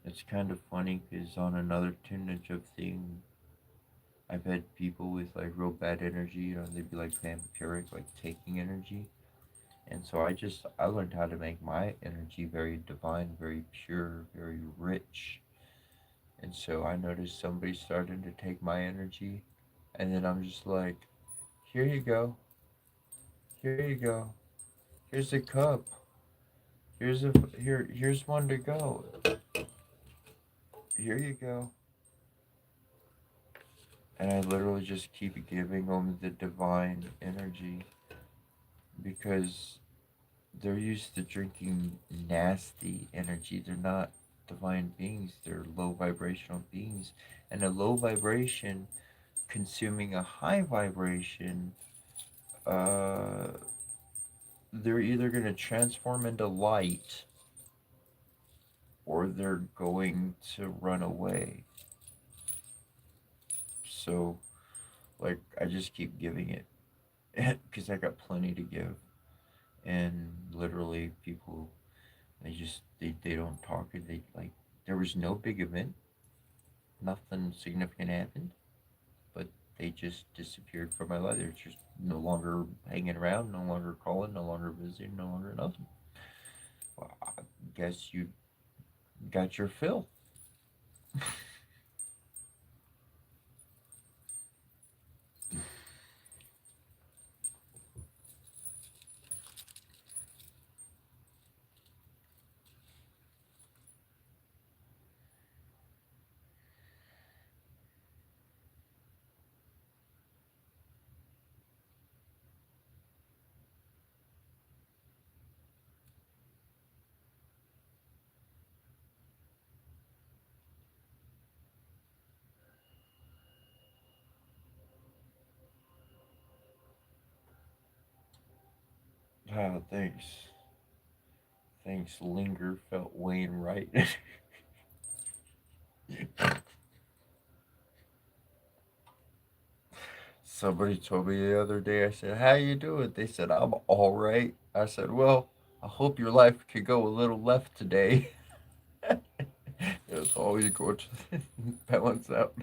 it's kind of funny because on another tunage of thing, I've had people with like real bad energy, they'd be like vampiric, like taking energy. And so I learned how to make my energy very divine, very pure, very rich. And so I noticed somebody starting to take my energy, and then I'm just like, here you go, here you go, here's a cup, here's one to go, here you go. And I literally just keep giving them the divine energy because they're used to drinking nasty energy. They're not. divine beings. They're low vibrational beings. And a low vibration consuming a high vibration, uh, they're either going to transform into light or they're going to run away. So, like, I just keep giving it because I got plenty to give. And literally, people, they don't talk. They, like, there was no big event, nothing significant happened, but they just disappeared from my life. They're just no longer hanging around, no longer calling, no longer visiting, no longer nothing. Well, I guess you got your fill. Ah, thanks. Thanks, Linger felt Wayne right. Somebody told me the other day, I said, how you doing? They said, I'm all right. I said, well, I hope your life could go a little left today. It's always going to balance out.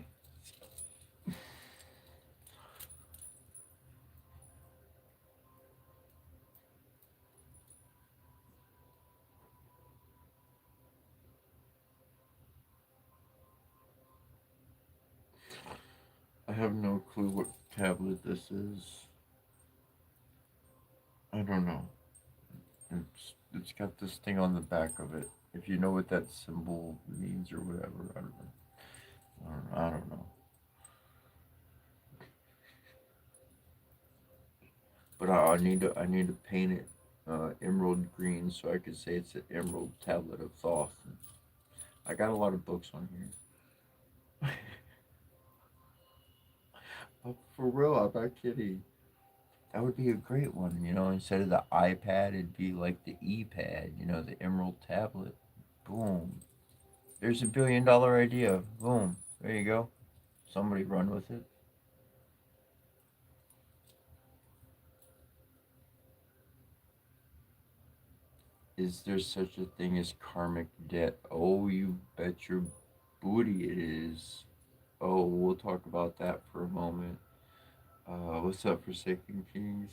I have no clue what tablet this is. I don't know. It's got this thing on the back of it. If you know what that symbol means or whatever, I don't know. I don't know. But I need to paint it emerald green so I could say it's an emerald tablet of Thoth. I got a lot of books on here. But for real, I'm not kidding. That would be a great one, you know. Instead of the iPad, it'd be like the ePad, you know, the emerald tablet. Boom. There's $1 billion idea. Boom. There you go. Somebody run with it. Is there such a thing as karmic debt? Oh, you bet your booty it is. Oh, we'll talk about that for a moment. What's up, Forsaken Kings?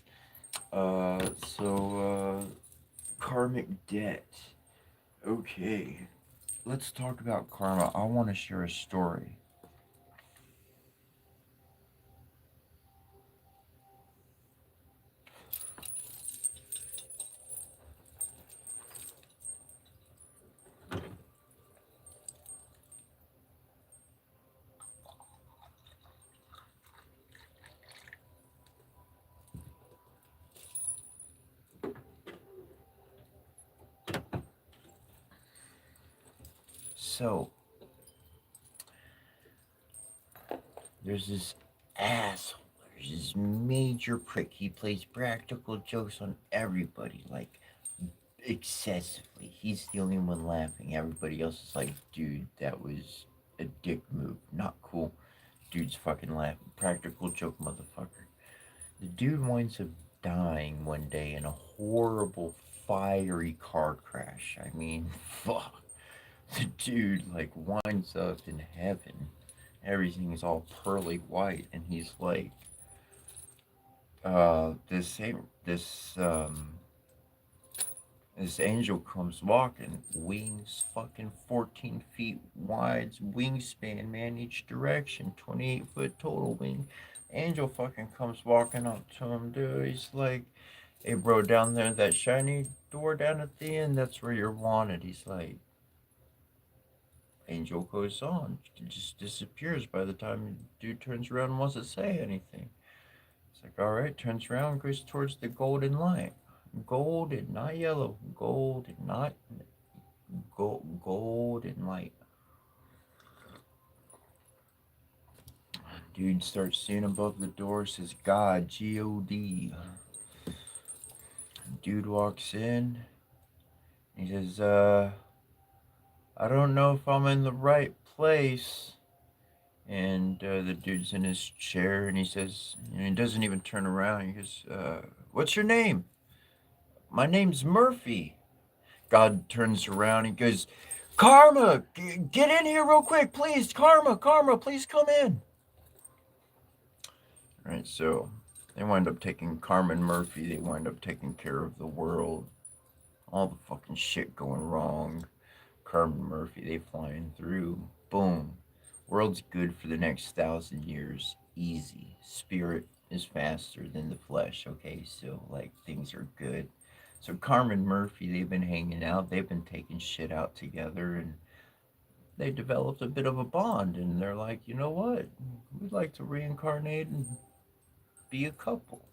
Karmic debt. Okay, let's talk about karma. I want to share a story. So, there's this asshole. There's this major prick. He plays practical jokes on everybody, like excessively. He's the only one laughing. Everybody else is like, dude, that was a dick move. Not cool. Dude's fucking laughing. Practical joke, motherfucker. The dude winds up dying one day in a horrible, fiery car crash. I mean, fuck. The dude, like, winds up in heaven. Everything is all pearly white, and he's like, this angel comes walking, wings fucking 14 feet wide, wingspan, man, each direction, 28-foot total wing. Angel fucking comes walking up to him, dude. He's like, hey, bro, down there, that shiny door down at the end, that's where you're wanted. He's like, Angel goes on, just disappears by the time dude turns around and wants to say anything. It's like, all right, turns around, goes towards the golden light. Golden, not yellow. Golden, not gold and light. Dude starts seeing above the door, says God, G-O-D. Dude walks in. He says, I don't know if I'm in the right place. And the dude's in his chair and he says, and he doesn't even turn around. He goes, what's your name? My name's Murphy. God turns around. He goes, Karma, get in here real quick, please. Karma, please come in. All right, so they wind up taking Carmen Murphy. They wind up taking care of the world. All the fucking shit going wrong. Carmen Murphy, they flying through. Boom. World's good for the next 1,000 years. Easy. Spirit is faster than the flesh. Okay, so like things are good. So Carmen Murphy, they've been hanging out. They've been taking shit out together, and they developed a bit of a bond. And they're like, you know what? We'd like to reincarnate and be a couple.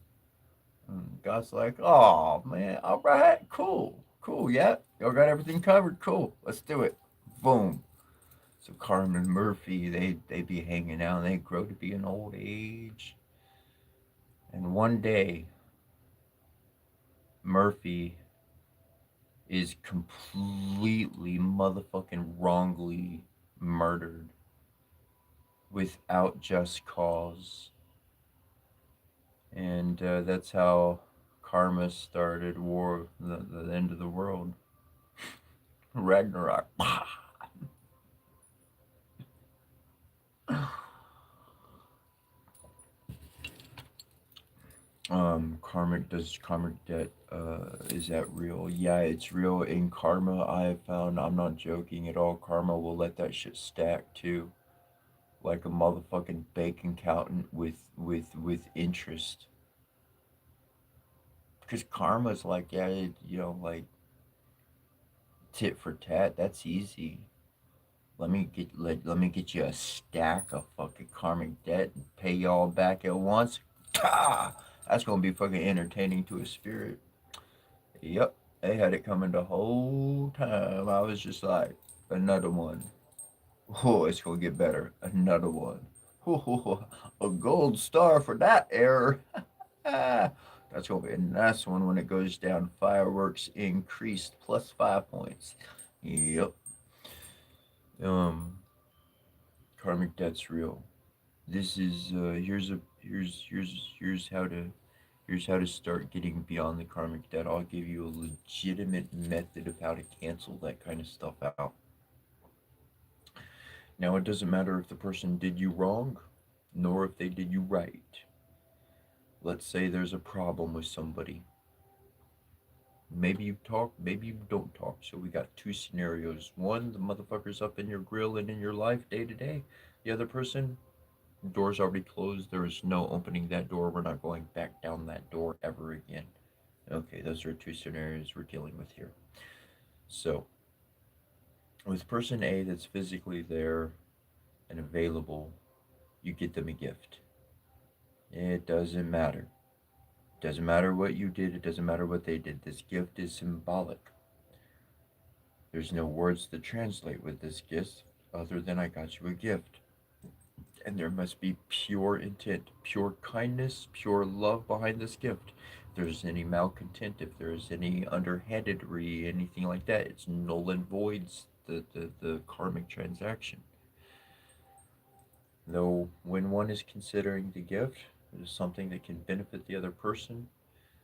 And God's like, oh man, all right, cool, yeah, y'all got everything covered, cool, let's do it. Boom. So Carmen Murphy, they be hanging out, and they grow to be an old age. And one day, Murphy is completely motherfucking wrongly murdered without just cause. And that's how karma started war, the end of the world. Ragnarok. Karmic debt, is that real? Yeah, it's real. In karma, I have found, I'm not joking at all, karma will let that shit stack too. Like a motherfucking bank accountant with interest. Because karma's like, yeah, like tit for tat, that's easy. Let me get you a stack of fucking karmic debt and pay y'all back at once. Pah! That's gonna be fucking entertaining to a spirit. Yep, they had it coming the whole time. I was just like, another one. Oh, it's gonna get better. Another one. Oh, a gold star for that error. That's gonna be a nice one when it goes down. Fireworks increased plus 5 points. Yep. Um, karmic debt's real. This is here's how to start getting beyond the karmic debt. I'll give you a legitimate method of how to cancel that kind of stuff out. Now, it doesn't matter if the person did you wrong, nor if they did you right. Let's say there's a problem with somebody. Maybe you talk, maybe you don't talk. So we got two scenarios. One, the motherfucker's up in your grill and in your life day to day. The other person, door's already closed. There is no opening that door. We're not going back down that door ever again. Okay, those are two scenarios we're dealing with here. So, with person A that's physically there and available, you get them a gift. It doesn't matter. It doesn't matter what you did, it doesn't matter what they did. This gift is symbolic. There's no words to translate with this gift other than I got you a gift. And there must be pure intent, pure kindness, pure love behind this gift. If there's any malcontent, if there's any underhandedry, anything like that, it's null and voids the karmic transaction. Though when one is considering the gift, there's something that can benefit the other person,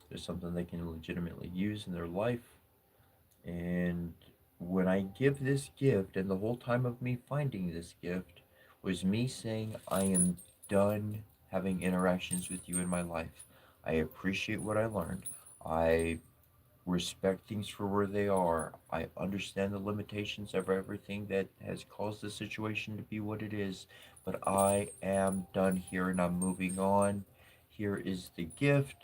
there's something they can legitimately use in their life. And when I give this gift, and the whole time of me finding this gift was me saying, I am done having interactions with you in my life. I appreciate what I learned. I respect things for where they are. I understand the limitations of everything that has caused the situation to be what it is, but I am done here and I'm moving on. Here is the gift.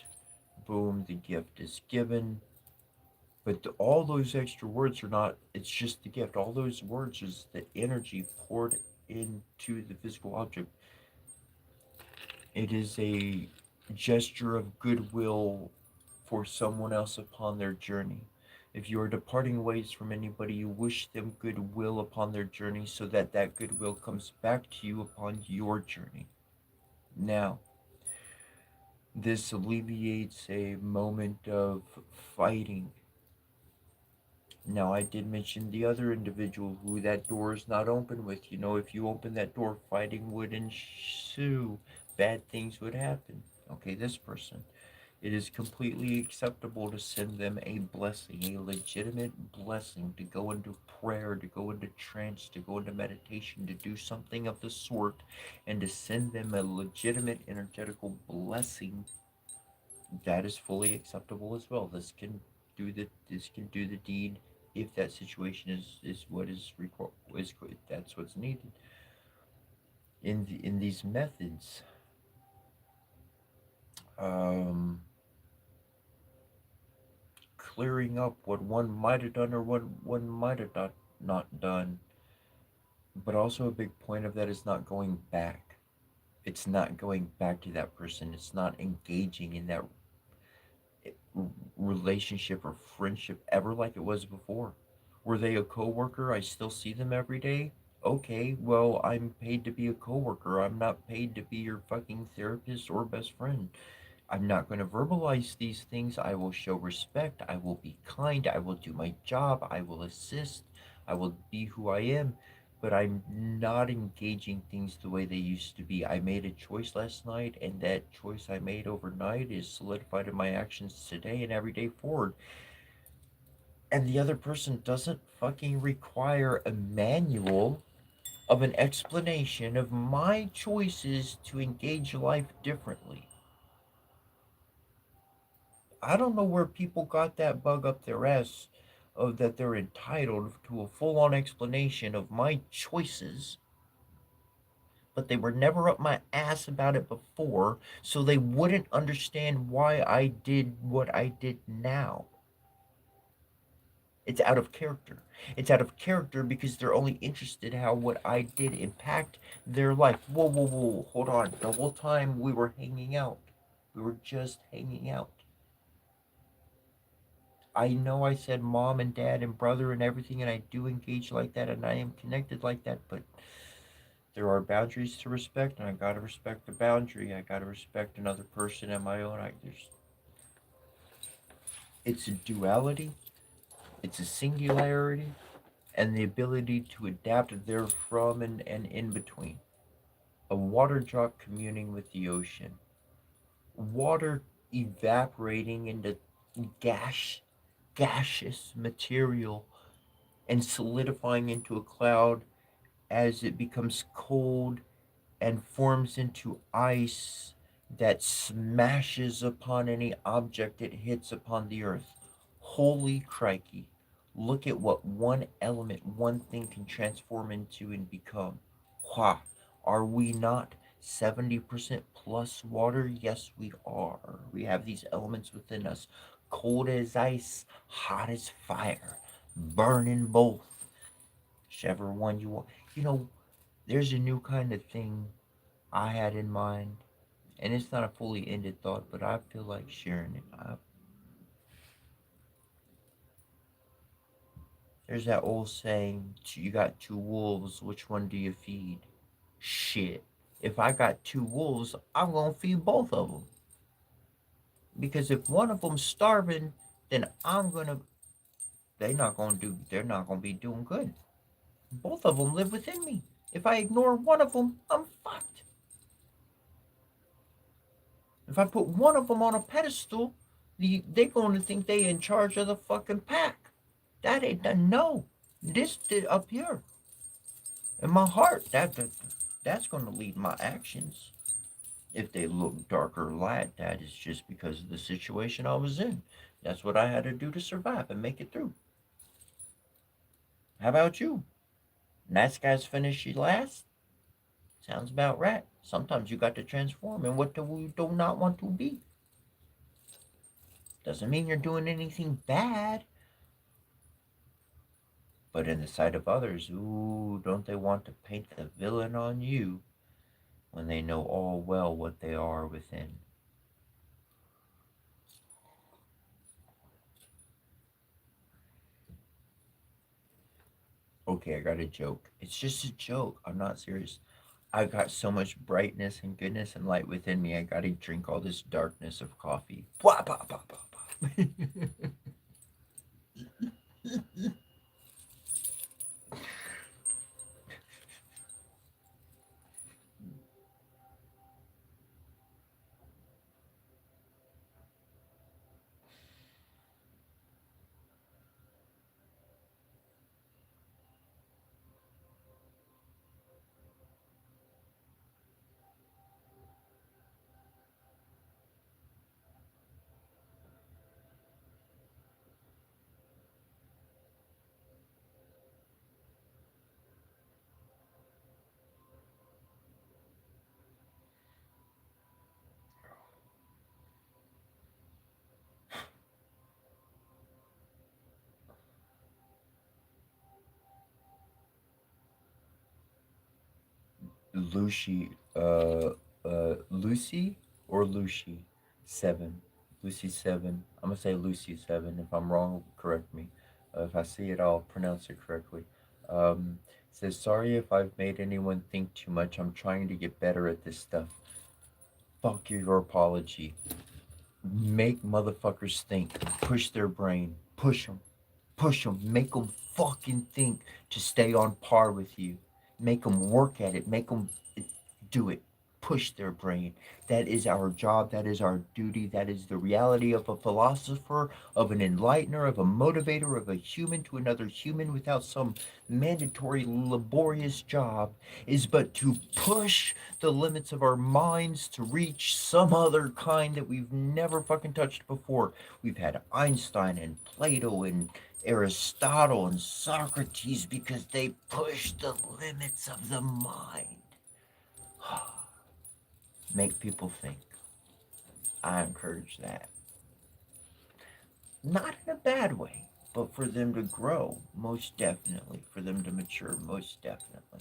Boom, the gift is given. But all those extra words are not, it's just the gift. All those words is the energy poured into the physical object. It is a gesture of goodwill for someone else upon their journey. If you are departing ways from anybody, you wish them goodwill upon their journey so that that goodwill comes back to you upon your journey. Now, this alleviates a moment of fighting. Now, I did mention the other individual who that door is not open with. If you open that door, fighting would ensue. Bad things would happen. Okay, this person. It is completely acceptable to send them a blessing, a legitimate blessing, to go into prayer, to go into trance, to go into meditation, to do something of the sort, and to send them a legitimate energetical blessing. That is fully acceptable as well. This can do the deed if that situation is what is required. That's what's needed in these methods. Um, Clearing up what one might have done or what one might have not done. But also a big point of that is not going back. It's not going back to that person. It's not engaging in that relationship or friendship ever like it was before. Were they a coworker? I still see them every day. Okay, well, I'm paid to be a coworker. I'm not paid to be your fucking therapist or best friend. I'm not going to verbalize these things. I will show respect. I will be kind. I will do my job. I will assist. I will be who I am. But I'm not engaging things the way they used to be. I made a choice last night, and that choice I made overnight is solidified in my actions today and every day forward. And the other person doesn't fucking require a manual of an explanation of my choices to engage life differently. I don't know where people got that bug up their ass of that they're entitled to a full on explanation of my choices, but they were never up my ass about it before, so they wouldn't understand why I did what I did now. It's out of character. It's out of character because they're only interested how what I did impact their life. Whoa, whoa, whoa, hold on. The whole time we were hanging out, we were just hanging out. I know I said mom and dad and brother and everything, and I do engage like that, and I am connected like that, but there are boundaries to respect, and I gotta respect the boundary. I gotta respect another person and my own. It's a duality, it's a singularity, and the ability to adapt therefrom and in between. A water drop communing with the ocean, water evaporating into gas, gaseous material and solidifying into a cloud as it becomes cold and forms into ice that smashes upon any object it hits upon the earth. Holy crikey. Look at what one element, one thing can transform into and become. Wha! Are we not 70% plus water? Yes, we are. We have these elements within us. Cold as ice, hot as fire, burning both. Whichever one you want. You know, there's a new kind of thing I had in mind, and it's not a fully ended thought, but I feel like sharing it. There's that old saying, you got two wolves, which one do you feed? Shit. If I got two wolves, I'm gonna feed both of them. Because if one of them's starving, then they're not gonna be doing good. Both of them live within me. If I ignore one of them, I'm fucked. If I put one of them on a pedestal, they're going to think they in charge of the fucking pack. That ain't done. No, this did up here in my heart. That's going to lead my actions. If they look dark or light, that is just because of the situation I was in. That's what I had to do to survive and make it through. How about you? Nice guys finish you last? Sounds about right. Sometimes you got to transform and what do we do not want to be. Doesn't mean you're doing anything bad. But in the sight of others, ooh, don't they want to paint the villain on you when they know all well what they are within? Okay, I got a joke. It's just a joke. I'm not serious. I got so much brightness and goodness and light within me. I got to drink all this darkness of coffee. Blah, blah, blah, blah, blah. Lucy, Lucy or Lucy, 7. Lucy 7. I'm gonna say Lucy 7. If I'm wrong, correct me. If I see it, I'll pronounce it correctly. Says, sorry if I've made anyone think too much. I'm trying to get better at this stuff. Fuck your apology. Make motherfuckers think. Push their brain. Push them. Push them. Make them fucking think to stay on par with you. Make them work at it. Make them do it. Push their brain. That is our job. That is our duty. That is the reality of a philosopher, of an enlightener, of a motivator, of a human to another human without some mandatory laborious job, is but to push the limits of our minds to reach some other kind that we've never fucking touched before. We've had Einstein and Plato and Aristotle and Socrates because they pushed the limits of the mind. Make people think. I encourage that. Not in a bad way, but for them to grow, most definitely. For them to mature, most definitely.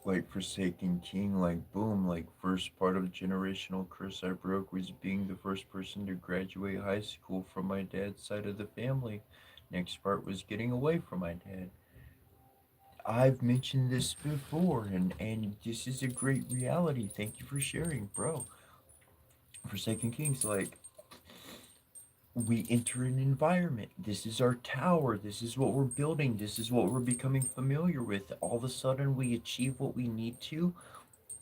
Like Forsaken King, like boom, like first part of the generational curse I broke was being the first person to graduate high school from my dad's side of the family. Next part was getting away from my dad. I've mentioned this before, and this is a great reality. Thank you for sharing, bro. Forsaken Kings, like we enter an environment. This is our tower. This is what we're building. This is what we're becoming familiar with. All of a sudden, we achieve what we need to,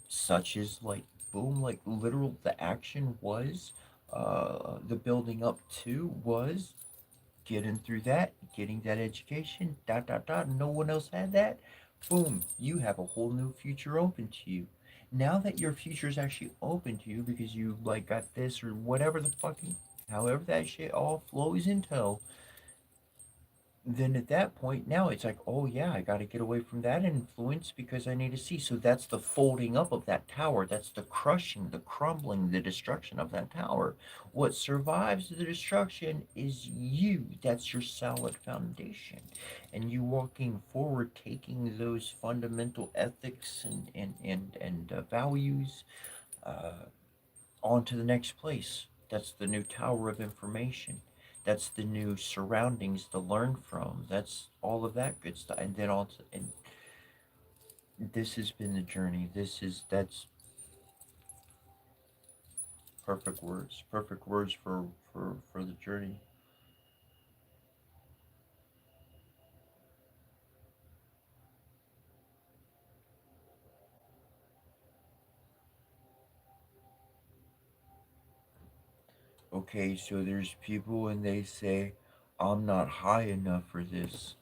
such as like boom, like literal. The action was, the building up to was getting through that, getting that education. Dot dot dot. No one else had that. Boom, you have a whole new future open to you. Now that your future is actually open to you because you like got this or whatever the fucking however that shit all flows into, then at that point now it's like, oh yeah, I got to get away from that influence because I need to see. So that's the folding up of that tower. That's the crushing, the crumbling, the destruction of that tower. What survives the destruction is you. That's your solid foundation. And you walking forward, taking those fundamental ethics and values uh, on to the next place. That's the new tower of information. That's the new surroundings to learn from. That's all of that good stuff. And then also, and this has been the journey. That's perfect words. Perfect words for the journey. Okay, so there's people and they say, I'm not high enough for this.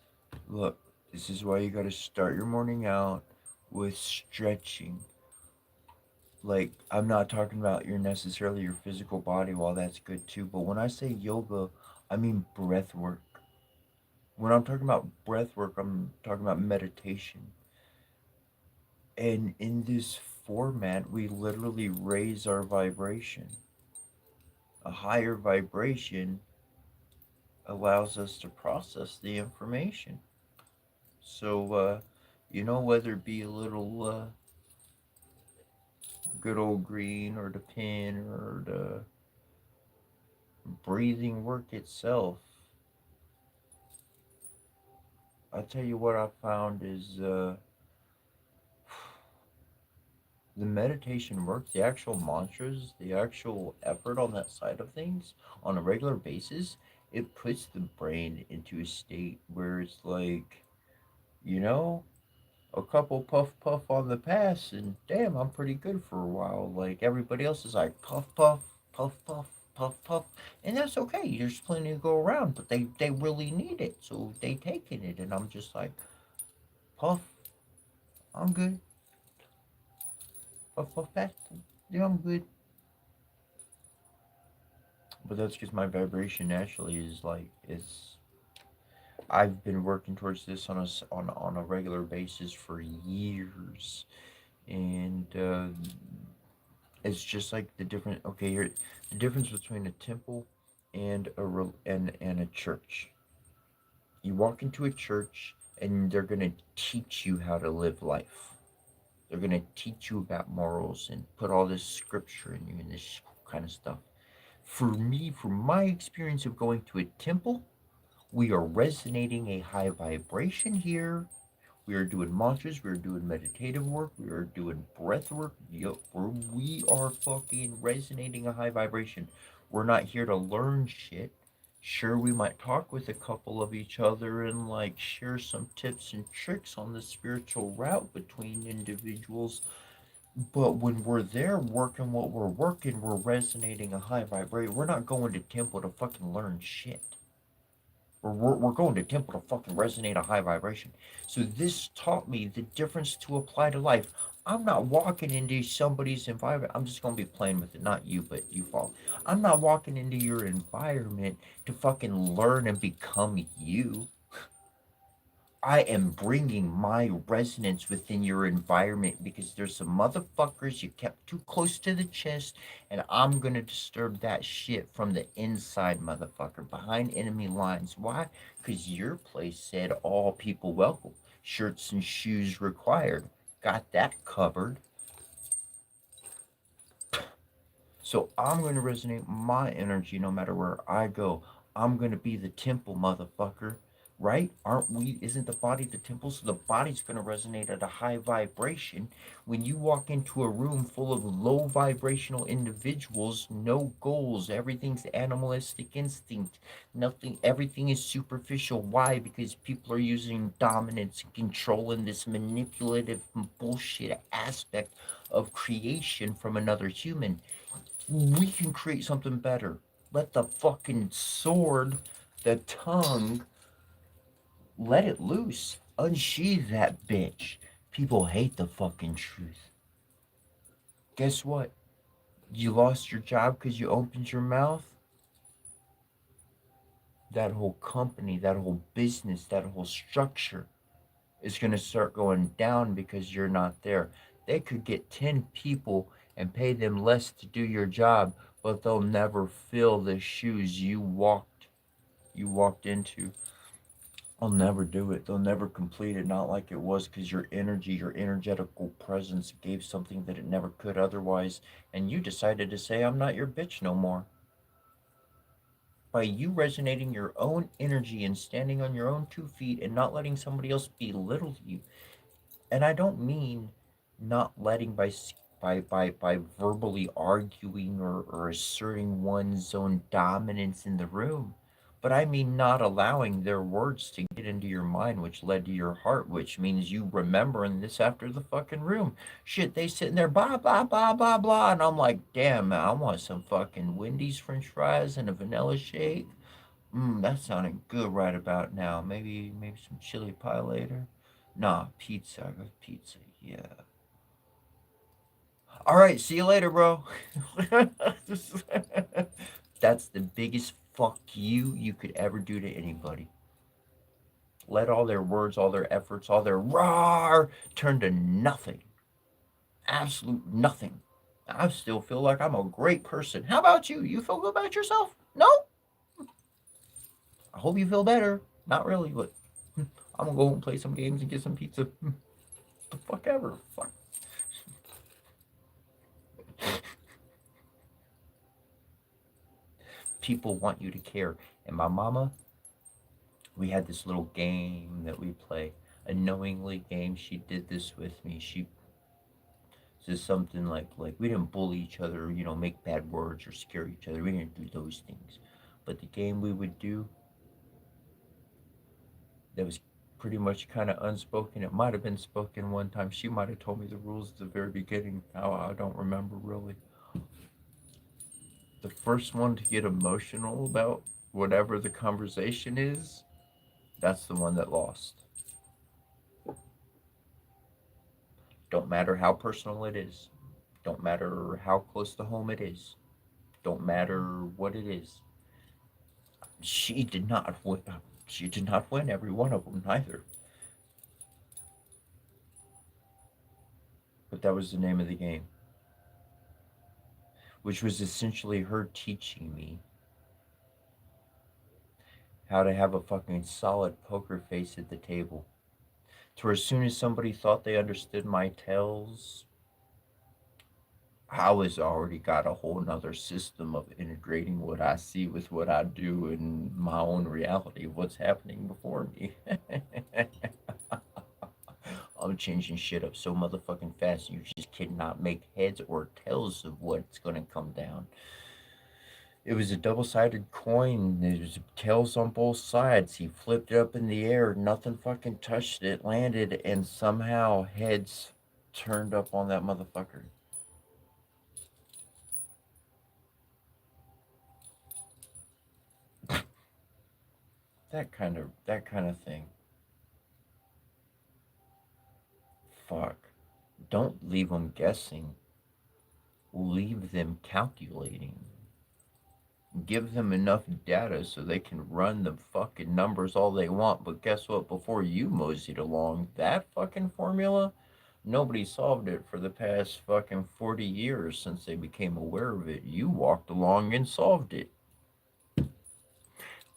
Look, this is why you got to start your morning out with stretching. Like, I'm not talking about your necessarily your physical body, while that's good too, but when I say yoga, I mean breath work. When I'm talking about breath work, I'm talking about meditation. And in this format, we literally raise our vibration. A higher vibration allows us to process the information. So, whether it be a little good old green or the pen or the breathing work itself, I tell you what I found is the meditation work, the actual mantras, the actual effort on that side of things on a regular basis, it puts the brain into a state where it's like, you know, a couple puff puff on the pass, and damn, I'm pretty good for a while. Like everybody else is like puff puff, puff puff, puff puff, and that's okay. There's plenty to go around, but they really need it, so they taking it, and I'm just like puff, I'm good. Puff puff pass, yeah, I'm good. But that's because my vibration naturally is like is. I've been working towards this on a regular basis for years, and it's just like the different. Okay, here the difference between a temple and and a church. You walk into a church, and they're gonna teach you how to live life. They're gonna teach you about morals and put all this scripture in you and this kind of stuff. For me, from my experience of going to a temple, we are resonating a high vibration here. We are doing mantras. We are doing meditative work. We are doing breath work. We are fucking resonating a high vibration. We're not here to learn shit. Sure, we might talk with a couple of each other and like share some tips and tricks on the spiritual route between individuals. But when we're there working what we're working, we're resonating a high vibration. We're not going to temple to fucking learn shit. We're going to temple to fucking resonate a high vibration. So this taught me the difference to apply to life. I'm not walking into somebody's environment. I'm just going to be playing with it, not you, but you fall. I'm not walking into your environment to fucking learn and become you. I am bringing my resonance within your environment because there's some motherfuckers you kept too close to the chest, and I'm gonna disturb that shit from the inside, motherfucker, behind enemy lines. Why? Because your place said all people welcome, shirts and shoes required. Got that covered. So I'm going to resonate my energy no matter where I go. I'm going to be the temple, motherfucker. Right? Aren't we? Isn't the body the temple? So the body's going to resonate at a high vibration. When you walk into a room full of low vibrational individuals, no goals, everything's animalistic instinct, nothing, everything is superficial. Why? Because people are using dominance and control in this manipulative bullshit aspect of creation from another human. We can create something better. Let the fucking sword, the tongue, let it loose. Unsheathe that bitch. People hate the fucking truth. Guess what? You lost your job because you opened your mouth? That whole company, that whole business, that whole structure is going to start going down because you're not there. They could get 10 people and pay them less to do your job, but they'll never fill the shoes you walked into. I'll never do it. They'll never complete it. Not like it was because your energy, your energetical presence gave something that it never could otherwise. And you decided to say, I'm not your bitch no more. By you resonating your own energy and standing on your own 2 feet and not letting somebody else belittle you. And I don't mean not letting by verbally arguing or asserting one's own dominance in the room. But I mean not allowing their words to get into your mind, which led to your heart, which means you remembering this after the fucking room. Shit, they sitting there, blah, blah, blah, blah, blah. And I'm like, damn, man, I want some fucking Wendy's french fries and a vanilla shake. That sounded good right about now. Maybe some chili pie later. Nah, pizza. I got pizza. Yeah. All right. See you later, bro. That's the biggest fuck you could ever do to anybody. Let all their words, all their efforts, all their rawr turn to nothing. Absolute nothing. I still feel like I'm a great person. How about you? You feel good about yourself? No? I hope you feel better. Not really, but I'm gonna go and play some games and get some pizza. The fuck ever. Fuck. People want you to care. And my mama, we had this little game that we play. A knowingly game. She did this with me. She says something like we didn't bully each other, make bad words or scare each other. We didn't do those things. But the game we would do that was pretty much kind of unspoken. It might have been spoken one time. She might have told me the rules at the very beginning. I don't remember really. The first one to get emotional about whatever the conversation is, that's the one that lost. Don't matter how personal it is. Don't matter how close to home it is. Don't matter what it is. She did not win. She did not win every one of them neither. But that was the name of the game, which was essentially her teaching me how to have a fucking solid poker face at the table. To where as soon as somebody thought they understood my tells, I was already got a whole nother system of integrating what I see with what I do in my own reality of what's happening before me. I'm changing shit up so motherfucking fast you just cannot make heads or tails of what's gonna come down. It was a double-sided coin. There was tails on both sides. He flipped it up in the air. Nothing fucking touched it. Landed, and somehow heads turned up on that motherfucker. That kind of thing. Fuck. Don't leave them guessing. Leave them calculating. Give them enough data so they can run the fucking numbers all they want. But guess what? Before you moseyed along, that fucking formula, nobody solved it for the past fucking 40 years since they became aware of it. You walked along and solved it.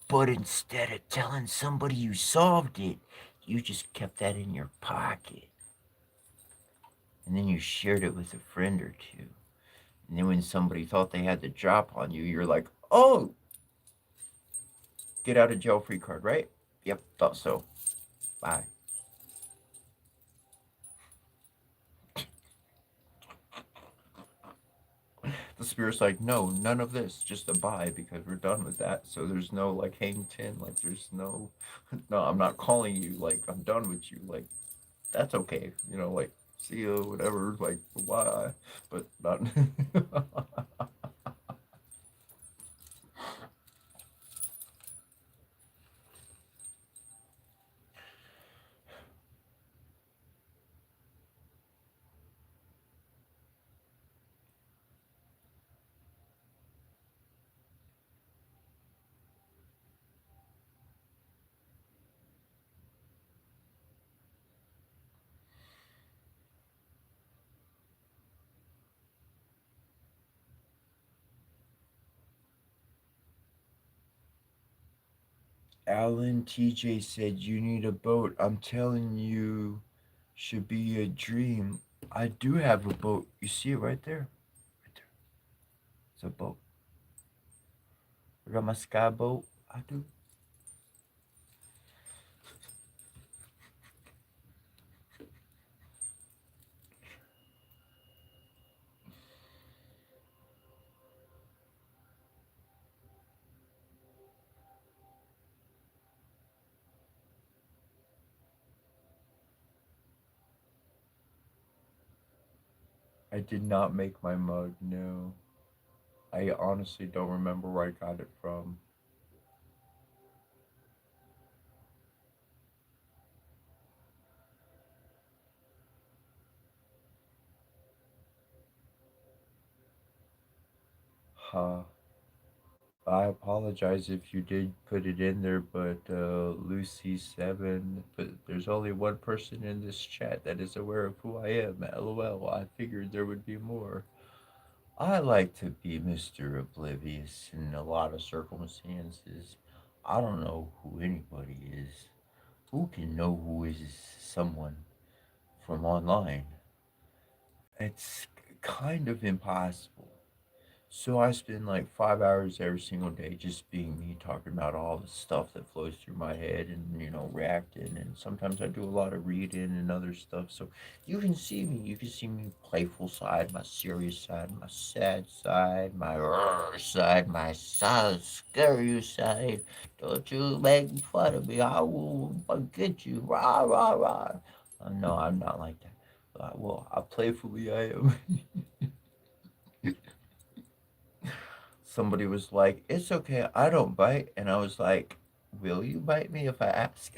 But instead of telling somebody you solved it, you just kept that in your pocket. And then you shared it with a friend or two. And then when somebody thought they had the drop on you, you're like, oh, get out of jail free card, right? Yep, thought so. Bye. The spirit's like, no, none of this, just a bye because we're done with that. So there's no like hang 10, like there's no, no, I'm not calling you, like I'm done with you, like that's okay, like see you, whatever, like bye, but not. Alan TJ said, you need a boat. I'm telling you, should be a dream. I do have a boat. You see it right there? Right there. It's a boat. I got my sky boat. I do. I did not make my mug, no. I honestly don't remember where I got it from. Huh. I apologize if you did put it in there, but Lucy7, but there's only one person in this chat that is aware of who I am. LOL. I figured there would be more. I like to be Mr. Oblivious in a lot of circumstances. I don't know who anybody is. Who can know who is someone from online? It's kind of impossible. So I spend like 5 hours every single day just being me, talking about all the stuff that flows through my head and, reacting. And sometimes I do a lot of reading and other stuff. So you can see me. You can see me playful side, my serious side, my sad side, my side, my sad, scary side. Don't you make fun of me. I will forget you. Rah, rah, rah. No, I'm not like that. Well, how playfully I am. Somebody was like, "It's okay, I don't bite," and I was like, "Will you bite me if I ask?"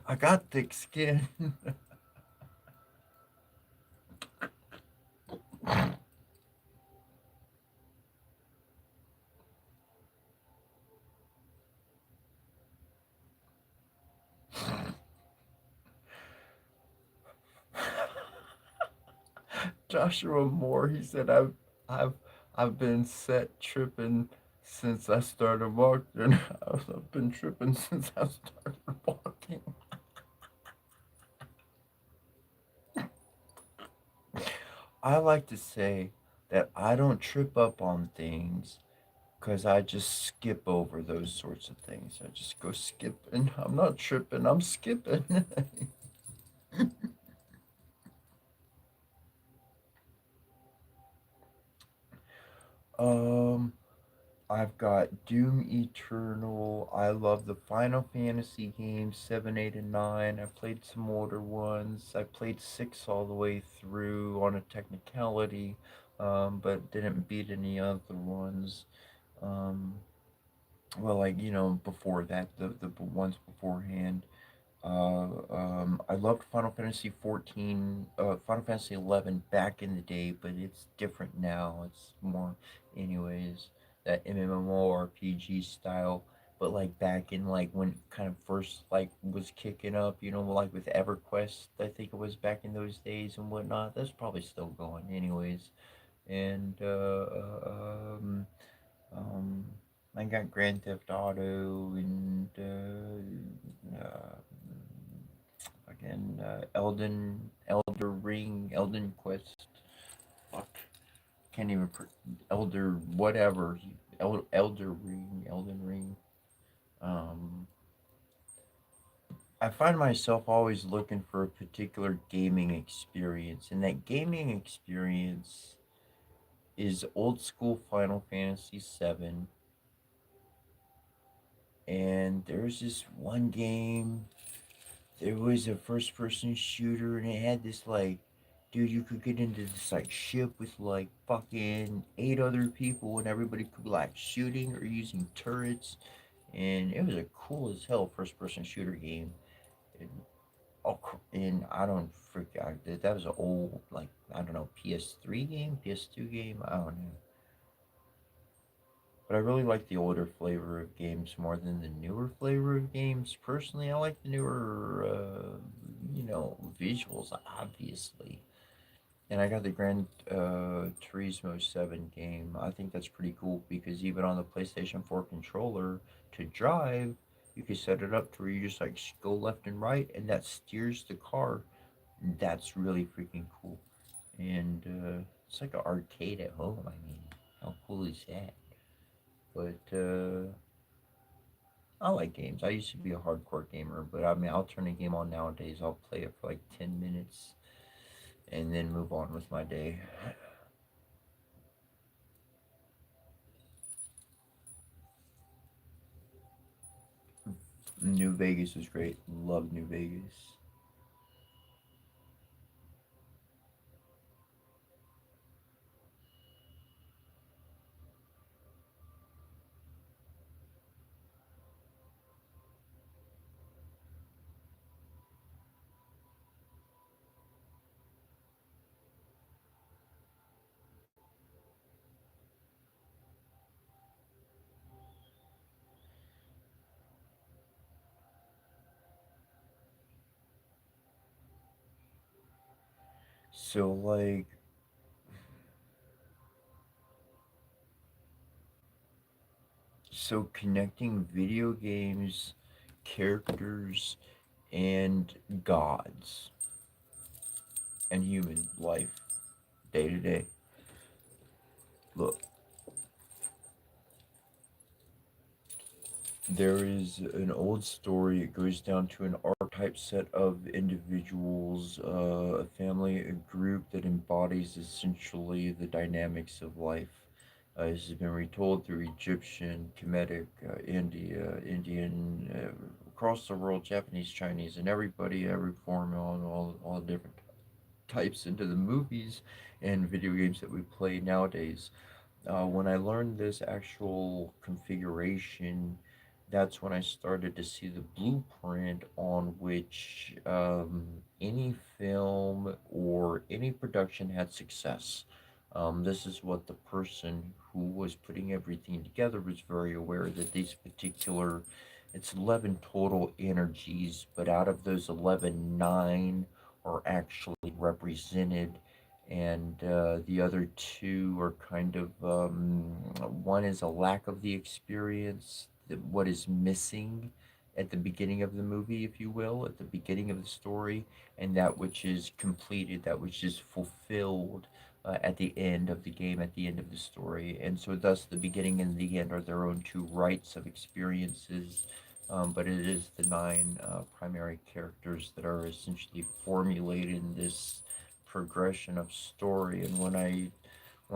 I got thick skin. Joshua Moore, he said, I've, I've been set tripping since I started walking. I've been tripping since I started walking. I like to say that I don't trip up on things because I just skip over those sorts of things. I just go skipping. I'm not tripping, I'm skipping. um, I've got Doom Eternal. I love the Final Fantasy games 7, 8, and 9. I played some older ones. I played 6 all the way through on a technicality, but didn't beat any other ones. Um, well, like, before that, the ones beforehand. I loved Final Fantasy 14, Final Fantasy 11 back in the day, but it's different now. It's more, anyways, that MMORPG style. But like back in like when it kind of first like was kicking up, like with EverQuest, I think it was back in those days and whatnot. That's probably still going, anyways. And um, I got Grand Theft Auto and again, Elder Ring, Elden Quest. Fuck, can't even Elder whatever. Elder Ring, Elden Ring. Um, I find myself always looking for a particular gaming experience, and that gaming experience is old school Final Fantasy VII. And there's this one game. There was a first person shooter, and it had this like, dude, you could get into this like ship with like fucking 8 other people, and everybody could be like shooting or using turrets, and it was a cool as hell first person shooter game. And, oh, and I don't forget that was an old, like, I don't know, PS3 game, PS2 game, I don't know. But I really like the older flavor of games more than the newer flavor of games. Personally, I like the newer, visuals, obviously. And I got the Gran Turismo 7 game. I think that's pretty cool because even on the PlayStation 4 controller to drive, you can set it up to where you just like go left and right and that steers the car. That's really freaking cool. And it's like an arcade at home. I mean, how cool is that? But I like games. I used to be a hardcore gamer, but I mean, I'll turn a game on nowadays. I'll play it for like 10 minutes and then move on with my day. New Vegas was great. Love New Vegas. So, like, So connecting video games, characters, and gods, and human life day to day. Look, there is an old story. It goes down to an archetype set of individuals, a family, a group that embodies essentially the dynamics of life. This has been retold through Egyptian, Kemetic, Indian, across the world, Japanese, Chinese, and everybody, every form, all different types into the movies and video games that we play nowadays. When I learned this actual configuration, that's when I started to see the blueprint on which any film or any production had success. This is what the person who was putting everything together was very aware that these particular, it's 11 total energies, but out of those 11, 9 are actually represented, and the other two are kind of one is a lack of the experience, what is missing at the beginning of the movie, if you will, at the beginning of the story, and that which is completed, that which is fulfilled at the end of the game, at the end of the story. And so, thus, the beginning and the end are their own two rights of experiences. But it is the 9 primary characters that are essentially formulated in this progression of story. And when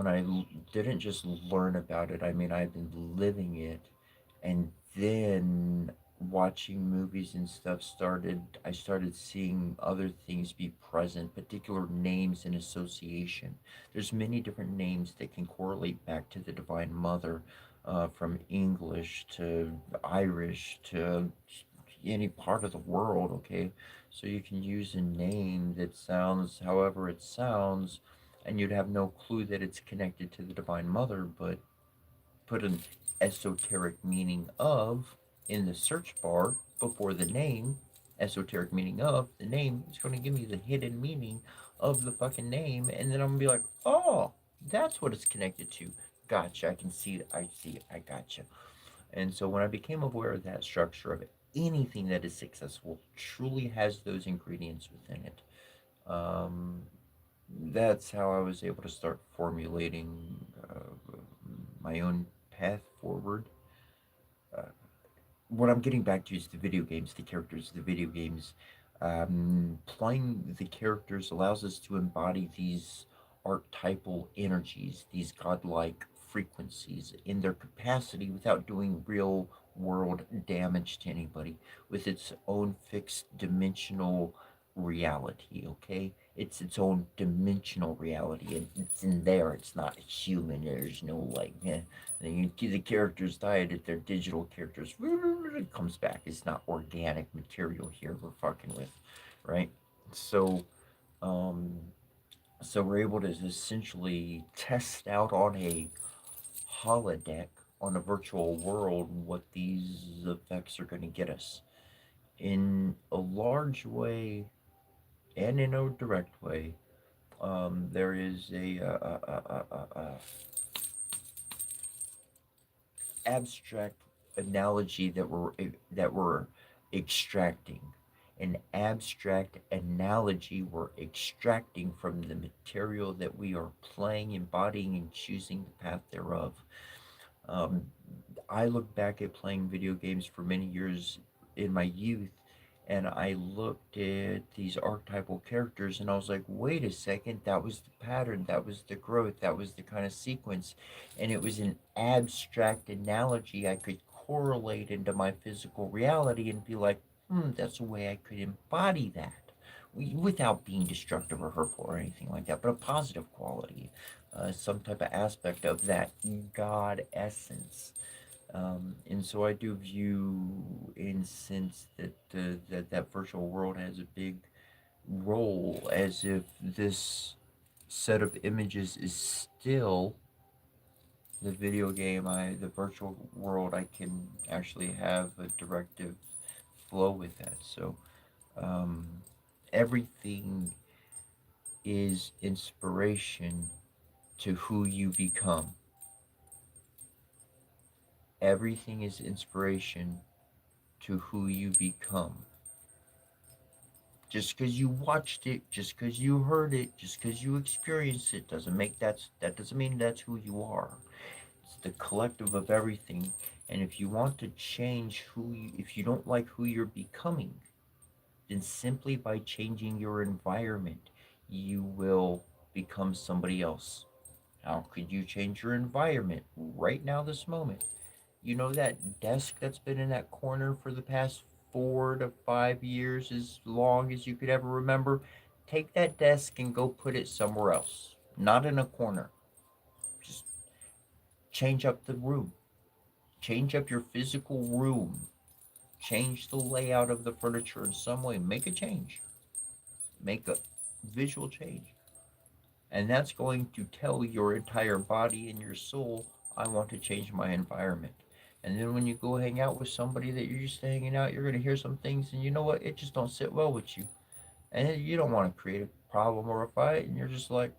I didn't just learn about it, I mean, I've been living it, and then watching movies and stuff I started seeing other things be present, particular names and association. There's many different names that can correlate back to the Divine Mother, from English to Irish to any part of the world, okay? So you can use a name that sounds however it sounds, and you'd have no clue that it's connected to the Divine Mother, but put an esoteric meaning of in the search bar before the name, esoteric meaning of the name, it's going to give me the hidden meaning of the fucking name, and then I'm going to be like, oh, that's what it's connected to. Gotcha, I can see it, I see it, I gotcha. And so when I became aware of that structure of it, anything that is successful truly has those ingredients within it. Um, that's how I was able to start formulating my own path forward. Uh, what I'm getting back to is the video games, the characters, the video games. Playing the characters allows us to embody these archetypal energies, these godlike frequencies in their capacity without doing real world damage to anybody, with its own fixed dimensional reality, okay? It's its own dimensional reality. It's in there. It's not human. There's no like, the characters died at their digital characters. It comes back. It's not organic material here we're fucking with, right? So, um, so we're able to essentially test out on a holodeck, on a virtual world, what these effects are going to get us in a large way and in a direct way. There is a abstract analogy that we're extracting, an abstract analogy we're extracting from the material that we are playing, embodying, and choosing the path thereof. um, I look back at playing video games for many years in my youth, and I looked at these archetypal characters and I was like, wait a second, that was the pattern, that was the growth, that was the kind of sequence. And it was an abstract analogy I could correlate into my physical reality and be like, that's a way I could embody that without being destructive or hurtful or anything like that, but a positive quality, some type of aspect of that God essence. And so I do view, in sense, that that virtual world has a big role, as if this set of images is still the video game. The virtual world, I can actually have a directive flow with that. So um, everything is inspiration to who you become. Everything is inspiration to who you become. Just because you watched it, just because you heard it, just because you experienced it, that doesn't mean that's who you are. It's the collective of everything. And if you want to change if you don't like who you're becoming, then simply by changing your environment, you will become somebody else. How could you change your environment right now, this moment? You know that desk that's been in that corner for the past 4 to 5 years, as long as you could ever remember? Take that desk and go put it somewhere else. Not in a corner. Just change up the room. Change up your physical room. Change the layout of the furniture in some way. Make a change. Make a visual change. And that's going to tell your entire body and your soul, I want to change my environment. And then when you go hang out with somebody that you're used to hanging out, you're going to hear some things, and you know what? It just don't sit well with you. And you don't want to create a problem or a fight, and you're just like,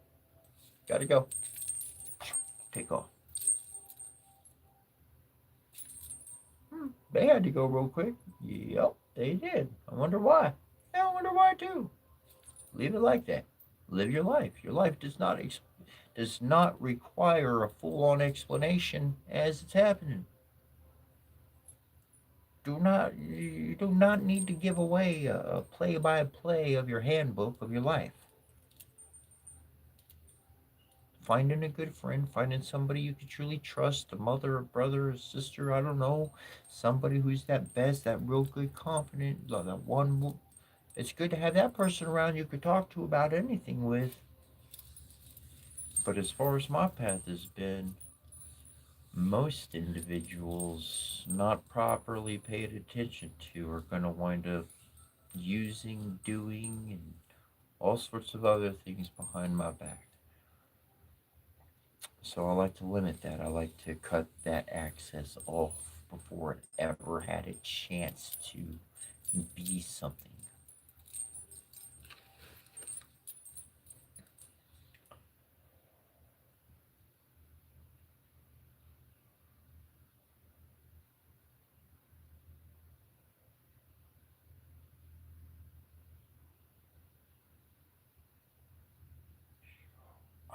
gotta go. Take off. They had to go real quick. Yep, they did. I wonder why. Yeah, I wonder why too. Leave it like that. Live your life. Your life does not require a full-on explanation as it's happening. You do not need to give away a play-by-play of your handbook of your life. Finding a good friend, finding somebody you can truly trust, a mother, a brother, a sister, I don't know, somebody who's that best, that real good, confident, that one. It's good to have that person around you could talk to about anything with. But as far as my path has been, most individuals not properly paid attention to are going to wind up using, doing, and all sorts of other things behind my back. So I like to limit that. I like to cut that access off before it ever had a chance to be something.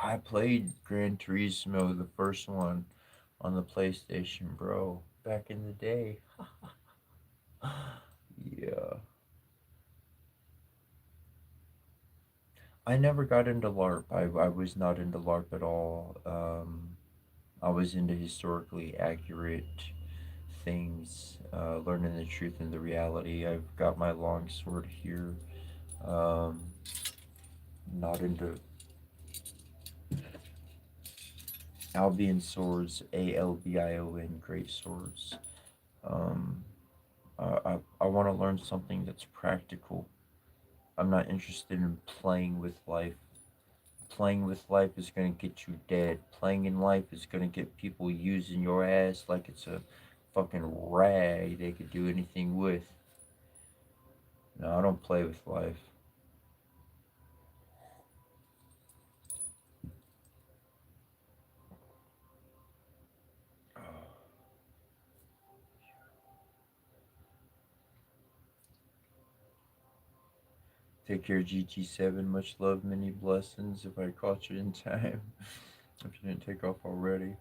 I played Gran Turismo, the first one, on the PlayStation, bro, back in the day. Yeah. I never got into LARP. I was not into LARP at all. I was into historically accurate things, learning the truth and the reality. I've got my long sword here. Um, Not into Albion swords, Albion, great swords. Um, I want to learn something that's practical. I'm not interested in playing with life. Playing with life is going to get you dead. Playing in life is going to get people using your ass like it's a fucking rag they could do anything with. No, I don't play with life. Take care, GT7. Much love, many blessings. If I caught you in time, if you didn't take off already.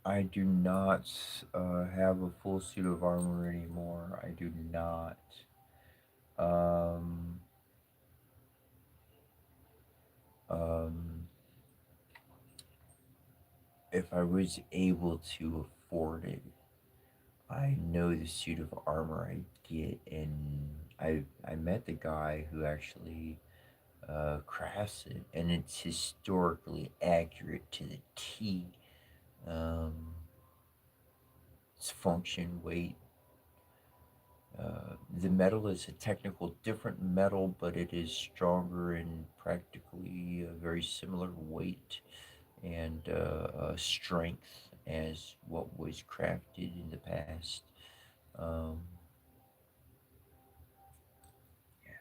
I do not have a full suit of armor anymore. I do not. Um, um, if I was able to afford it. I know the suit of armor I get, and I met the guy who actually crafts it, and it's historically accurate to the T. Um, its function, weight. The metal is a technical different metal, but it is stronger and practically a very similar weight and strength as what was crafted in the past. Um, yeah.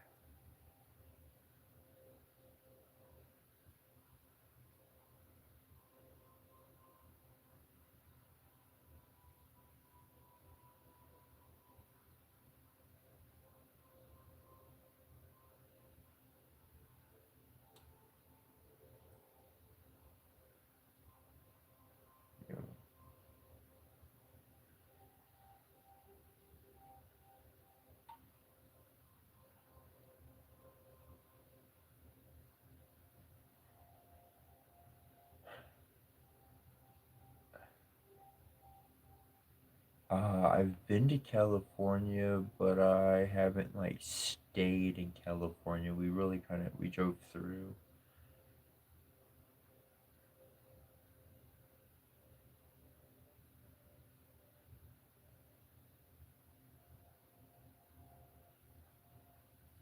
I've been to California, but I haven't like stayed in California. We really kind of we drove through.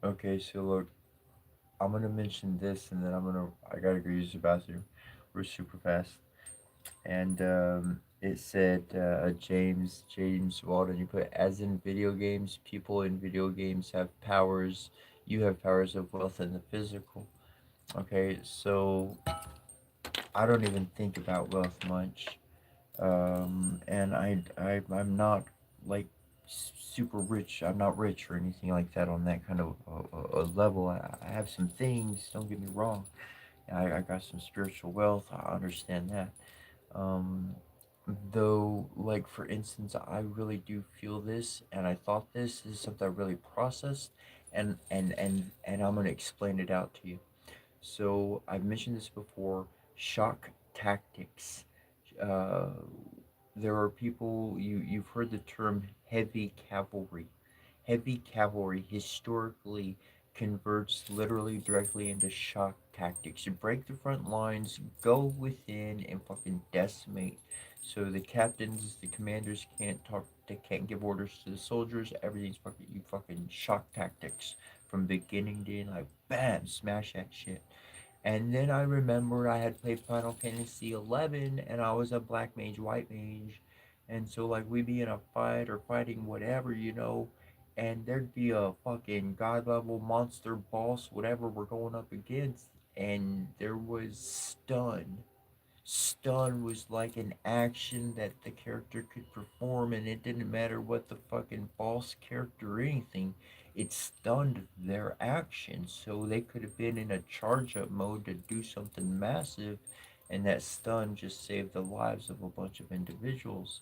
Okay, so look, I'm gonna mention this, and then I gotta go use the bathroom. We're super fast, and it said James Walden. You put as in video games, people in video games have powers. You have powers of wealth in the physical. Okay, so I don't even think about wealth much. And I'm not like super rich. I'm not rich or anything like that on that kind of a level. I have some things. Don't get me wrong. I got some spiritual wealth. I understand that. Um, though, like for instance, I really do feel this, and I thought this is something I really processed, and I'm gonna explain it out to you. So I've mentioned this before. Shock tactics. Uh, there are people you've heard the term heavy cavalry. Heavy cavalry historically converts literally directly into shock tactics. You break the front lines, go within, and fucking decimate. So the captains, the commanders can't talk. They can't give orders to the soldiers. Everything's fucking you fucking shock tactics from beginning to end. Like bam, smash that shit. And then I remembered I had played Final Fantasy 11 and I was a black mage, white mage. And so, like, we'd be in a fight or fighting whatever, and there'd be a fucking god level monster boss, whatever we're going up against. And there was stun. Stun was like an action that the character could perform, and it didn't matter what the fucking boss character or anything, it stunned their action. So they could have been in a charge up mode to do something massive, and that stun just saved the lives of a bunch of individuals.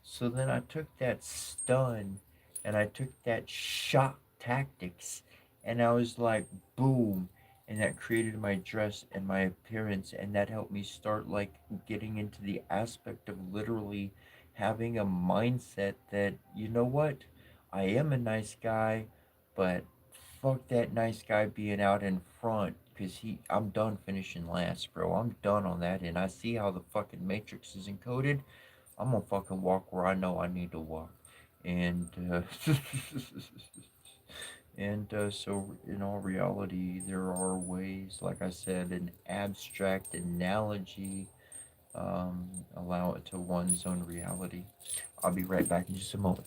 So then I took that stun and I took that shock tactics and I was like, boom. And that created my dress and my appearance. And that helped me start like getting into the aspect of literally having a mindset that, you know what? I am a nice guy, but fuck that nice guy being out in front. Cause I'm done finishing last, bro. I'm done on that, and I see how the fucking matrix is encoded. I'm gonna fucking walk where I know I need to walk. And so in all reality, there are ways, like I said, an abstract analogy, allow it to one's own reality. I'll be right back in just a moment.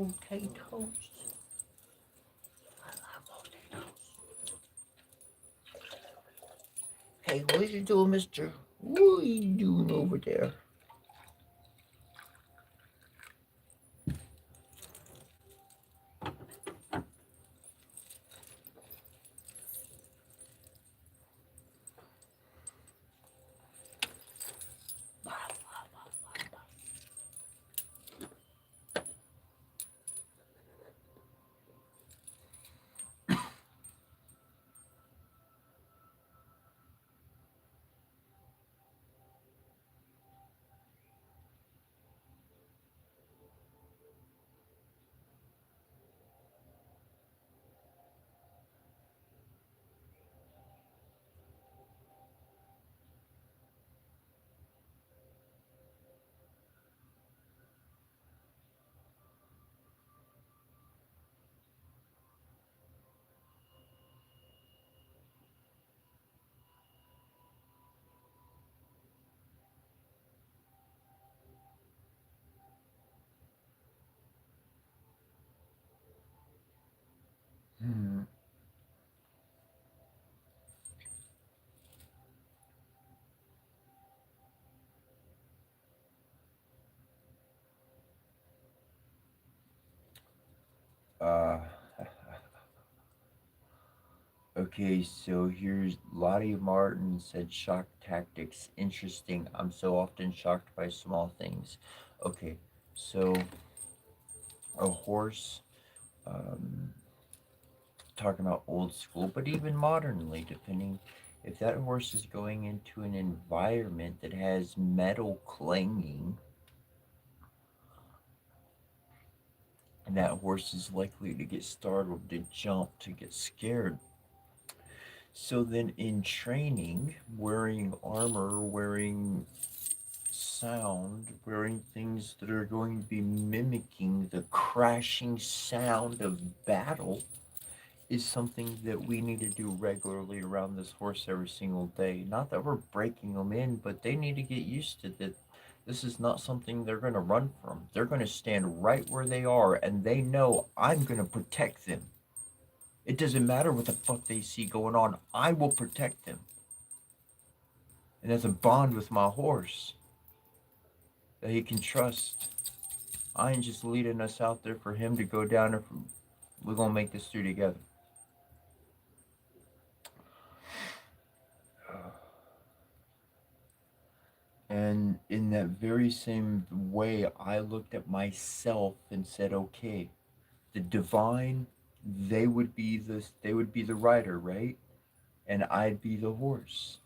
potatoes. I love potatoes. Hey, what you doing, mister? What are you doing over there? Hmm. Uh, okay, so here's Lottie Martin said shock tactics. Interesting. I'm so often shocked by small things. Okay, so a horse, um, talking about old school, but even modernly, depending if that horse is going into an environment that has metal clanging, and that horse is likely to get startled, to jump, to get scared. So then in training, wearing armor, wearing sound, wearing things that are going to be mimicking the crashing sound of battle is something that we need to do regularly around this horse every single day. Not that we're breaking them in, but they need to get used to that. This is not something they're going to run from. They're going to stand right where they are, and they know I'm going to protect them. It doesn't matter what the fuck they see going on. I will protect them. And that's a bond with my horse that he can trust. I ain't just leading us out there for him to go down and we're going to make this through together. And in that very same way, I looked at myself and said, okay, the divine, they would be the rider, right? And I'd be the horse.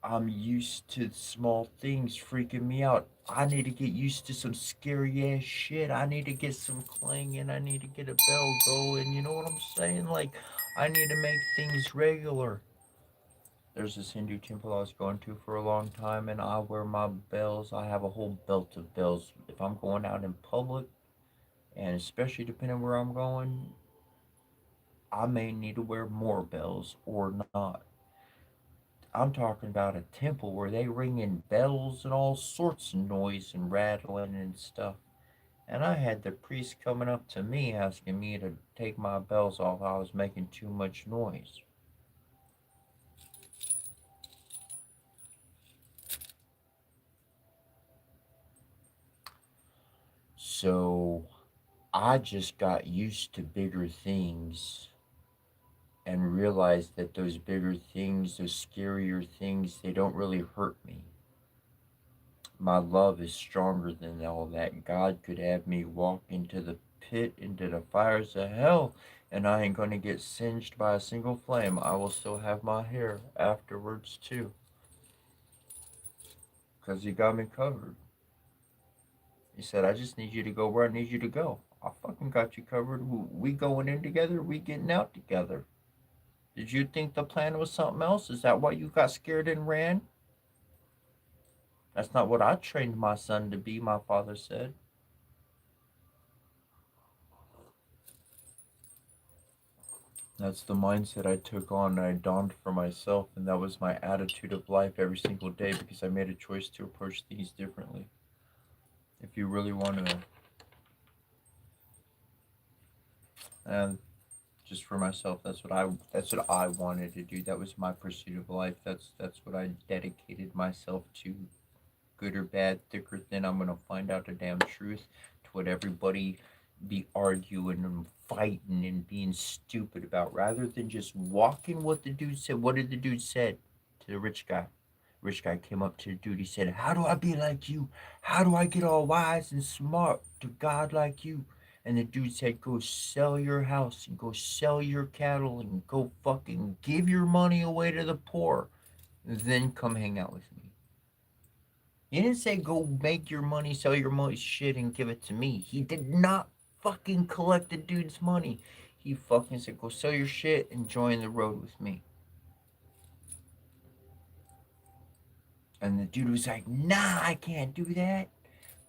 I'm used to small things freaking me out. I need to get used to some scary ass shit. I need to get some clanging. I need to get a bell going. You know what I'm saying? Like, I need to make things regular. There's this Hindu temple I was going to for a long time, and I wear my bells. I have a whole belt of bells. If I'm going out in public, and especially depending where I'm going, I may need to wear more bells or not. I'm talking about a temple where they ring in bells and all sorts of noise and rattling and stuff. And I had the priest coming up to me asking me to take my bells off. I was making too much noise. So I just got used to bigger things and realized that those bigger things, those scarier things, they don't really hurt me. My love is stronger than all that. God could have me walk into the pit, into the fires of hell, and I ain't going to get singed by a single flame. I will still have my hair afterwards, too, because He got me covered. He said, I just need you to go where I need you to go. I fucking got you covered. We going in together, we getting out together. Did you think the plan was something else? Is that why you got scared and ran? That's not what I trained my son to be, my father said. That's the mindset I took on and I donned for myself, and that was my attitude of life every single day because I made a choice to approach things differently. If you really want to And just for myself, that's what I wanted to do. That was my pursuit of life. That's what I dedicated myself to. Good or bad, thick or thin, I'm gonna find out the damn truth to what everybody be arguing and fighting and being stupid about, rather than just walking what the dude said. What did the dude said to the rich guy? Rich guy came up to the dude. He said, "How do I be like you? How do I get all wise and smart to God like you?" And the dude said, "Go sell your house and go sell your cattle and go fucking give your money away to the poor. Then come hang out with me." He didn't say go make your money, sell your money shit and give it to me. He did not fucking collect the dude's money. He fucking said go sell your shit and join the road with me. And the dude was like, "Nah, I can't do that.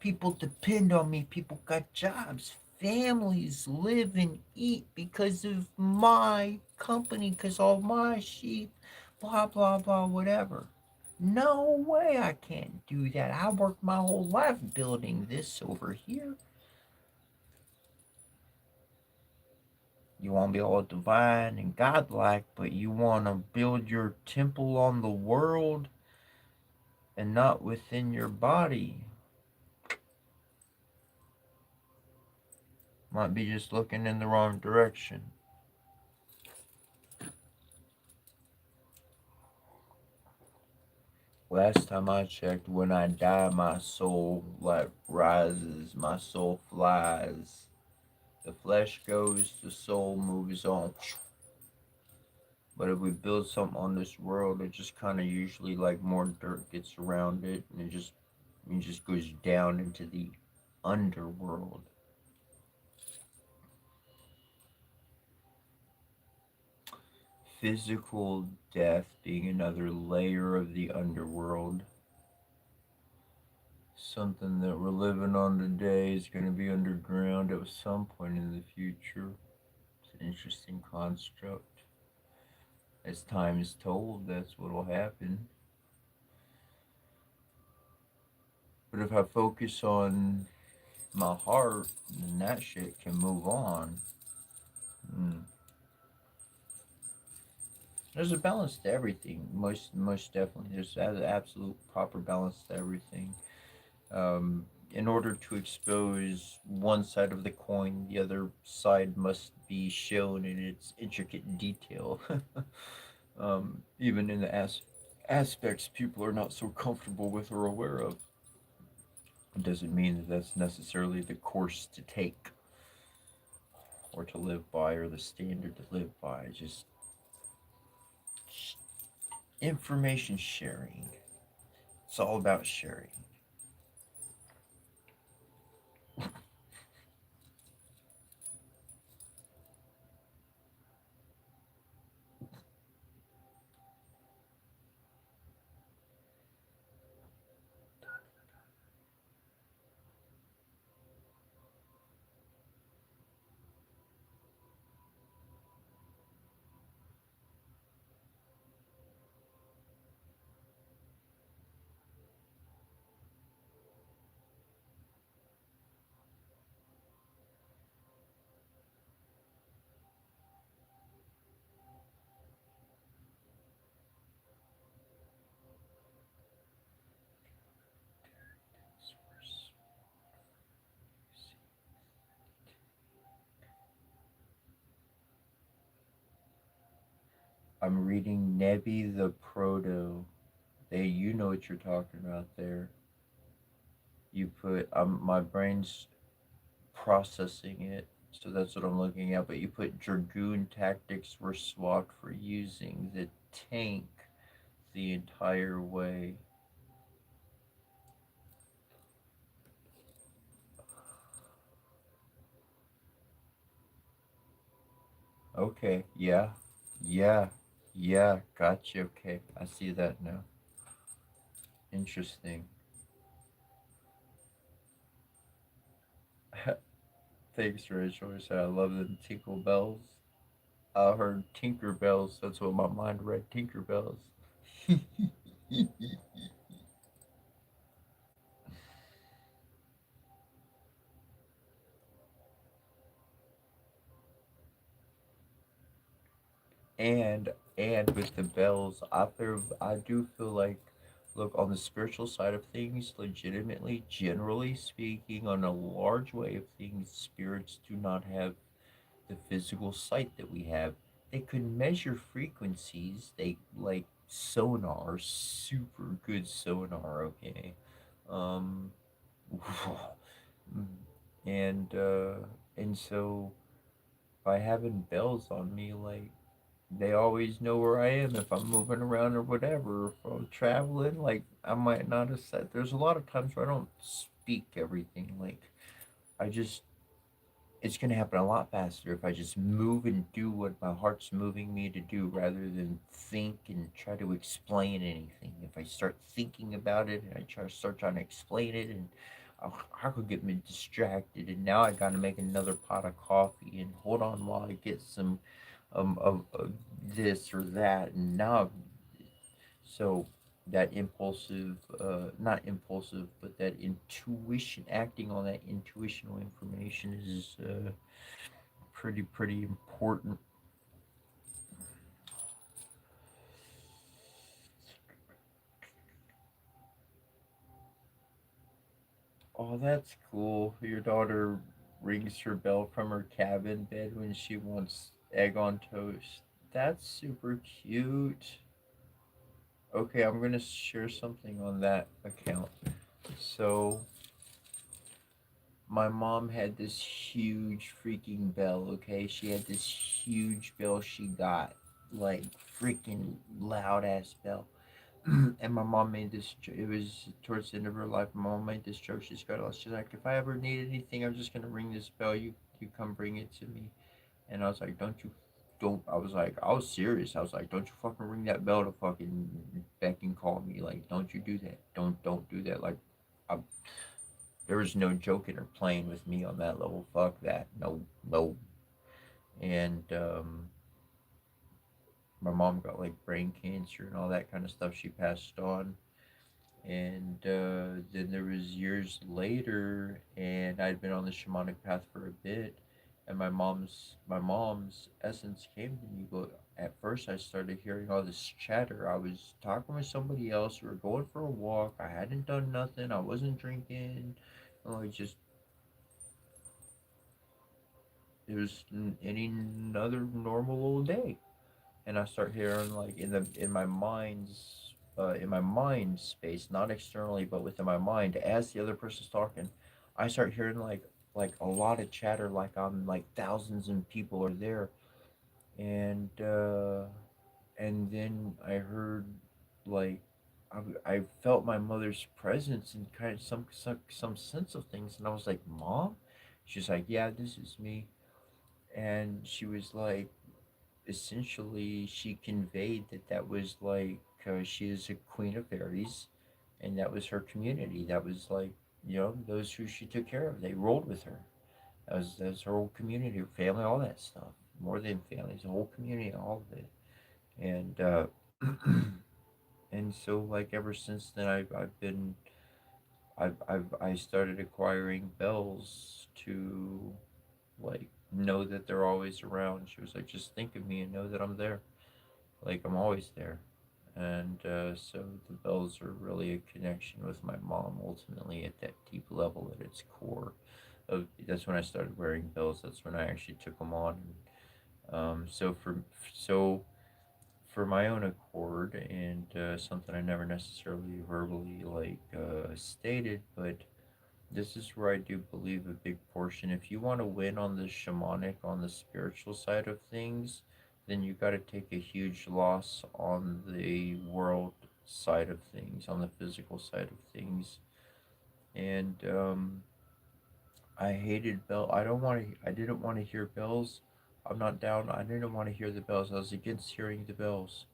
People depend on me. People got jobs. Families live and eat because of my company, because all my sheep, blah, blah, blah, whatever. No way I can't do that. I worked my whole life building this over here. You want to be all divine and godlike, but you want to build your temple on the world and not within your body. Might be just looking in the wrong direction." Last time I checked, when I die, my soul like rises, my soul flies. The flesh goes, the soul moves on. But if we build something on this world, it just kind of usually like more dirt gets around it, and it just goes down into the underworld. Physical death being another layer of the underworld. Something that we're living on today is going to be underground at some point in the future. It's an interesting construct. As time is told, that's what will happen. But if I focus on my heart, then that shit can move on. Mm. There's a balance to everything. Most definitely, there's an absolute proper balance to everything. In order to expose one side of the coin, the other side must be shown in its intricate detail. Even in the aspects people are not so comfortable with or aware of. It doesn't mean that that's necessarily the course to take or to live by or the standard to live by. Just information sharing. It's all about sharing. I'm reading Nebi the Proto. You know what you're talking about there. You put my brain's processing it, so that's what I'm looking at. But you put Dragoon tactics were swapped for using the tank the entire way. Okay, yeah, yeah, yeah, gotcha. Okay, I see that now. Interesting. Thanks, Rachel. Said I love the tinkle bells. I heard Tinker Bells. That's what my mind read. Tinker Bells. and with the bells out there, I do feel like, look, on the spiritual side of things, legitimately, generally speaking, on a large way of things, spirits do not have the physical sight that we have. They could measure frequencies. They like sonar, super good sonar. Okay, um, and so by having bells on me, like they always know where I am if I'm moving around or whatever. If I'm traveling, like I might not have said. There's a lot of times where I don't speak everything. Like I just, it's gonna happen a lot faster if I just move and do what my heart's moving me to do rather than think and try to explain anything. If I start thinking about it and I start trying to explain it, and I could get me distracted, and now I gotta make another pot of coffee and hold on while I get some of this or that, and now so that impulsive, not impulsive, but that intuition, acting on that intuitional information is pretty important. Oh, that's cool. Your daughter rings her bell from her cabin bed when she wants egg on toast. That's super cute. Okay, I'm gonna share something on that account. So, my mom had this huge freaking bell, okay? She had this huge bell she got, like freaking loud ass bell. And my mom made this, it was towards the end of her life. My mom made this joke. She's like, if I ever need anything, I'm just gonna ring this bell. You come bring it to me. And I was like, don't. I was like, I was serious. I was like, don't you fucking ring that bell to fucking beck and call me. Like, don't you do that. Don't do that. Like, I, there was no joking or playing with me on that level. Fuck that. No, no. And my mom got like brain cancer and all that kind of stuff. She passed on. And then there was years later, and I'd been on the shamanic path for a bit, and my mom's essence came to me. But at first, I started hearing all this chatter. I was talking with somebody else. We were going for a walk. I hadn't done nothing. I wasn't drinking. I just, it was any another normal old day, and I start hearing like in my mind space, not externally, but within my mind, as the other person's talking, I start hearing like a lot of chatter, like I'm like thousands and people are there, and then I heard like I felt my mother's presence and kind of some sense of things, and I was like, Mom? She's like, yeah, this is me. And she was like, essentially she conveyed that that was like she is a queen of fairies, and that was her community. That was like, those who she took care of. They rolled with her. That was her whole community, her family, all that stuff. More than families, the whole community, all of it. And and so like ever since then, I started acquiring bells to like know that they're always around. She was like, just think of me and know that I'm there. Like I'm always there. And so the bells are really a connection with my mom ultimately at that deep level at its core. That's when I started wearing bells. That's when I actually took them on. So for my own accord, and something I never necessarily verbally stated, but this is where I do believe a big portion. If you want to win on the shamanic, on the spiritual side of things, then you got to take a huge loss on the world side of things, on the physical side of things. And I hated bell. I don't want to. I didn't want to hear bells. I'm not down. I didn't want to hear the bells. I was against hearing the bells.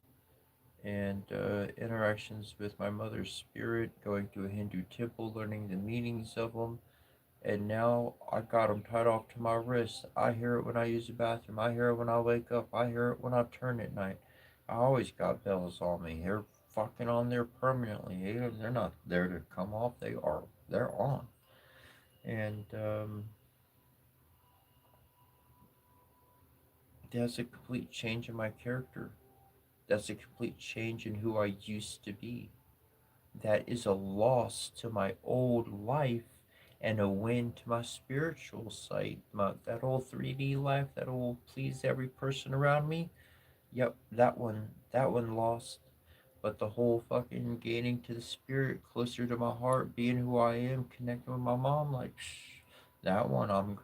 And interactions with my mother's spirit, going to a Hindu temple, learning the meanings of them, and now I got them tied off to my wrist. I hear it when I use the bathroom. I hear it when I wake up. I hear it when I turn at night. I always got bells on me. They're fucking on there permanently. They're not there to come off. They're on. And That's a complete change in my character. That's a complete change in who I used to be. That is a loss to my old life and a win to my spiritual sight. That old 3D life, that old please every person around me. Yep, that one lost. But the whole fucking gaining to the spirit, closer to my heart, being who I am, connecting with my mom, like, that one I'm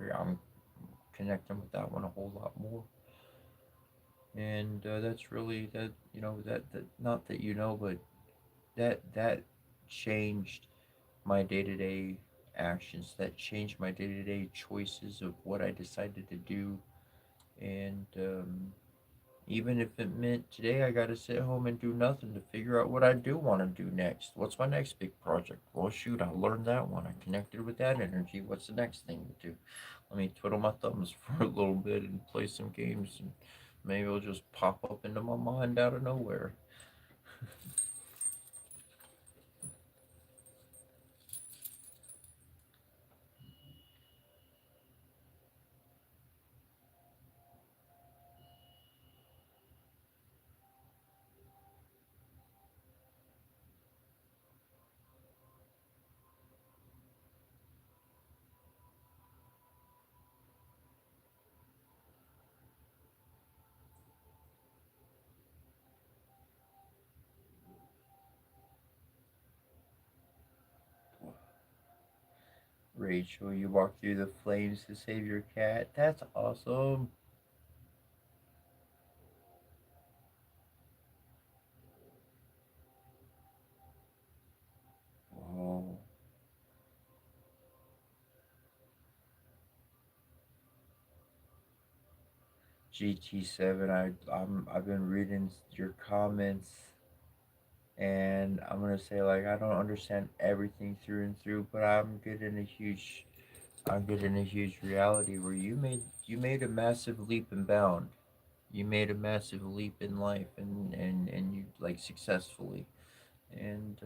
connecting with that one a whole lot more. And that's really that that not that but that changed my day-to-day actions, that changed my day-to-day choices of what I decided to do. And even if it meant today I got to sit home and do nothing to figure out what I do want to do next. What's my next big project? Well, shoot, I learned that one. I connected with that energy. What's the next thing to do? Let me twiddle my thumbs for a little bit and play some games, and maybe it'll just pop up into my mind out of nowhere. Rachel, you walk through the flames to save your cat. That's awesome. Oh, GT7. I've been reading your comments, and I'm gonna say, like, I don't understand everything through and through, but I'm getting a huge reality where you made a massive leap and bound. You made a massive leap in life, and you, like, successfully. And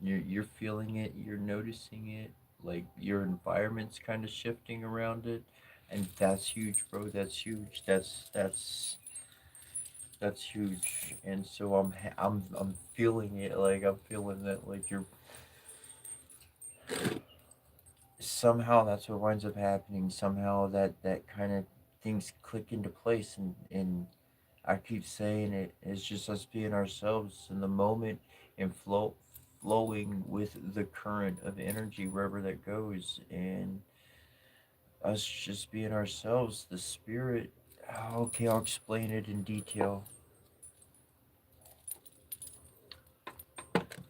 you're feeling it, you're noticing it, like your environment's kind of shifting around it, and that's huge, bro. That's huge. That's huge. And so I'm feeling it. Like, I'm feeling that, like, you're somehow that's what winds up happening. Somehow that kind of things click into place, and I keep saying it. It's just us being ourselves in the moment and flowing with the current of energy wherever that goes, and us just being ourselves. The spirit. Okay, I'll explain it in detail.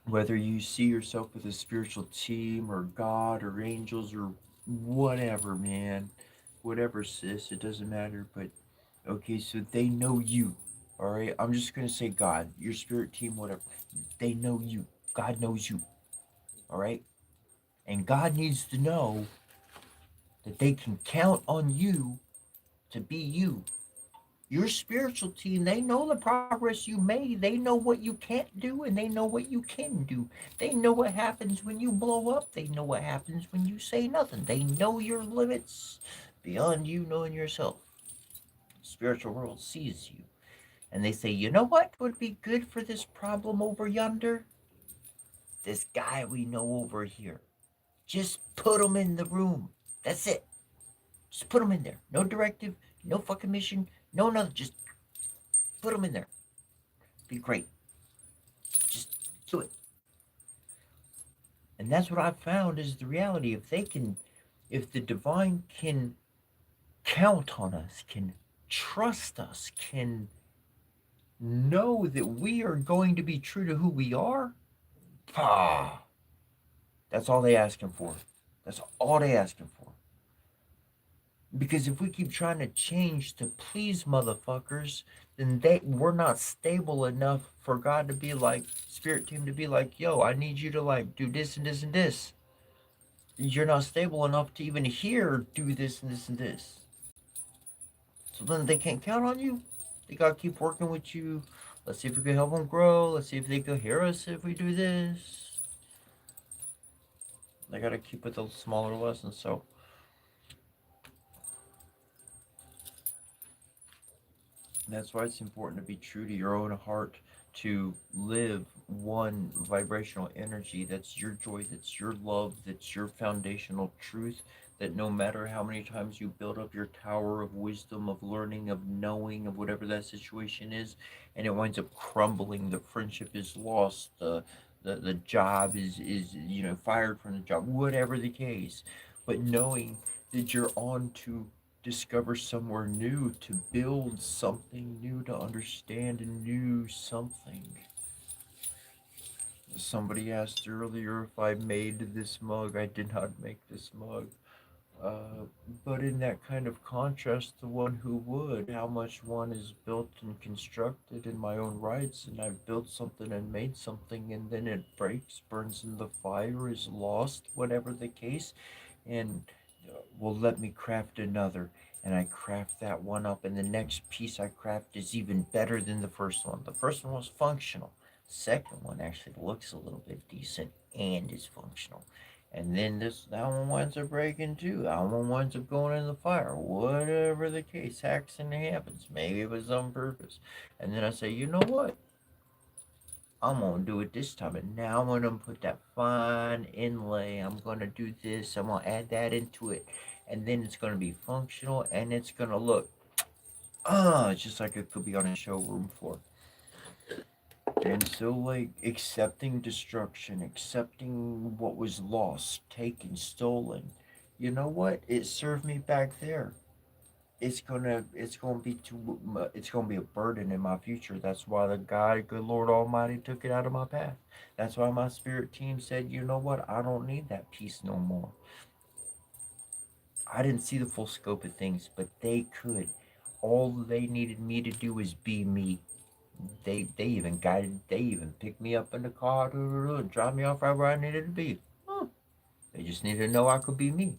Whether you see yourself with a spiritual team or God or angels or whatever, man, whatever, sis, it doesn't matter. But okay, so they know you. All right, I'm just gonna say God, your spirit team, whatever. They know you. God knows you. All right, and God needs to know that they can count on you to be you. Your spiritual team, they know the progress you made. They know what you can't do, and they know what you can do. They know what happens when you blow up. They know what happens when you say nothing. They know your limits beyond you knowing yourself. Spiritual world sees you, and they say, you know what would be good for this problem over yonder? This guy we know over here. Just put him in the room. That's it. Just put him in there. No directive, no fucking mission, no nothing. Just put him in there. Be great. Just do it. And that's what I've found is the reality. If the divine can count on us, can trust us, can know that we are going to be true to who we are, ah, that's all they asking for. That's all they asking for. Because if we keep trying to change to please motherfuckers, then we're not stable enough for God to be like, spirit team to be like, yo, I need you to, like, do this and this and this. You're not stable enough to even hear do this and this and this. So then they can't count on you. They gotta keep working with you. Let's see if we can help them grow. Let's see if they can hear us if we do this. They gotta keep with those smaller lessons. So That's why it's important to be true to your own heart, to live one vibrational energy that's your joy, that's your love, that's your foundational truth. That no matter how many times you build up your tower of wisdom, of learning, of knowing, of whatever that situation is, and it winds up crumbling, the friendship is lost, the job is fired from the job, whatever the case. But knowing that you're on to discover somewhere new, to build something new, to understand a new something. Somebody asked earlier if I made this mug. I did not make this mug. Uh, but in that kind of contrast, the one who would, how much one is built and constructed in my own rights, and I've built something and made something, and then it breaks, burns in the fire, is lost, whatever the case, and will let me craft another. And I craft that one up, and the next piece I craft is even better than the first one. The first one was functional. Second one actually looks a little bit decent and is functional. And then that one winds up breaking too. That one winds up going in the fire. Whatever the case, accident happens. Maybe it was on purpose. And then I say, you know what? I'm gonna do it this time, and now I'm gonna put that fine inlay. I'm gonna do this. I'm gonna add that into it, and then it's gonna be functional, and it's gonna look, just like it could be on a showroom floor. And so, like, accepting destruction, accepting what was lost, taken, stolen. You know what? It served me back there. It's gonna be it's gonna be a burden in my future. That's why the God, good Lord Almighty, took it out of my path. That's why my spirit team said, you know what? I don't need that piece no more. I didn't see the full scope of things, but they could. All they needed me to do was be me. They even picked me up in the car and dropped me off right where I needed to be. Huh. They just needed to know I could be me.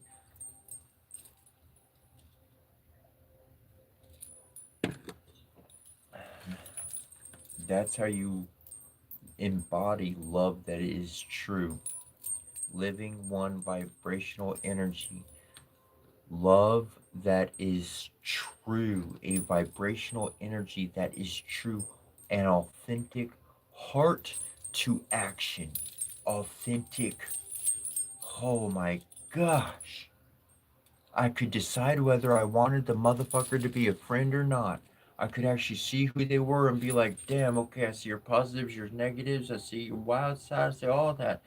That's how you embody love that is true. Living one vibrational energy. Love that is true. A vibrational energy that is true. An authentic heart to action. Authentic. Oh my gosh. I could decide whether I wanted the motherfucker to be a friend or not. I could actually see who they were and be like, damn, okay, I see your positives, your negatives, I see your wild side, I see all that.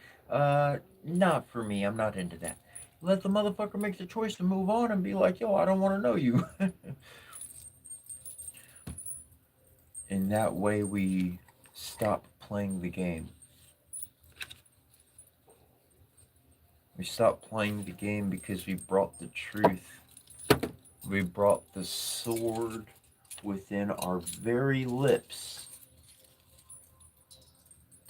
Not for me. I'm not into that. Let the motherfucker make the choice to move on and be like, yo, I don't want to know you. In that way, we stop playing the game. We stop playing the game because we brought the truth. We brought the sword within our very lips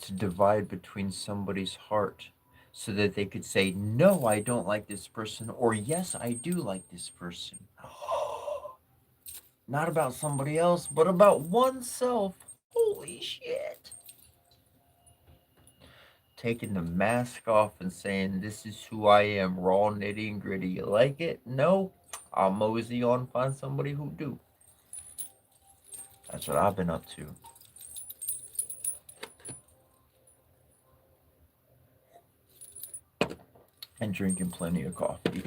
to divide between somebody's heart so that they could say, no, I don't like this person, or yes, I do like this person. Not about somebody else, but about oneself. Holy shit. Taking the mask off and saying, this is who I am, raw, nitty, and gritty. You like it? No? I'll mosey on and find somebody who do. That's what I've been up to. And drinking plenty of coffee.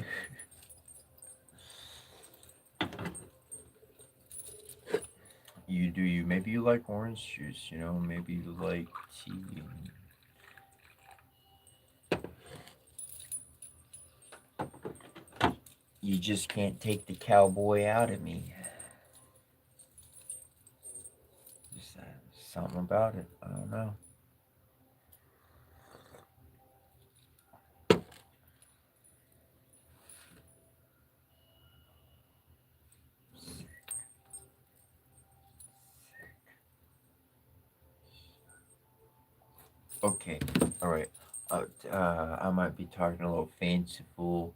You do you. Maybe you like orange juice, maybe you like tea. You just can't take the cowboy out of me. Just something about it. I don't know. Okay, all right. I might be talking a little fanciful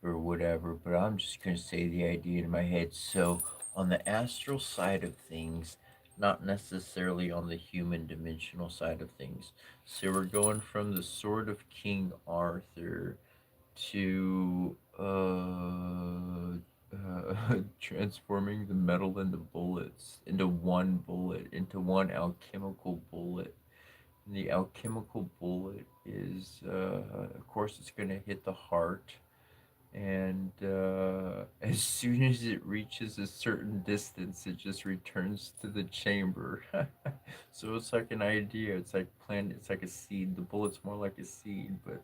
or whatever, but I'm just gonna say the idea in my head. So, on the astral side of things, not necessarily on the human dimensional side of things. So we're going from the Sword of King Arthur to transforming the metal into bullets, into one bullet, into one alchemical bullet. And the alchemical bullet is, of course, it's going to hit the heart. And as soon as it reaches a certain distance, it just returns to the chamber. So it's like an idea. It's like plant. It's like a seed. The bullet's more like a seed, but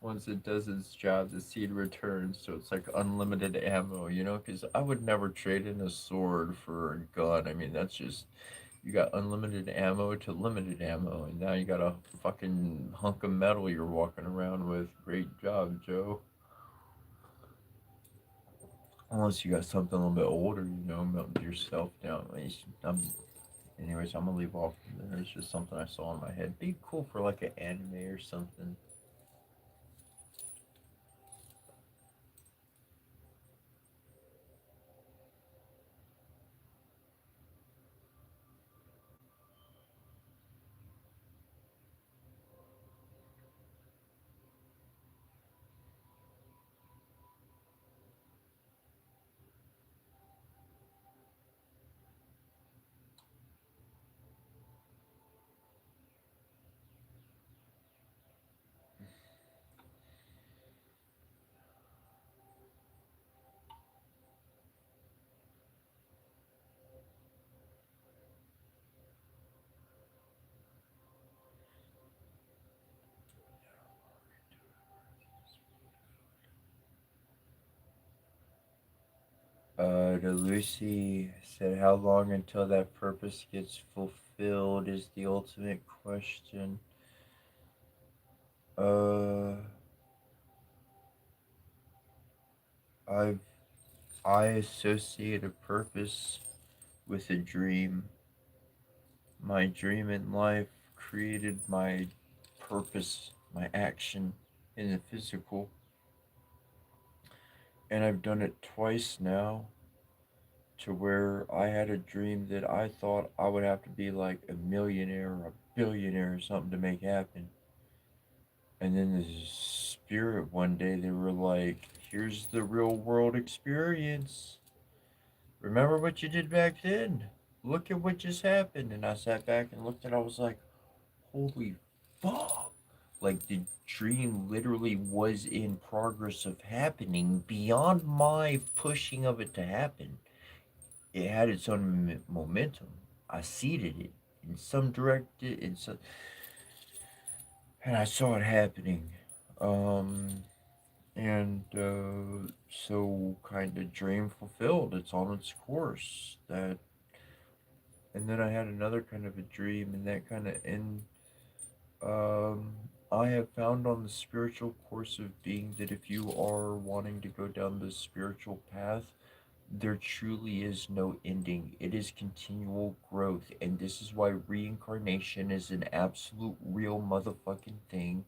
once it does its job, the seed returns. So it's like unlimited ammo, you know? Because I would never trade in a sword for a gun. I mean, that's just, you got unlimited ammo to limited ammo, and now you got a fucking hunk of metal you're walking around with. Great job, Joe. Unless you got something a little bit older, you know, melting yourself down. Anyways, I'm gonna leave off from there. It's just something I saw in my head. Be cool for like an anime or something. To Lucy said, "How long until that purpose gets fulfilled is the ultimate question." Uh, I've I associate a purpose with a dream. My dream in life created my purpose, my action in the physical, and I've done it twice now. To where I had a dream that I thought I would have to be like a millionaire or a billionaire or something to make happen. And then the spirit one day, they were like, here's the real world experience. Remember what you did back then? Look at what just happened. And I sat back and looked at it. I was like, holy fuck. Like the dream literally was in progress of happening beyond my pushing of it to happen. It had its own momentum. I seeded it in some direct, in some, and I saw it happening. Um, so kind of dream fulfilled. It's on its course. That, and then I had another kind of a dream, and that kind of end. I have found on the spiritual course of being that if you are wanting to go down the spiritual path, there truly is no ending. It is continual growth. And this is why reincarnation is an absolute real motherfucking thing,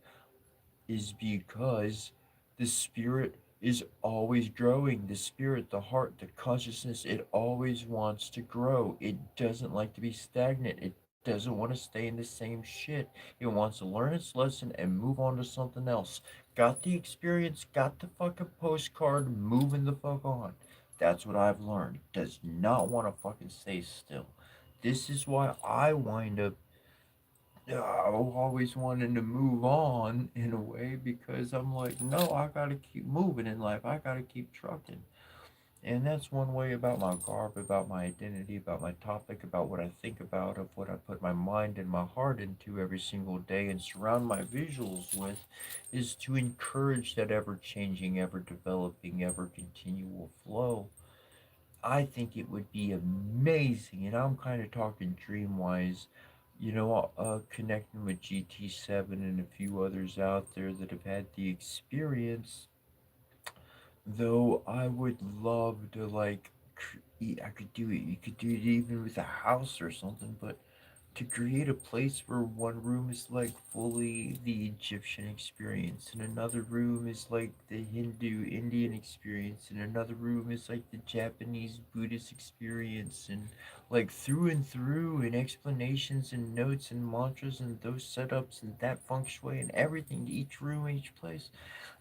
is because the spirit is always growing. The spirit, the heart, the consciousness, it always wants to grow. It doesn't like to be stagnant. It doesn't want to stay in the same shit. It wants to learn its lesson and move on to something else. Got the experience, got the fucking postcard, moving the fuck on. That's what I've learned. Does not want to fucking stay still. This is why I wind up always wanting to move on in a way, because I'm like, no, I gotta keep moving in life. I gotta keep trucking. And that's one way about my garb, about my identity, about my topic, about what I think about, of what I put my mind and my heart into every single day and surround my visuals with, is to encourage that ever changing, ever developing, ever continual flow. I think it would be amazing, and I'm kind of talking dream wise, connecting with GT7 and a few others out there that have had the experience. Though I would love to, like, I could do it. You could do it even with a house or something, but to create a place where one room is like fully the Egyptian experience, and another room is like the Hindu Indian experience, and another room is like the Japanese Buddhist experience, and like through and through, and explanations and notes and mantras and those setups and that feng shui and everything, each room, each place.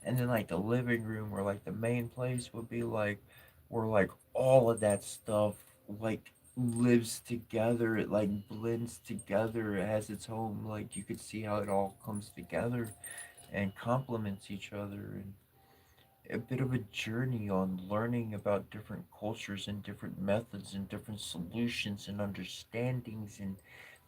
And then like the living room, or like the main place would be like where like all of that stuff like lives together, it like blends together, it has its own, like you could see how it all comes together and complements each other, and a bit of a journey on learning about different cultures and different methods and different solutions and understandings and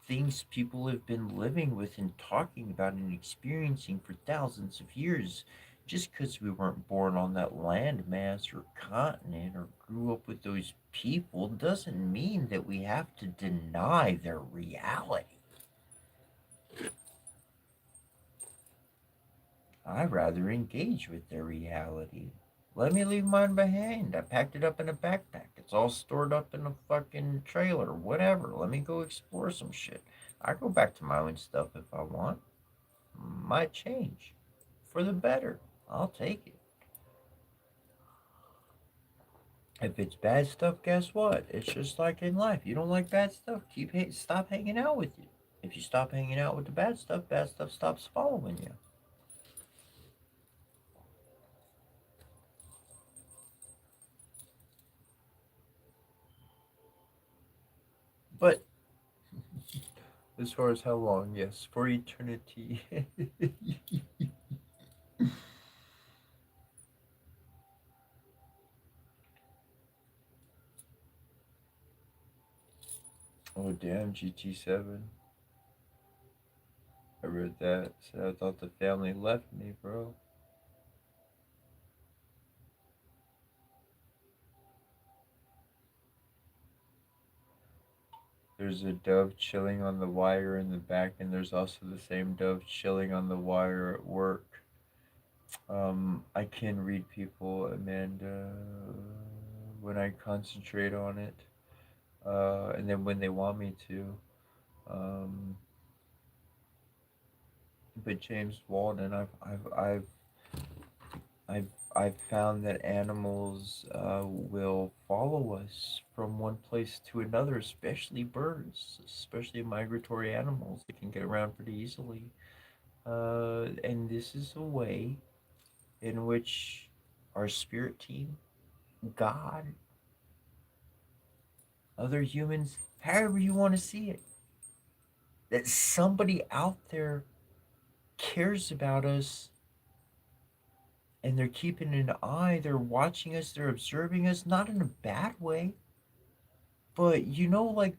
things people have been living with and talking about and experiencing for thousands of years. Just because we weren't born on that land mass or continent or grew up with those people doesn't mean that we have to deny their reality. I'd rather engage with their reality. Let me leave mine behind. I packed it up in a backpack. It's all stored up in a fucking trailer, whatever. Let me go explore some shit. I go back to my own stuff if I want. Might change. For the better. I'll take it. If it's bad stuff, guess what? It's just like in life. You don't like bad stuff, stop hanging out with you. If you stop hanging out with the bad stuff stops following you. But as far as how long, yes, for eternity. Oh damn, GT7. I read that. Said I thought the family left me, bro. There's a dove chilling on the wire in the back, and there's also the same dove chilling on the wire at work. I can read people, Amanda, when I concentrate on it, and then when they want me to. Um, but James Walden, I've I've found that animals will follow us from one place to another, especially birds, especially migratory animals that can get around pretty easily. And this is a way in which our spirit team, God, other humans, however you want to see it, that somebody out there cares about us and they're keeping an eye, they're watching us, they're observing us, not in a bad way, but like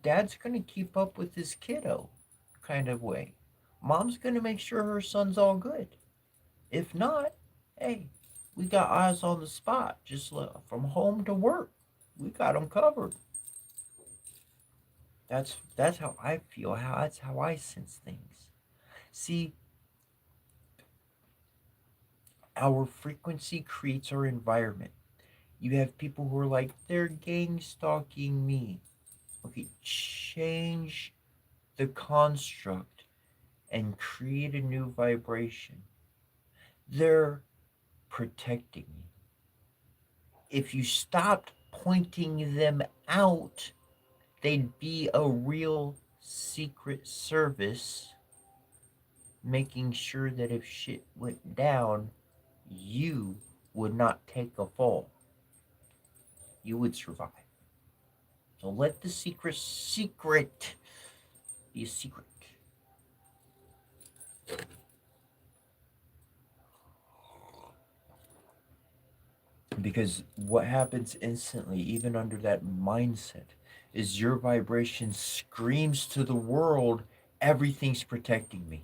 dad's gonna keep up with his kiddo kind of way. Mom's gonna make sure her son's all good. If not, hey, we got eyes on the spot, just from home to work. We got them covered. That's how I feel. That's how I sense things. See, our frequency creates our environment. You have people who are like, they're gang stalking me. Okay, change the construct and create a new vibration. They're protecting you. If you stopped pointing them out, they'd be a real secret service making sure that if shit went down, you would not take a fall. You would survive. So let the secret be a secret. Because what happens instantly, even under that mindset, is your vibration screams to the world, everything's protecting me.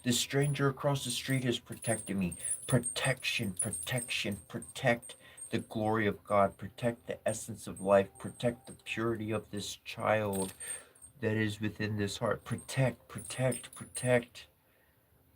The stranger across the street is protecting me. Protection, protection, protect the glory of God, protect the essence of life, protect the purity of this child that is within this heart. Protect, protect, protect.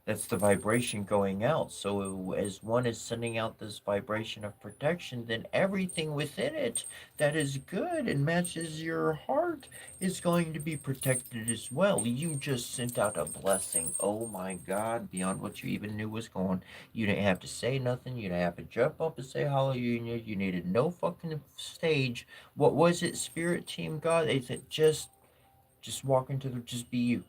That's the vibration going out. So as one is sending out this vibration of protection, then everything within it that is good and matches your heart is going to be protected as well. You just sent out a blessing. Oh my God, beyond what you even knew was going. You didn't have to say nothing. You didn't have to jump up and say hallelujah. You needed no fucking stage. What was it, Spirit Team God? They said just walk into the, just be you.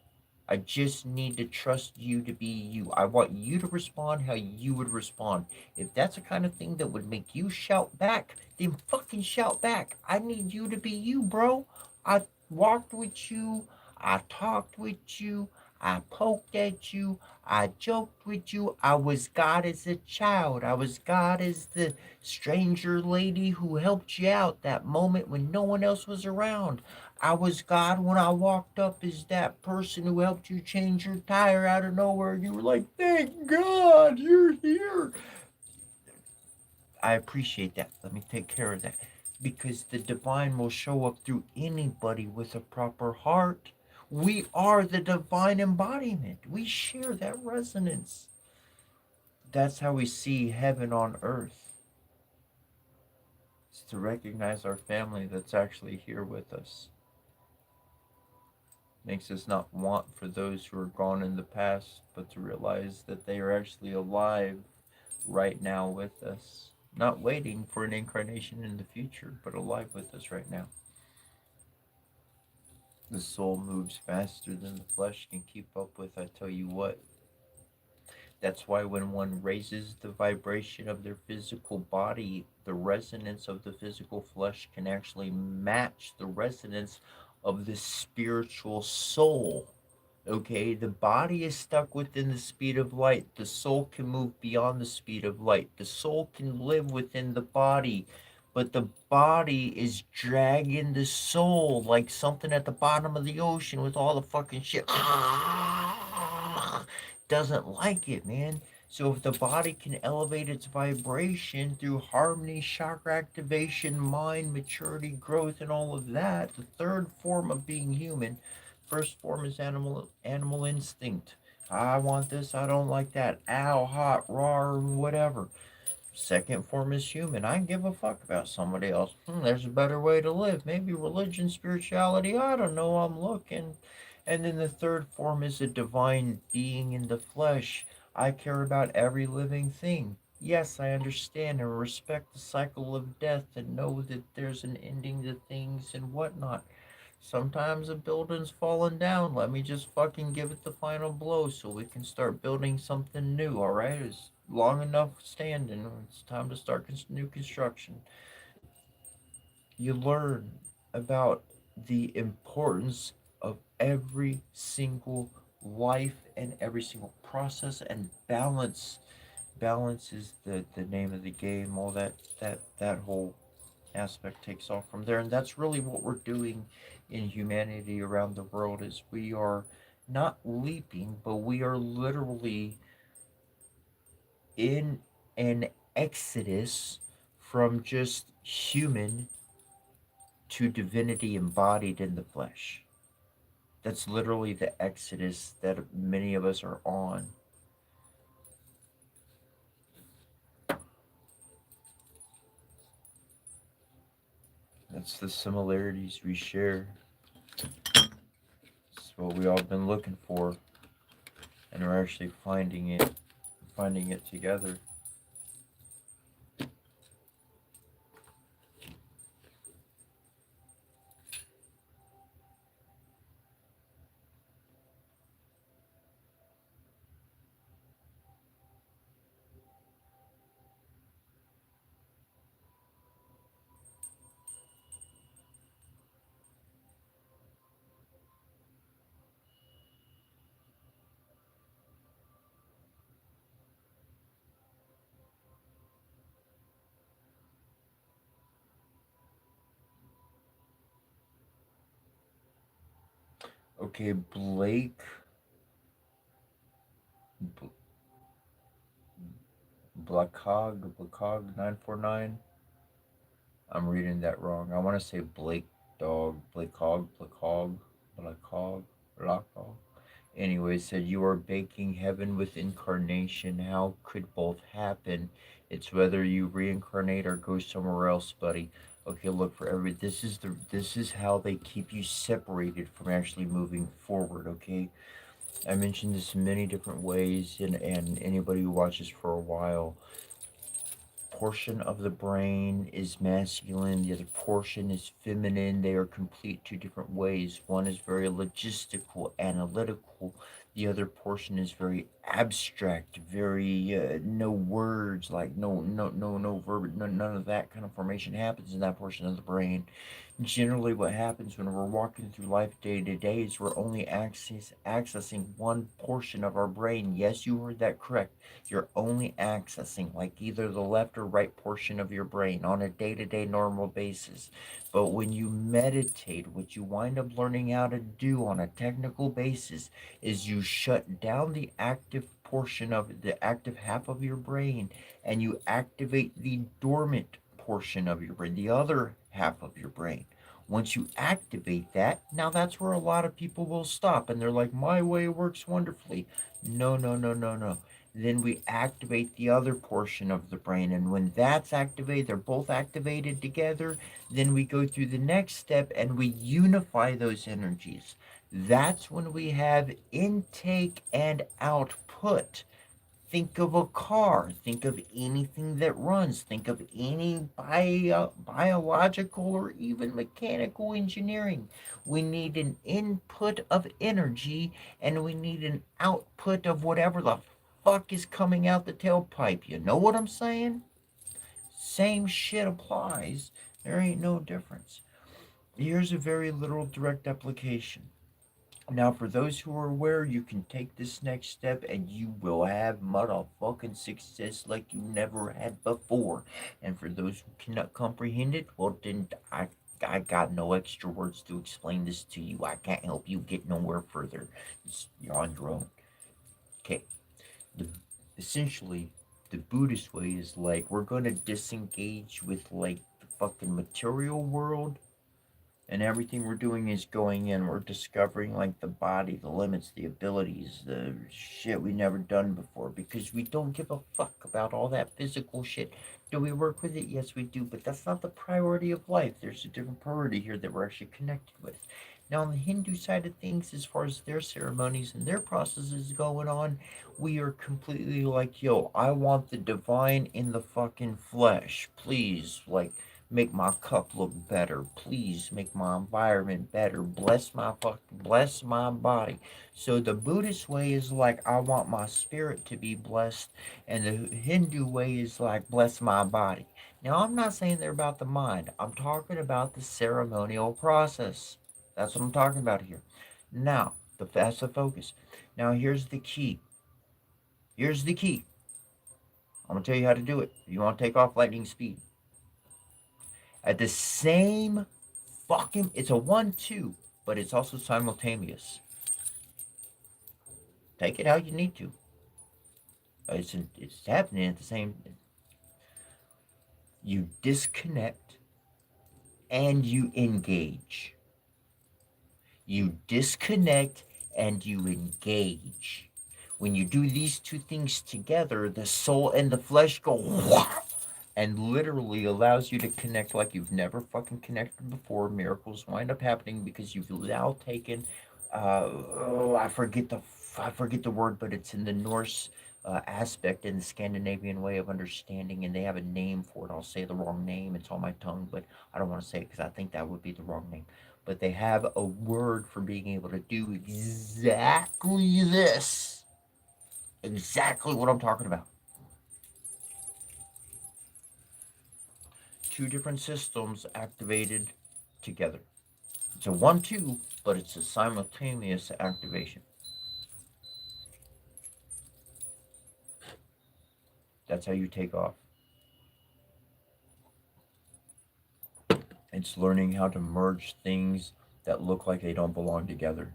I just need to trust you to be you. I want you to respond how you would respond. If that's the kind of thing that would make you shout back, then fucking shout back. I need you to be you, bro. I walked with you. I talked with you. I poked at you. I joked with you. I was God as a child. I was God as the stranger lady who helped you out that moment when no one else was around. I was God when I walked up as that person who helped you change your tire out of nowhere. And you were like, thank God you're here. I appreciate that. Let me take care of that. Because the divine will show up through anybody with a proper heart. We are the divine embodiment. We share that resonance. That's how we see heaven on earth. It's to recognize our family that's actually here with us. Makes us not want for those who are gone in the past, but to realize that they are actually alive right now with us. Not waiting for an incarnation in the future, but alive with us right now. The soul moves faster than the flesh can keep up with, I tell you what. That's why when one raises the vibration of their physical body, the resonance of the physical flesh can actually match the resonance of the spiritual soul. Okay, the body is stuck within the speed of light. The soul can move beyond the speed of light. The soul can live within the body, but the body is dragging the soul like something at the bottom of the ocean with all the fucking shit. Doesn't like it, man. So if the body can elevate its vibration through harmony, chakra activation, mind, maturity, growth, and all of that, the third form of being human. First form is animal instinct. I want this, I don't like that. Ow, hot, raw, whatever. Second form is human. I give a fuck about somebody else. There's a better way to live. Maybe religion, spirituality. I don't know. I'm looking. And then the third form is a divine being in the flesh. I care about every living thing. Yes, I understand and respect the cycle of death and know that there's an ending to things and whatnot. Sometimes a building's falling down. Let me just fucking give it the final blow so we can start building something new, alright? It's long enough standing. It's time to start new construction. You learn about the importance of every single life and every single process and balance. Balance is the name of the game. All that whole aspect takes off from there, and that's really what we're doing in humanity around the world. Is we are not leaping, but we are literally in an exodus from just human to divinity embodied in the flesh. That's literally the exodus that many of us are on. That's the similarities we share. It's what we all been looking for, and we're actually finding it together. Okay, Blake Blacog 949. I'm reading that wrong. I want to say Blacog. Anyway, said you are baking heaven with incarnation. How could both happen? It's whether you reincarnate or go somewhere else, buddy. Okay, look for every. This is how they keep you separated from actually moving forward. Okay, I mentioned this in many different ways, and anybody who watches for a while, portion of the brain is masculine, the other portion is feminine. They are complete two different ways. One is very logistical, analytical. The other portion is very abstract, very no words, like no verb, none of that kind of formation happens in that portion of the brain. Generally, what happens when we're walking through life day to day is we're only accessing one portion of our brain. Yes, you heard that correct. You're only accessing like either the left or right portion of your brain on a day to day normal basis. But when you meditate, what you wind up learning how to do on a technical basis is you shut down the active portion of the active half of your brain and you activate the dormant portion of your brain, the other half of your brain. Once you activate that, now that's where a lot of people will stop and they're like, my way works wonderfully. No, no, no, no, no. Then we activate the other portion of the brain. And when that's activated, they're both activated together. Then we go through the next step and we unify those energies. That's when we have intake and output. Think of a car. Think of anything that runs. Think of any biological or even mechanical engineering. We need an input of energy and we need an output of whatever the fuck is coming out the tailpipe. You know what I'm saying? Same shit applies. There ain't no difference. Here's a very literal direct application. Now, for those who are aware, you can take this next step and you will have motherfucking success like you never had before. And for those who cannot comprehend it, well, then I got no extra words to explain this to you. I can't help you get nowhere further. You're on your own. Okay. The, essentially, the Buddhist way is like we're going to disengage with like the fucking material world and everything we're doing is going in. We're discovering like the body, the limits, the abilities, the shit we never done before because we don't give a fuck about all that physical shit. Do we work with it? Yes, we do, but that's not the priority of life. There's a different priority here that we're actually connected with. Now, on the Hindu side of things, as far as their ceremonies and their processes going on, we are completely like, yo, I want the divine in the fucking flesh. Please, like, make my cup look better. Please make my environment better. Bless my body. So the Buddhist way is like I want my spirit to be blessed, and the Hindu way is like bless my body. Now I'm not saying they're about the mind. I'm talking about the ceremonial process. That's what I'm talking about here. Now, that's the focus. Now here's the key. Here's the key. I'm gonna tell you how to do it. You want to take off lightning speed. At the same fucking, it's a 1-2, but it's also simultaneous. Take it how you need to. It's happening at the same. You disconnect and you engage. You disconnect and you engage. When you do these two things together, the soul and the flesh go whop, and literally allows you to connect like you've never fucking connected before. Miracles wind up happening because you've now taken, I forget the word, but it's in the Norse aspect in the Scandinavian way of understanding, and they have a name for it. I'll say the wrong name; it's on my tongue, but I don't want to say it because I think that would be the wrong name. But they have a word for being able to do exactly this, exactly what I'm talking about. Two different systems activated together. It's a 1-2, but it's a simultaneous activation. That's how you take off. It's learning how to merge things that look like they don't belong together.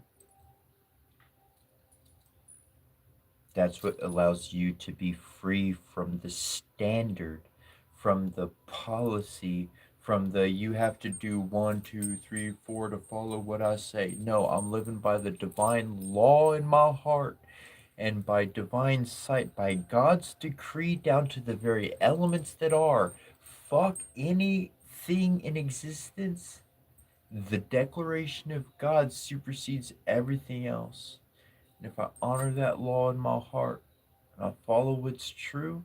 That's what allows you to be free from the standard, from the policy, from the you have to do 1, 2, 3, 4 to follow what I say. No, I'm living by the divine law in my heart and by divine sight, by God's decree down to the very elements that are. Fuck anything in existence. The declaration of God supersedes everything else. And if I honor that law in my heart and I follow what's true,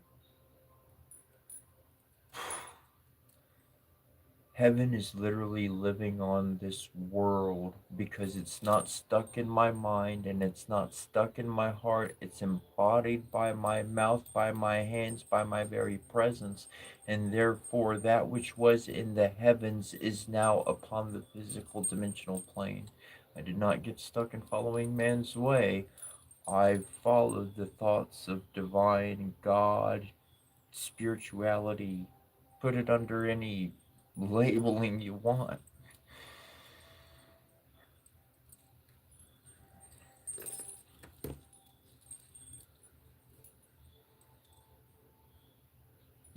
Heaven is literally living on this world because it's not stuck in my mind and it's not stuck in my heart. It's embodied by my mouth, by my hands, by my very presence. And therefore, that which was in the heavens is now upon the physical dimensional plane. I did not get stuck in following man's way. I followed the thoughts of divine God, spirituality, put it under any labeling you want.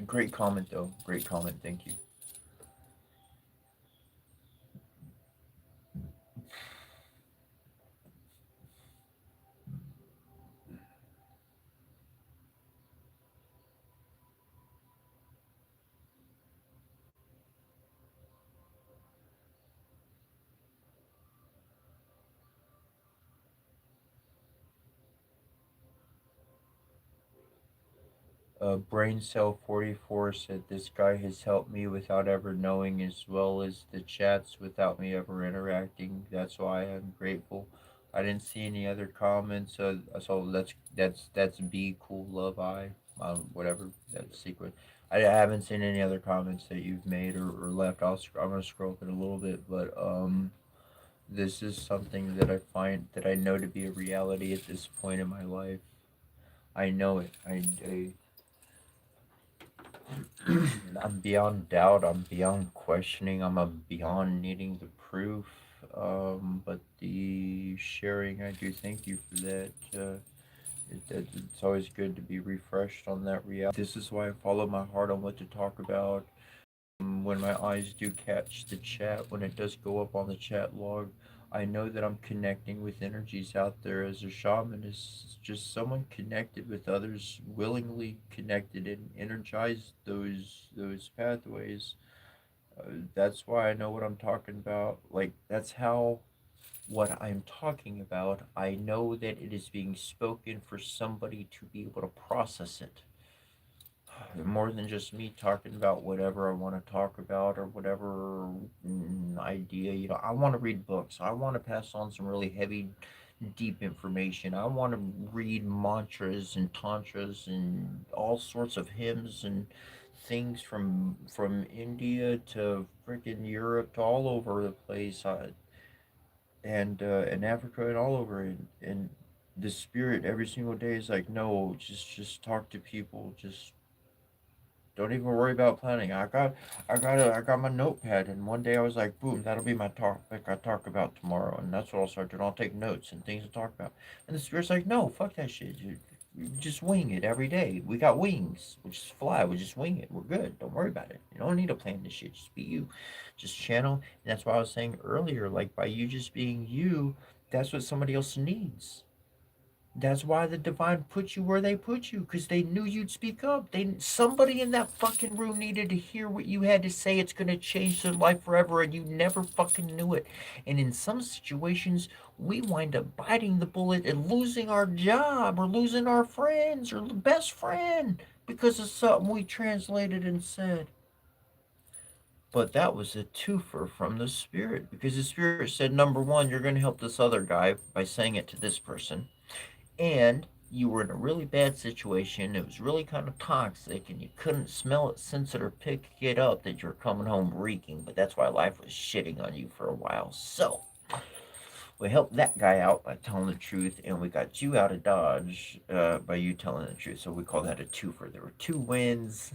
Great comment, though. Great comment. Thank you. Brain Cell 44 said, "This guy has helped me without ever knowing, as well as the chats without me ever interacting. That's why I'm grateful." I didn't see any other comments, so that's B Cool Love I, whatever that's secret. I haven't seen any other comments that you've made or left. I'm gonna scroll through a little bit, but this is something that I find that I know to be a reality at this point in my life. I know it. I'm beyond doubt. I'm beyond questioning. I'm beyond needing the proof. But the sharing, I do thank you for that. It's always good to be refreshed on that reality. This is why I follow my heart on what to talk about. When my eyes do catch the chat, when it does go up on the chat log, I know that I'm connecting with energies out there as a shaman is just someone connected with others, willingly connected and energized those pathways. That's why I know what I'm talking about. Like that's how what I'm talking about, I know that it is being spoken for somebody to be able to process it more than just me talking about whatever I want to talk about or whatever idea. I want to read books. I want to pass on some really heavy, deep information. I want to read mantras and tantras and all sorts of hymns and things from India to freaking Europe to all over the place, and Africa and all over and the spirit every single day is like, no, just talk to people, just don't even worry about planning. I got my notepad, and one day I was like, boom, that'll be my topic I talk about tomorrow, and that's what I'll start doing. I'll take notes and things to talk about. And the spirit's like, no, fuck that shit. You just wing it every day. We got wings. We just fly. We just wing it. We're good. Don't worry about it. You don't need to plan this shit. Just be you. Just channel. And that's why I was saying earlier, like by you just being you, that's what somebody else needs. That's why the divine put you where they put you, because they knew you'd speak up. Somebody in that fucking room needed to hear what you had to say. It's gonna change their life forever, and you never fucking knew it. And in some situations, we wind up biting the bullet and losing our job, or losing our friends, or best friend, because of something we translated and said. But that was a twofer from the spirit, because the spirit said, number one, you're gonna help this other guy by saying it to this person, and you were in a really bad situation. It was really kind of toxic, and you couldn't smell it, sense it, or pick it up that you're coming home reeking. But that's why life was shitting on you for a while. So we helped that guy out by telling the truth, and we got you out of Dodge by you telling the truth. So we call that a twofer. There were two wins.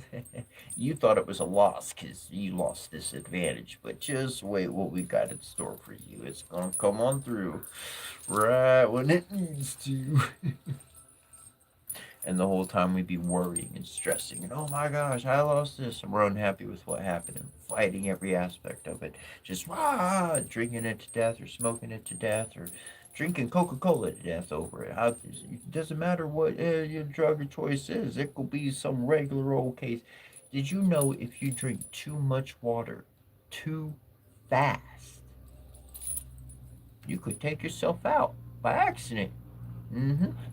You thought it was a loss because you lost this advantage, but just wait what we got in store for you. It's gonna come on through right when it needs to. And the whole time we'd be worrying and stressing and oh my gosh, I lost this, and we're unhappy with what happened and fighting every aspect of it, just drinking it to death or smoking it to death or drinking Coca-Cola to death over it. It doesn't matter what your drug of choice is. It could be some regular old case. Did you know if you drink too much water too fast, you could take yourself out by accident?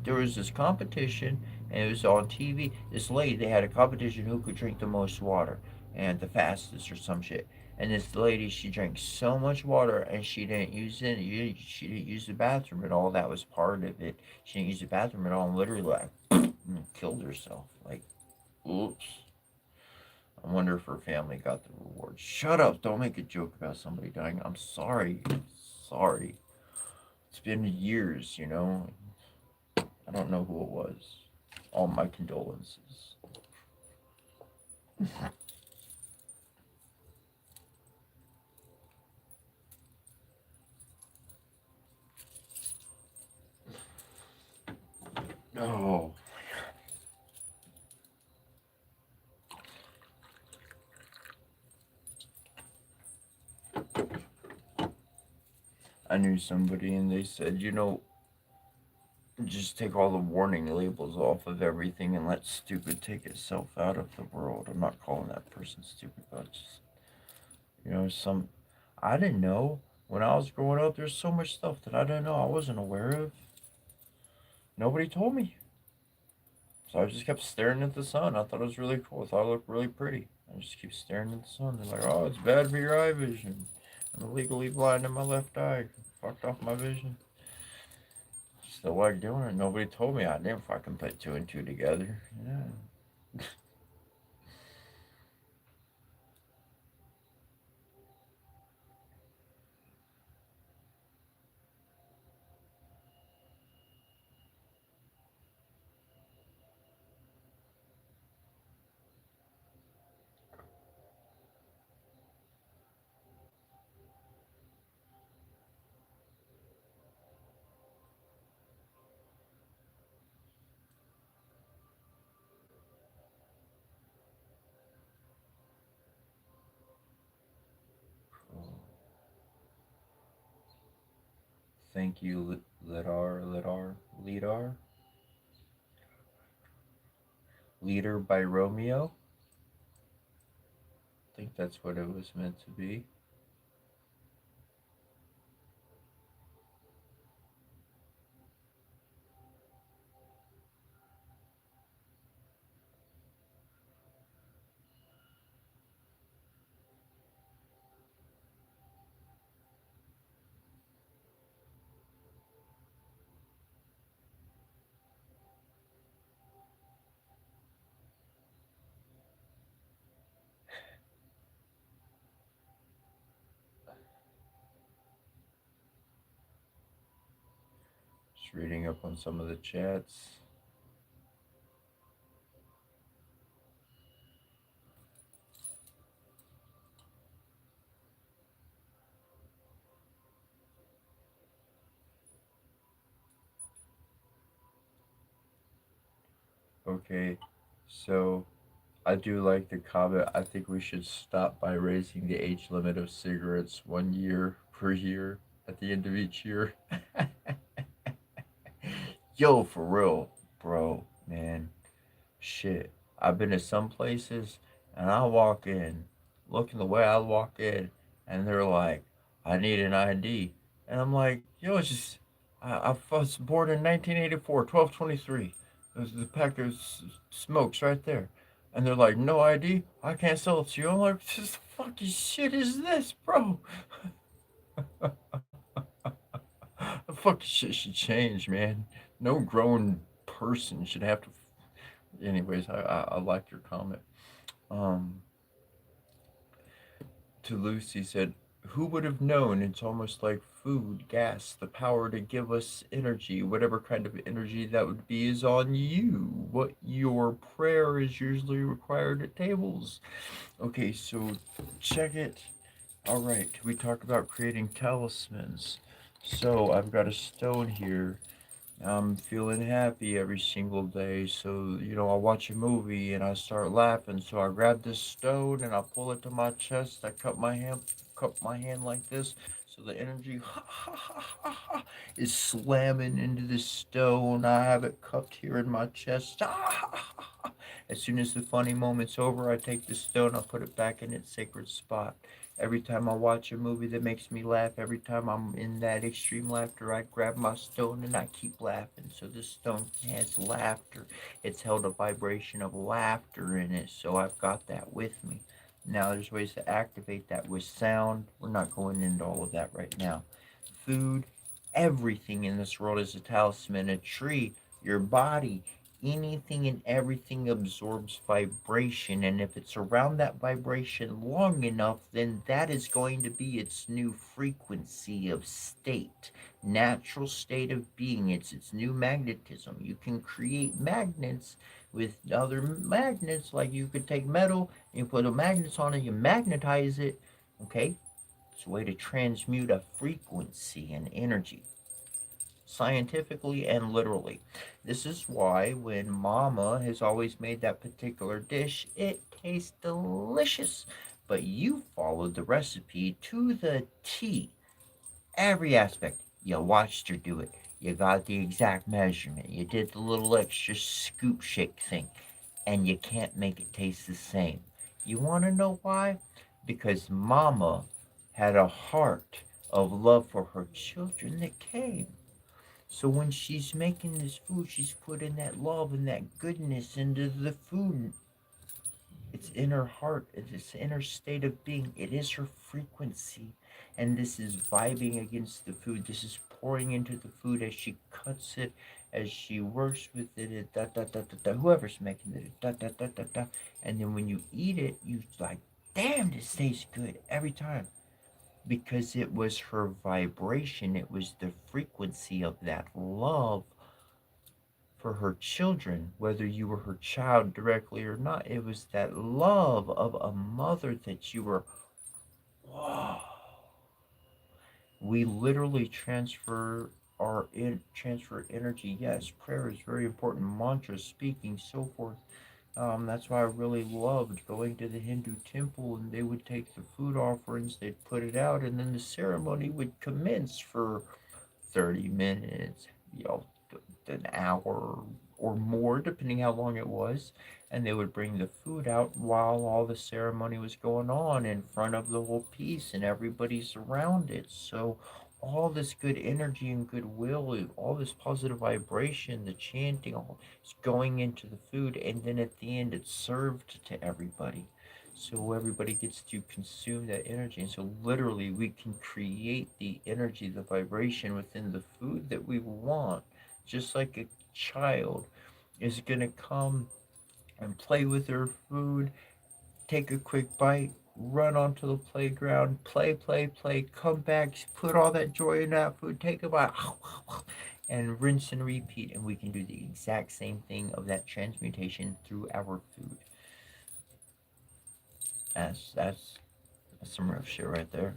There was this competition, and it was on TV. This lady, they had a competition who could drink the most water and the fastest or some shit. And this lady, she drank so much water, and she didn't use it. She didn't use the bathroom at all. That was part of it. She didn't use the bathroom at all, and literally like killed herself. Like, oops. I wonder if her family got the reward. Shut up! Don't make a joke about somebody dying. I'm sorry. Sorry. It's been years, you know. I don't know who it was. All my condolences. Oh. I knew somebody and they said, you know, just take all the warning labels off of everything and let stupid take itself out of the world. I'm not calling that person stupid, but just, you know, I didn't know. When I was growing up, there's so much stuff that I didn't know, I wasn't aware of. Nobody told me. So I just kept staring at the sun. I thought it was really cool. I thought it looked really pretty. I just keep staring at the sun. They're like, oh, it's bad for your eye vision. I'm legally blind in my left eye. Fucked off my vision. Still like doing it. Nobody told me. I didn't fucking put two and two together. Yeah. Thank you, Leader by Romeo. I think that's what it was meant to be. Just reading up on some of the chats. Okay, so I do like the comment. I think we should stop by raising the age limit of cigarettes 1 year per year at the end of each year. Yo, for real, bro, man. Shit. I've been to some places and I walk in, looking the way I walk in, and they're like, I need an ID. And I'm like, yo, it's just, I was born in 1984, 12/23. There's the pack of smokes right there. And they're like, no ID? I can't sell it to you. I'm like, what the fucking shit is this, bro? The fucking shit should change, man. No grown person should have to. Anyways, I like your comment. Um, to Lucy said, who would have known it's almost like food, gas, the power to give us energy, whatever kind of energy that would be is on you. What your prayer is usually required at tables. Okay, so check it. All right, we talk about creating talismans. So I've got a stone here. I'm feeling happy every single day. So, you know, I watch a movie and I start laughing. So I grab this stone and I pull it to my chest. I cup my hand like this. So the energy is slamming into the stone. I have it cupped here in my chest. As soon as the funny moment's over, I take the stone, I put it back in its sacred spot. Every time I watch a movie that makes me laugh, every time I'm in that extreme laughter, I grab my stone and I keep laughing. So this stone has laughter. It's held a vibration of laughter in it, so I've got that with me. Now, there's ways to activate that with sound. We're not going into all of that right now. Food, everything in this world is a talisman. A tree, your body, anything and everything absorbs vibration. And if it's around that vibration long enough, then that is going to be its new frequency of state, natural state of being. It's its new magnetism. You can create magnets with other magnets, like you could take metal, you put a magnet on it, you magnetize it. Okay, it's a way to transmute a frequency and energy, scientifically and literally. This is why when Mama has always made that particular dish, it tastes delicious. But you followed the recipe to the T, every aspect. You watched her do it. You got the exact measurement. You did the little extra scoop shake thing, and you can't make it taste the same. You want to know why? Because Mama had a heart of love for her children that came. So when she's making this food, she's putting that love and that goodness into the food. It's in her heart. It's in her state of being. It is her frequency. And this is vibing against the food. This is pouring into the food as she cuts it, as she works with it, da da da da da. Whoever's making it, da da da da da. And then when you eat it, you like, damn, this tastes good every time. Because it was her vibration, it was the frequency of that love for her children, whether you were her child directly or not. It was that love of a mother that you were, wow. We literally transfer energy. Yes, prayer is very important. Mantras, speaking, so forth. That's why I really loved going to the Hindu temple, and they would take the food offerings, they'd put it out, and then the ceremony would commence for 30 minutes, you know, an hour or more, depending how long it was. And they would bring the food out while all the ceremony was going on in front of the whole piece, and everybody's around it. So, all this good energy and goodwill, all this positive vibration, the chanting, all is going into the food, and then at the end, it's served to everybody. So everybody gets to consume that energy. And so literally we can create the energy, the vibration within the food that we want. Just like a child is going to come and play with their food, take a quick bite, run onto the playground, play, play, play, come back, put all that joy in that food, take a bite, and rinse and repeat. And we can do the exact same thing of that transmutation through our food. That's some rough shit right there.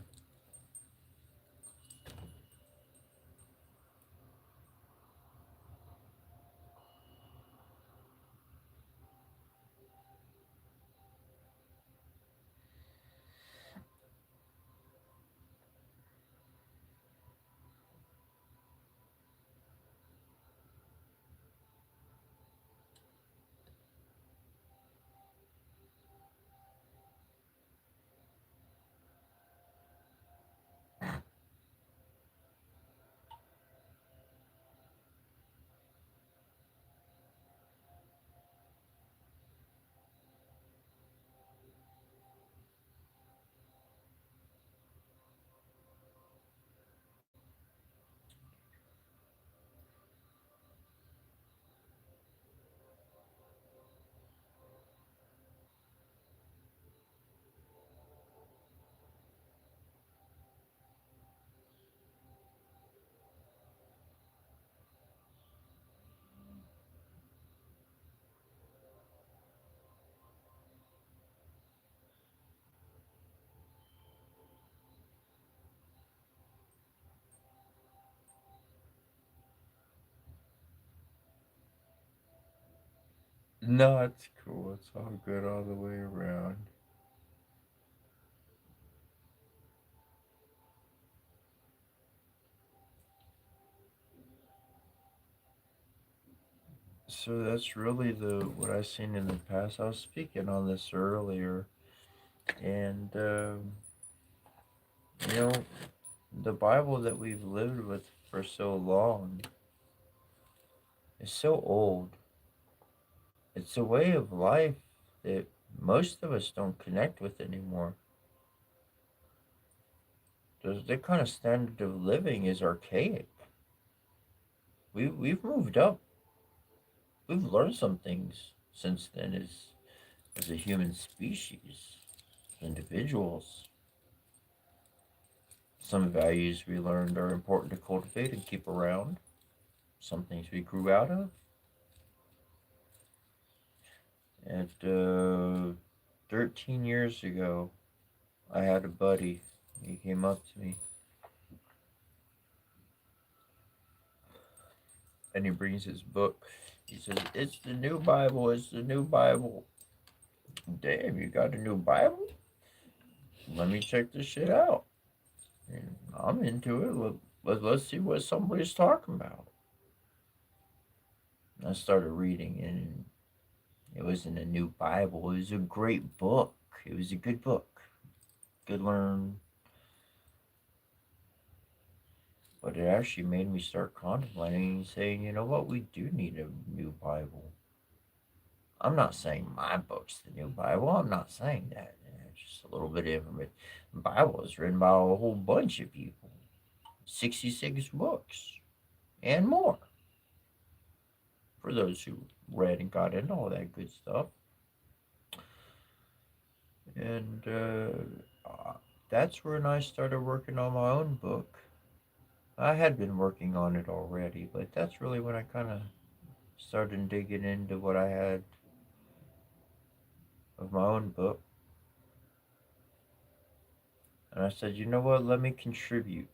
No, it's cool. It's all good all the way around. So that's really the what I've seen in the past. I was speaking on this earlier, and you know, the Bible that we've lived with for so long is so old. It's a way of life that most of us don't connect with anymore. That kind of standard of living is archaic. We've moved up. We've learned some things since then as a human species, individuals. Some values we learned are important to cultivate and keep around. Some things we grew out of. At 13 years ago, I had a buddy. He came up to me and he brings his book. He says, "It's the new Bible. It's the new Bible." Damn, you got a new Bible? Let me check this shit out. And I'm into it. Let's see what somebody's talking about. And I started reading, and it wasn't a new Bible. It was a great book. It was a good book. Good learn. But it actually made me start contemplating and saying, you know what, we do need a new Bible. I'm not saying my book's the new Bible. I'm not saying that. Just a little bit of information. The Bible is written by a whole bunch of people. 66 books and more. For those who read and got into all that good stuff. And that's when I started working on my own book. I had been working on it already, but that's really when I kind of started digging into what I had of my own book. And I said, you know what, let me contribute.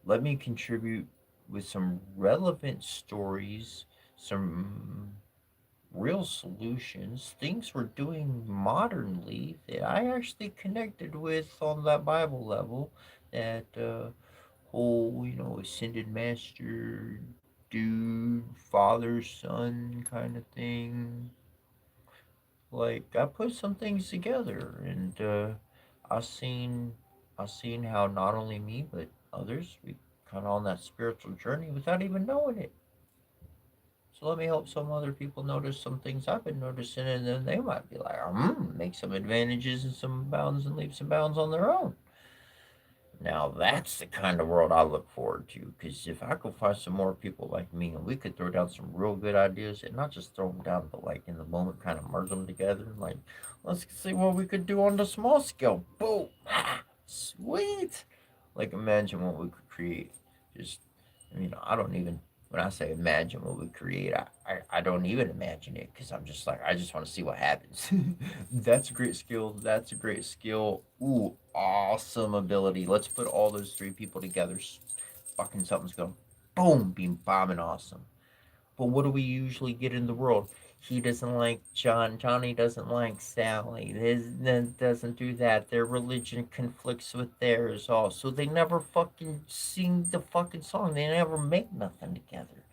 Let me contribute with some relevant stories, some real solutions, things we're doing modernly that I actually connected with on that Bible level, that whole, ascended master, dude, father, son kind of thing. Like I put some things together, and I seen I seen how not only me but others we kind of on that spiritual journey without even knowing it. So let me help some other people notice some things I've been noticing, and then they might be like, make some advantages and some bounds and leave some bounds on their own. Now that's the kind of world I look forward to. Because if I could find some more people like me, and we could throw down some real good ideas, and not just throw them down, but like in the moment, kind of merge them together. Like, let's see what we could do on the small scale. Boom, sweet. Like imagine what we could create. Just, I don't even. When I say imagine what we create, I don't even imagine it because I'm just like, I just want to see what happens. That's a great skill. That's a great skill. Ooh, awesome ability. Let's put all those three people together. Fucking something's going boom, being bombing awesome. But what do we usually get in the world? He doesn't like John. Johnny doesn't like Sally. His doesn't do that. Their religion conflicts with theirs. Also, they never fucking sing the fucking song. They never make nothing together.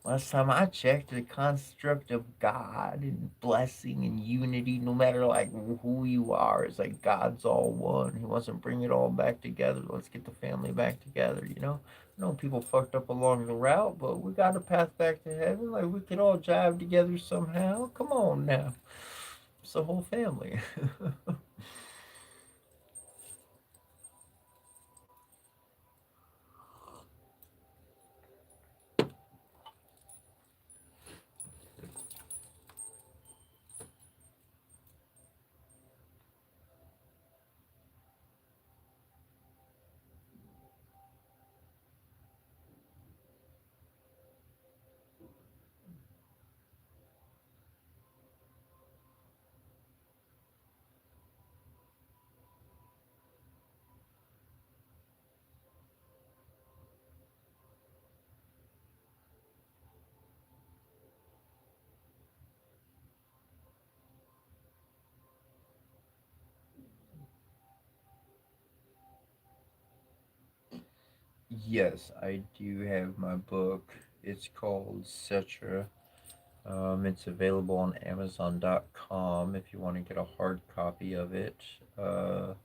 Last time I checked, the construct of God and blessing and unity, no matter like who you are, is like God's all one. He wants to bring it all back together. Let's get the family back together. I know people fucked up along the route, but we got a path back to heaven. Like we could all jive together somehow. Come on now. It's the whole family. Yes, I do have my book. It's called Cetra. It's available on Amazon.com if you want to get a hard copy of it. So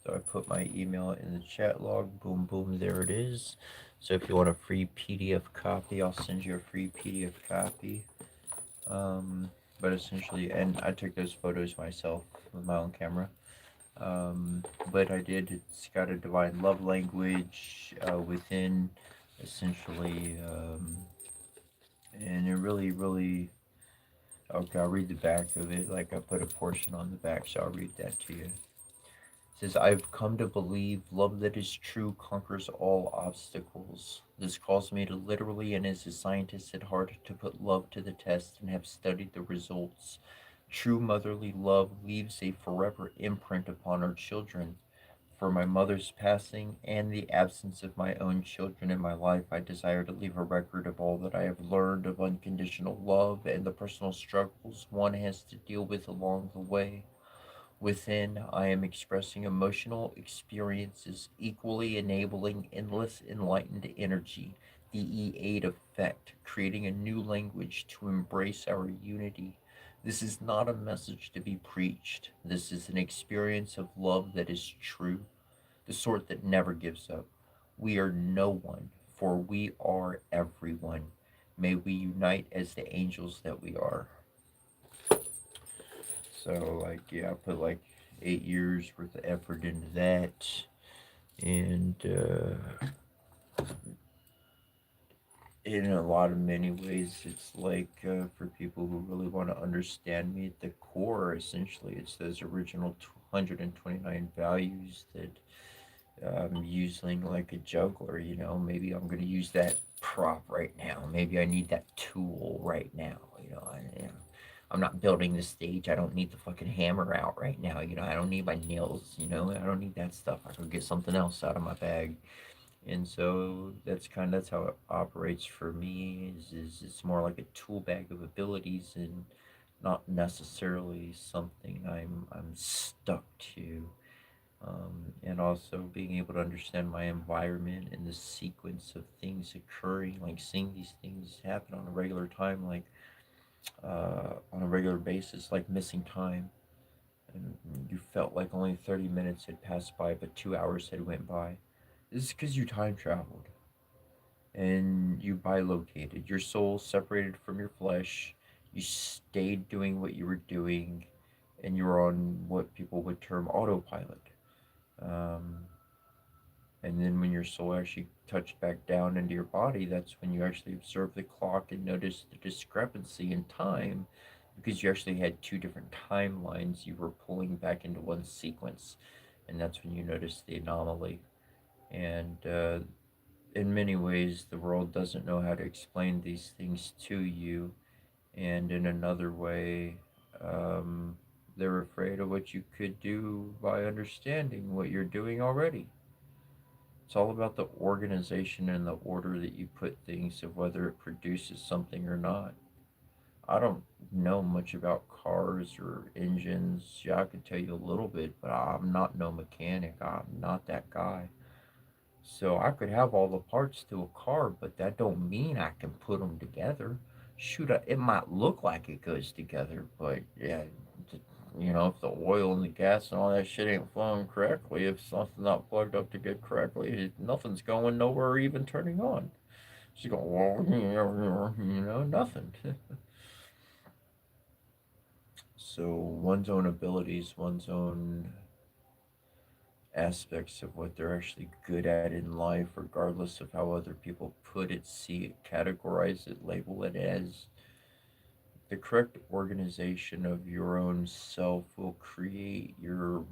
I put my email in the chat log. Boom, boom, there it is. So if you want a free PDF copy, I'll send you a free PDF copy. Um, But essentially, and I took those photos myself with my own camera. But I did. It's got a divine love language within, essentially, and it really, really. Okay, I'll read the back of it. Like I put a portion on the back, so I'll read that to you. It says, "I've come to believe love that is true conquers all obstacles. This calls me to literally and as a scientist at heart to put love to the test and have studied the results. True motherly love leaves a forever imprint upon our children. For my mother's passing and the absence of my own children in my life, I desire to leave a record of all that I have learned of unconditional love and the personal struggles one has to deal with along the way. Within, I am expressing emotional experiences equally enabling endless enlightened energy, the E8 effect, creating a new language to embrace our unity. This is not a message to be preached. This is an experience of love that is true, the sort that never gives up. We are no one, for we are everyone. May we unite as the angels that we are." So, like, yeah, I put like 8 years worth of effort into that. And in a lot of many ways, it's like for people who really want to understand me at the core, essentially, it's those original 129 values that I'm using like a juggler, you know. Maybe I'm going to use that prop right now. Maybe I need that tool right now, you know. I'm not building the stage. I don't need the fucking hammer out right now, you know. I don't need my nails, you know. I don't need that stuff. I could get something else out of my bag. And so that's how it operates for me. Is it's more like a tool bag of abilities and not necessarily something I'm stuck to, and also being able to understand my environment and the sequence of things occurring, like seeing these things happen on a regular time, like on a regular basis, like missing time, and you felt like only 30 minutes had passed by, but 2 hours had went by. This is because you time traveled and you bilocated. Your soul separated from your flesh. You stayed doing what you were doing, and you were on what people would term autopilot. Um, And then when your soul actually touched back down into your body, that's when you actually observed the clock and noticed the discrepancy in time because you actually had two different timelines you were pulling back into one sequence. And that's when you noticed the anomaly. And in many ways, the world doesn't know how to explain these things to you. And in another way, um, they're afraid of what you could do by understanding what you're doing already. It's all about the organization and the order that you put things of whether it produces something or not. I don't know much about cars or engines. Yeah, I could tell you a little bit, but I'm not no mechanic. I'm not that guy. So I could have all the parts to a car, but that don't mean I can put them together. Shoot, it might look like it goes together, but yeah, you know, if the oil and the gas and all that shit ain't flowing correctly, if something's not plugged up to get correctly, nothing's going nowhere or even turning on. She's going, well, you know, nothing. So one's own abilities, one's own aspects of what they're actually good at in life, regardless of how other people put it, see it, categorize it, label it as the correct organization of your own self will create your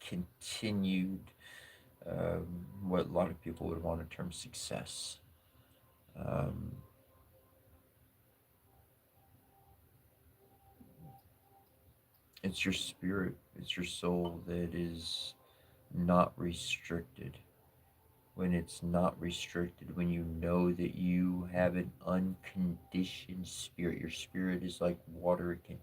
continued, what a lot of people would want to term success. Um, it's your spirit, it's your soul that is not restricted. When it's not restricted, when you know that you have an unconditioned spirit, your spirit is like water, it can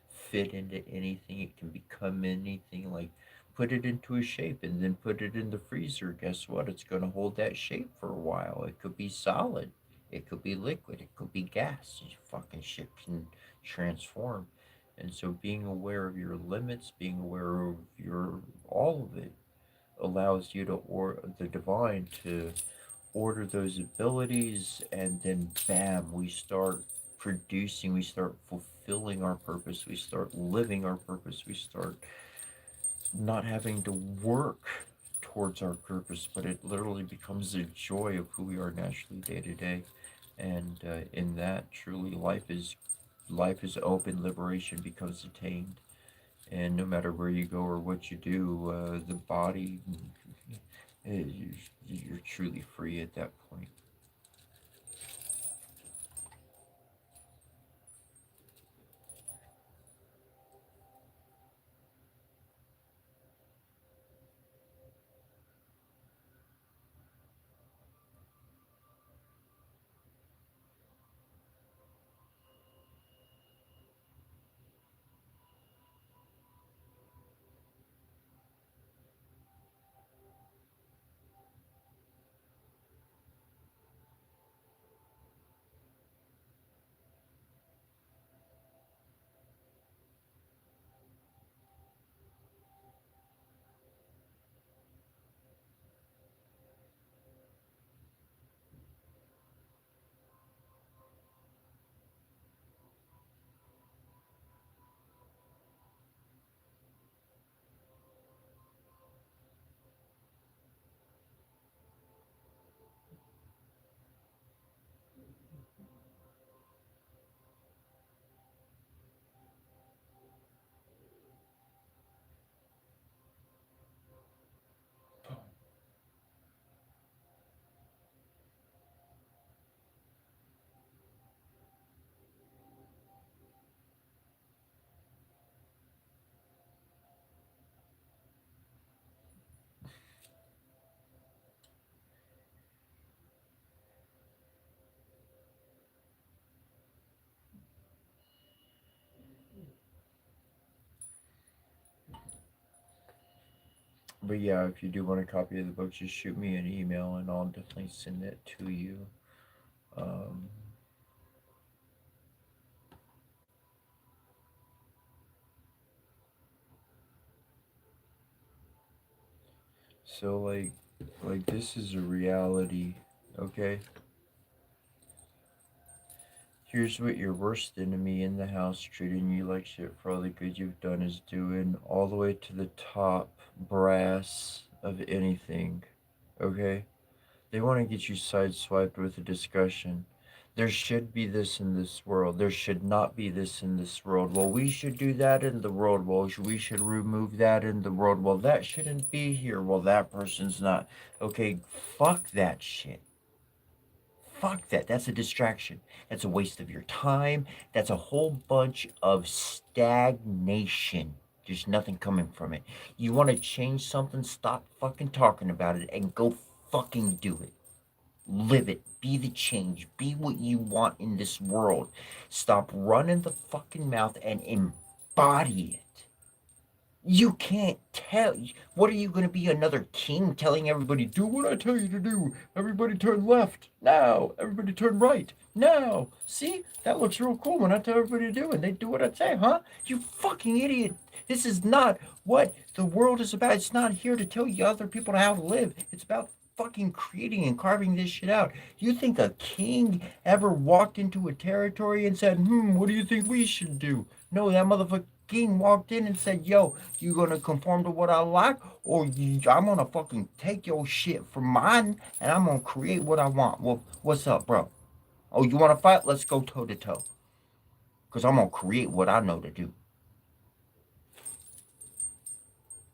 fit into anything, it can become anything. Like put it into a shape and then put it in the freezer. Guess what? It's going to hold that shape for a while. It could be solid, it could be liquid, it could be gas. You fucking shit can transform. And so being aware of your limits, being aware of your all of it allows you to or the divine to order those abilities, and then bam, we start producing, we start fulfilling our purpose, we start living our purpose, we start not having to work towards our purpose, but it literally becomes the joy of who we are naturally day to day. And in that, truly, life is open. Liberation becomes attained, and no matter where you go or what you do, the body, you're truly free at that point. But yeah, if you do want a copy of the book, just shoot me an email and I'll definitely send it to you. Um, so like this is a reality, okay? Here's what your worst enemy in the house treating you like shit for all the good you've done is doing, all the way to the top brass of anything, okay? They want to get you sideswiped with a discussion. There should be this in this world. There should not be this in this world. Well, we should do that in the world. Well, we should remove that in the world. Well, that shouldn't be here. Well, that person's not. Okay, fuck that shit. Fuck that. That's a distraction. That's a waste of your time. That's a whole bunch of stagnation. There's nothing coming from it. You want to change something? Stop fucking talking about it and go fucking do it. Live it. Be the change. Be what you want in this world. Stop running the fucking mouth and embody it. You can't tell. What are you going to be, another king telling everybody, do what I tell you to do? Everybody turn left now. Everybody turn right now. See? That looks real cool when I tell everybody to do and they do what I say, huh? You fucking idiot. This is not what the world is about. It's not here to tell you other people how to live. It's about fucking creating and carving this shit out. You think a king ever walked into a territory and said, what do you think we should do? No, that motherfucker king walked in and said, yo, you gonna conform to what I like, or I'm gonna fucking take your shit from mine and I'm gonna create what I want. Well, what's up, bro? Oh, you wanna fight? Let's go toe to toe. Because I'm gonna create what I know to do.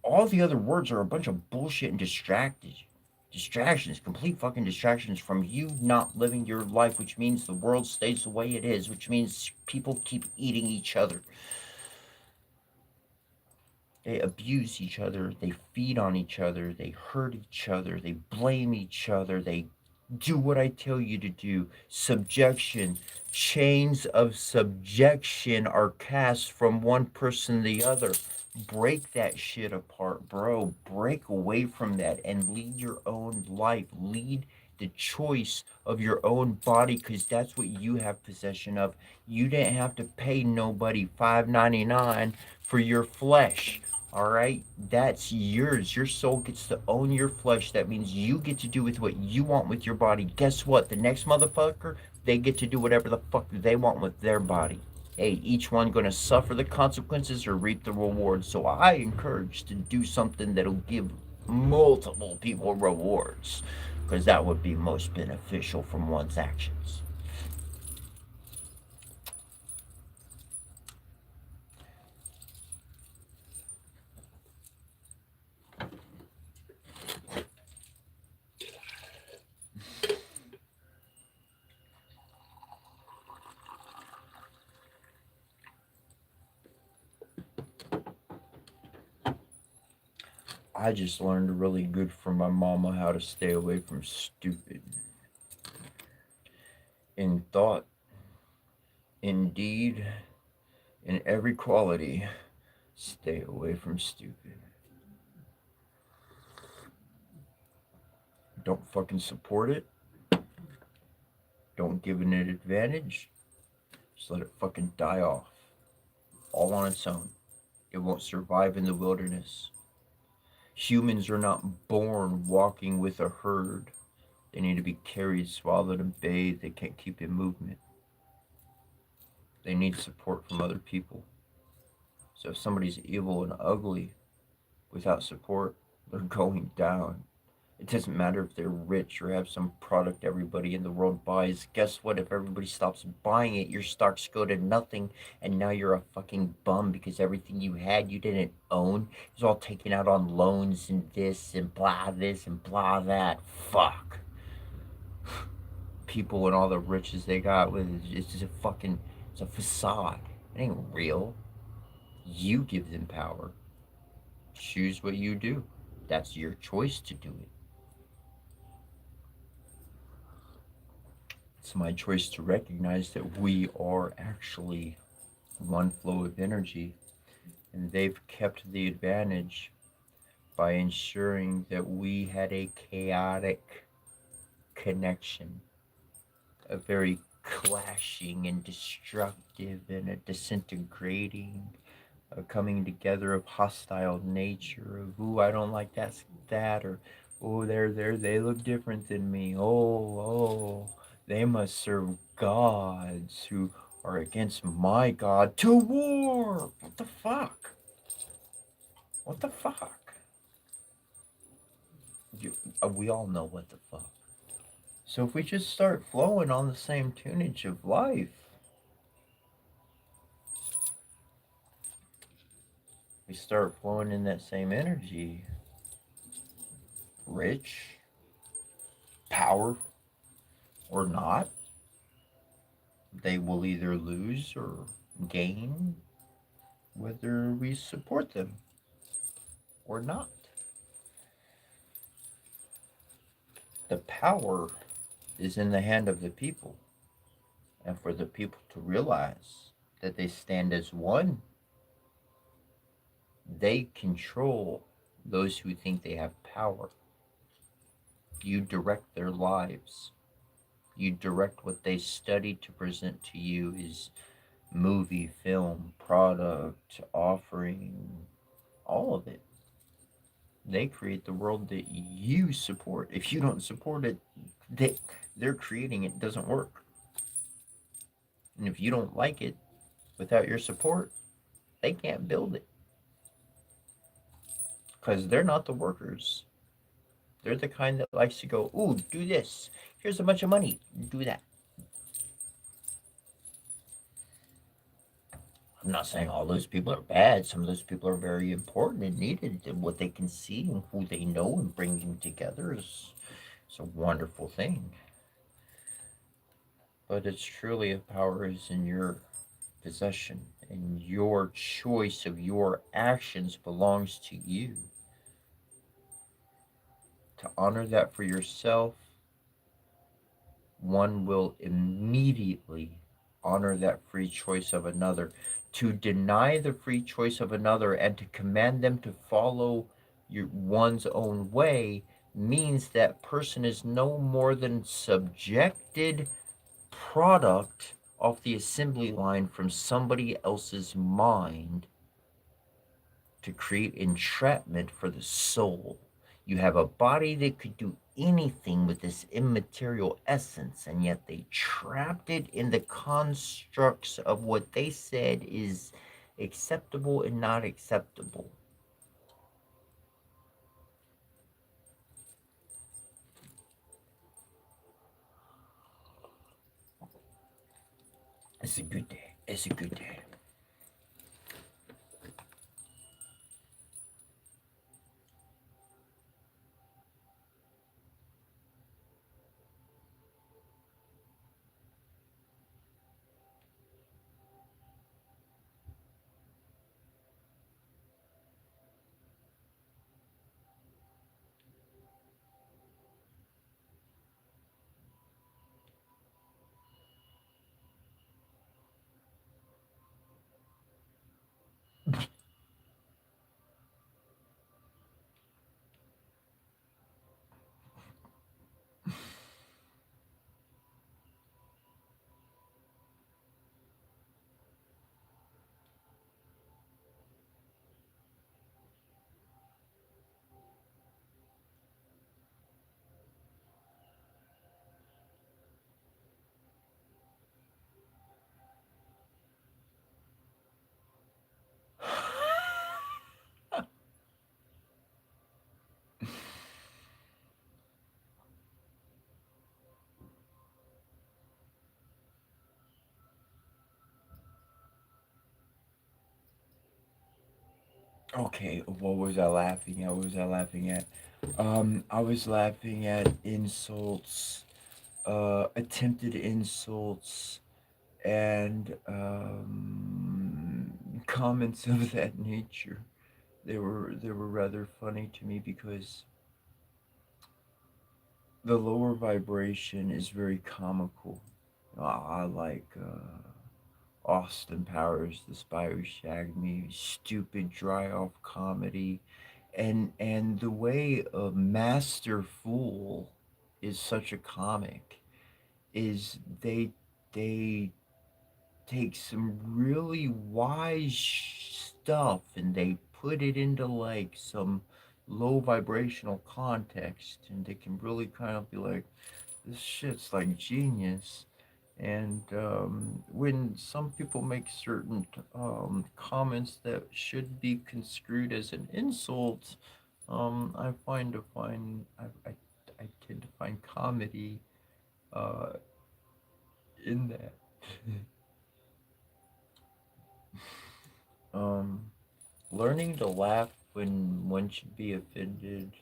All the other words are a bunch of bullshit and distractions, complete fucking distractions from you not living your life, which means the world stays the way it is, which means people keep eating each other. They abuse each other, they feed on each other, they hurt each other, they blame each other, they do what I tell you to do. Subjection, chains of subjection are cast from one person to the other. Break that shit apart, bro. Break away from that and lead your own life. Lead the choice of your own body, because that's what you have possession of. You didn't have to pay nobody $5.99 for your flesh. All right, that's yours. Your soul gets to own your flesh. That means you get to do with what you want with your body. Guess what? The next motherfucker, they get to do whatever the fuck they want with their body. Hey, each one going to suffer the consequences or reap the rewards. So I encourage to do something that'll give multiple people rewards, because that would be most beneficial from one's actions. I just learned really good from my mama how to stay away from stupid. In thought, in deed, in every quality, stay away from stupid. Don't fucking support it. Don't give it an advantage. Just let it fucking die off. All on its own. It won't survive in the wilderness. Humans are not born walking with a herd. They need to be carried, swallowed, and bathed. They can't keep in movement. They need support from other people. So if somebody's evil and ugly without support, they're going down. It doesn't matter if they're rich or have some product everybody in the world buys. Guess what? If everybody stops buying it, your stocks go to nothing, and now you're a fucking bum because everything you had you didn't own. It's all taken out on loans and this and blah this and blah that. Fuck. People and all the riches they got with it's just a fucking it's a facade. It ain't real. You give them power. Choose what you do. That's your choice to do it. It's my choice to recognize that we are actually one flow of energy, and they've kept the advantage by ensuring that we had a chaotic connection, a very clashing and destructive and a disintegrating, a coming together of hostile nature, of ooh, I don't like that, or oh, they look different than me. Oh, they must serve gods who are against my god. To war! What the fuck? What the fuck? We all know what the fuck. So if we just start flowing on the same tunage of life, we start flowing in that same energy, rich, power, or not, they will either lose or gain whether we support them or not. The power is in the hand of the people, and for the people to realize that they stand as one, they control those who think they have power. You direct their lives. You direct what they study to present to you as movie, film, product, offering, all of it. They create the world that you support. If you don't support it, they're creating it doesn't work. And if you don't like it without your support, they can't build it. Because they're not the workers. They're the kind that likes to go, ooh, do this. Here's a bunch of money. Do that. I'm not saying all those people are bad. Some of those people are very important and needed. And what they can see and who they know and bringing together is it's a wonderful thing. But it's truly a power is in your possession, and your choice of your actions belongs to you. To honor that for yourself, one will immediately honor that free choice of another. To deny the free choice of another and to command them to follow one's own way means that person is no more than subjected product off the assembly line from somebody else's mind to create entrapment for the soul. You have a body that could do anything with this immaterial essence, and yet they trapped it in the constructs of what they said is acceptable and not acceptable. It's a good day. It's a good day. Okay, what was I laughing at? What was I laughing at? I was laughing at insults, attempted insults, and comments of that nature. They were rather funny to me because the lower vibration is very comical. I like Austin Powers, The Spy Who Shagged Me, stupid dry off comedy, and the way a Master Fool is such a comic is they take some really wise stuff and they put it into like some low vibrational context, and they can really kind of be like, this shit's like genius. And when some people make certain comments that should be construed as an insult, I find to find I tend to find comedy uh, in that. um, Learning to laugh when one should be offended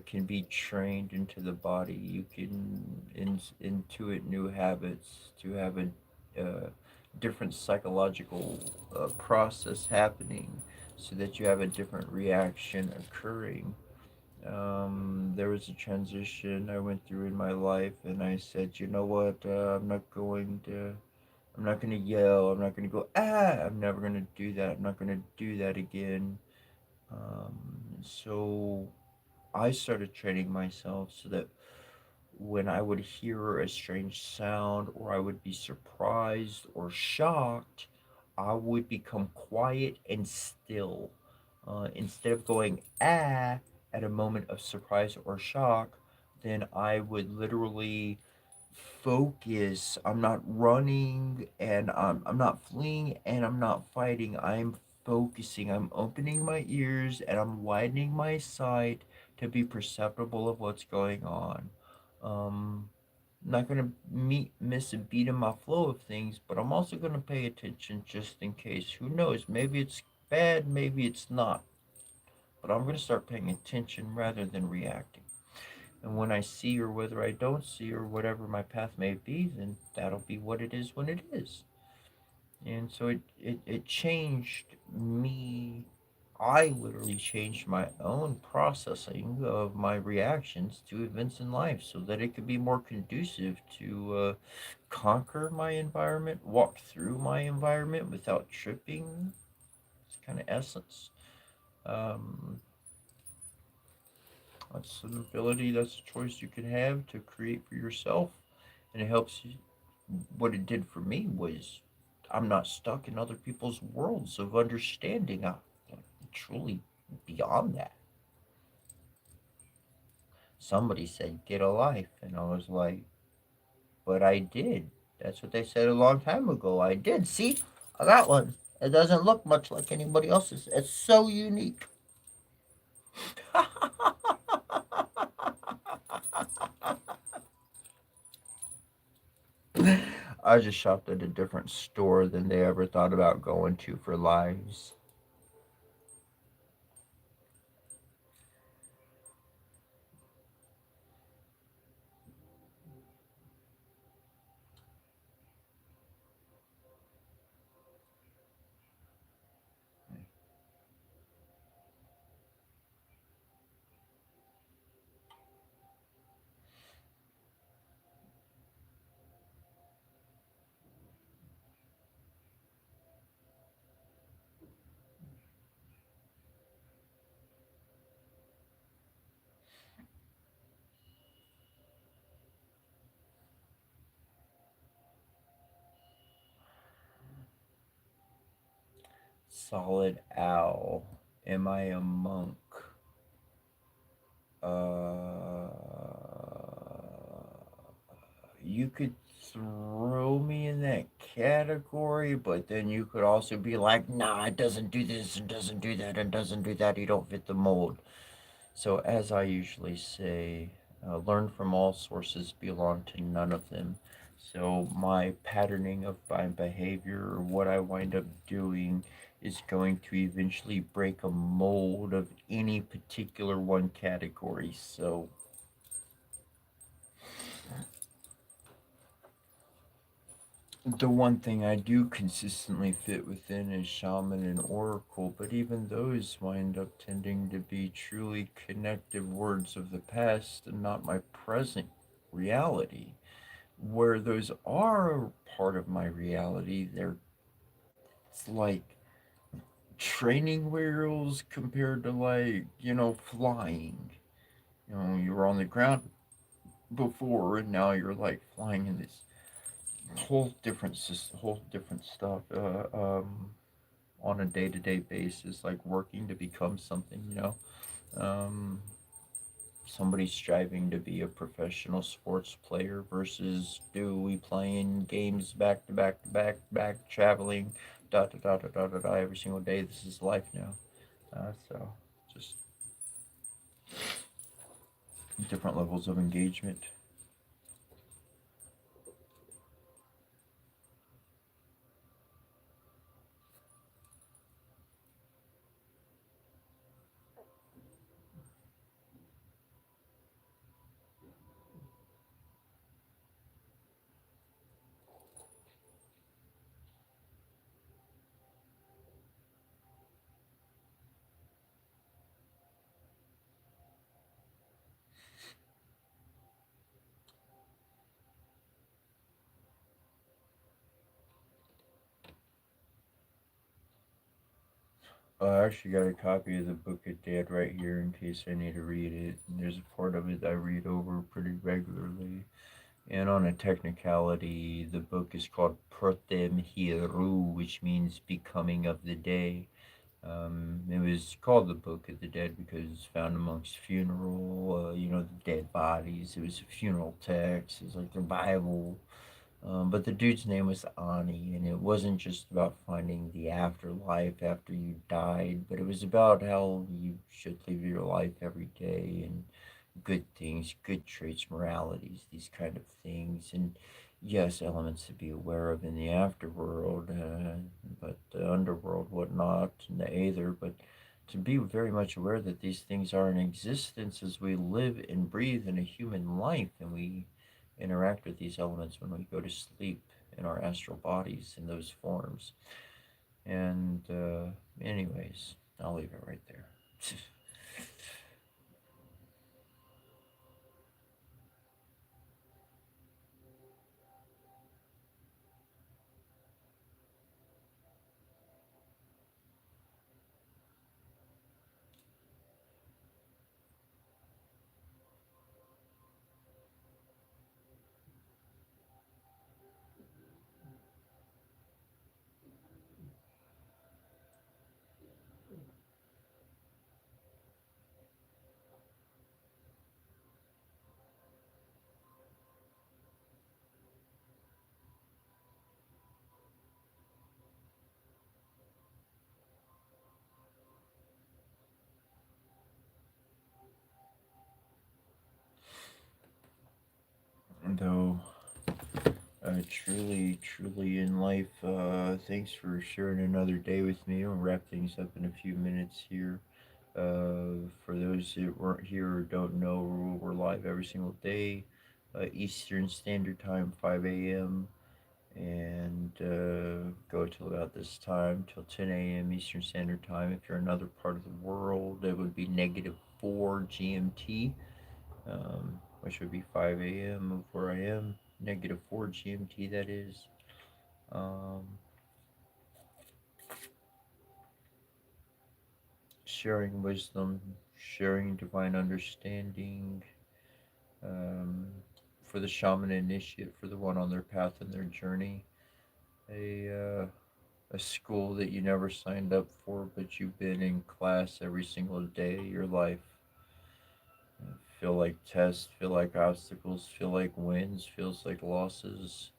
can be trained into the body. You can intuit new habits to have a different psychological process happening so that you have a different reaction occurring. There was a transition I went through in my life, and I said, you know what, I'm not going to yell, I'm not going to go, ah, I'm never going to do that, I'm not going to do that again. So I started training myself so that when I would hear a strange sound or I would be surprised or shocked, I would become quiet and still. Instead of going ah at a moment of surprise or shock, then I would literally focus. I'm not running and I'm not fleeing and I'm not fighting. I'm focusing. I'm opening my ears and I'm widening my sight to be perceptible of what's going on. I'm not gonna miss a beat in my flow of things, but I'm also gonna pay attention just in case. Who knows? Maybe it's bad, maybe it's not. But I'm gonna start paying attention rather than reacting. And when I see or whether I don't see or whatever my path may be, then that'll be what it is when it is. And so it changed me. I literally changed my own processing of my reactions to events in life so that it could be more conducive to conquer my environment, walk through my environment without tripping. It's kind of essence. Um, that's an ability, that's a choice you can have to create for yourself. And it helps you. What it did for me was I'm not stuck in other people's worlds of understanding. I'm truly beyond that. Somebody said, get a life. And I was like, but I did. That's what they said a long time ago. I did. See, I got one. It doesn't look much like anybody else's. It's so unique. I just shopped at a different store than they ever thought about going to for lives. Solid owl. Am I a monk? Uh, you could throw me in that category, but then you could also be like, nah, it doesn't do this and doesn't do that and doesn't do that. You don't fit the mold. So, as I usually say, learn from all sources, belong to none of them. So, my patterning of my behavior or what I wind up doing is going to eventually break a mold of any particular one category. So, the one thing I do consistently fit within is shaman and oracle, but even those wind up tending to be truly connective words of the past and not my present reality. Where those are part of my reality, they're it's like training wheels compared to like, flying. You were on the ground before and now you're like flying in this whole different system, whole different stuff. On a day-to-day basis, like working to become something, um, somebody striving to be a professional sports player versus do we playing games back to back to back back traveling every single day. This is life now. So just different levels of engagement. I actually got a copy of the Book of Dead right here in case I need to read it. And there's a part of it I read over pretty regularly. And on a technicality, the book is called Protem Hiru, which means Becoming of the Day. It was called the Book of the Dead because it's found amongst funeral, the dead bodies. It was a funeral text. It was like the Bible. But the dude's name was Ani, and it wasn't just about finding the afterlife after you died, but it was about how you should live your life every day and good things, good traits, moralities, these kind of things. And yes, elements to be aware of in the afterworld, but the underworld, whatnot, and the aether, but to be very much aware that these things are in existence as we live and breathe in a human life, and we interact with these elements when we go to sleep in our astral bodies in those forms. And, anyways, I'll leave it right there. Though, truly in life, thanks for sharing another day with me. I'll wrap things up in a few minutes here. For those that weren't here or don't know, we're live every single day, Eastern Standard Time, 5 a.m., and go till about this time, till 10 a.m. Eastern Standard Time. If you're another part of the world, it would be -4 GMT, which would be 5 a.m. of where I am, -4 GMT, that is. Um, Sharing wisdom, sharing divine understanding, um, for the shaman initiate, for the one on their path and their journey, a a school that you never signed up for, but you've been in class every single day of your life. Feel like tests, feel like obstacles, feel like wins, feels like losses,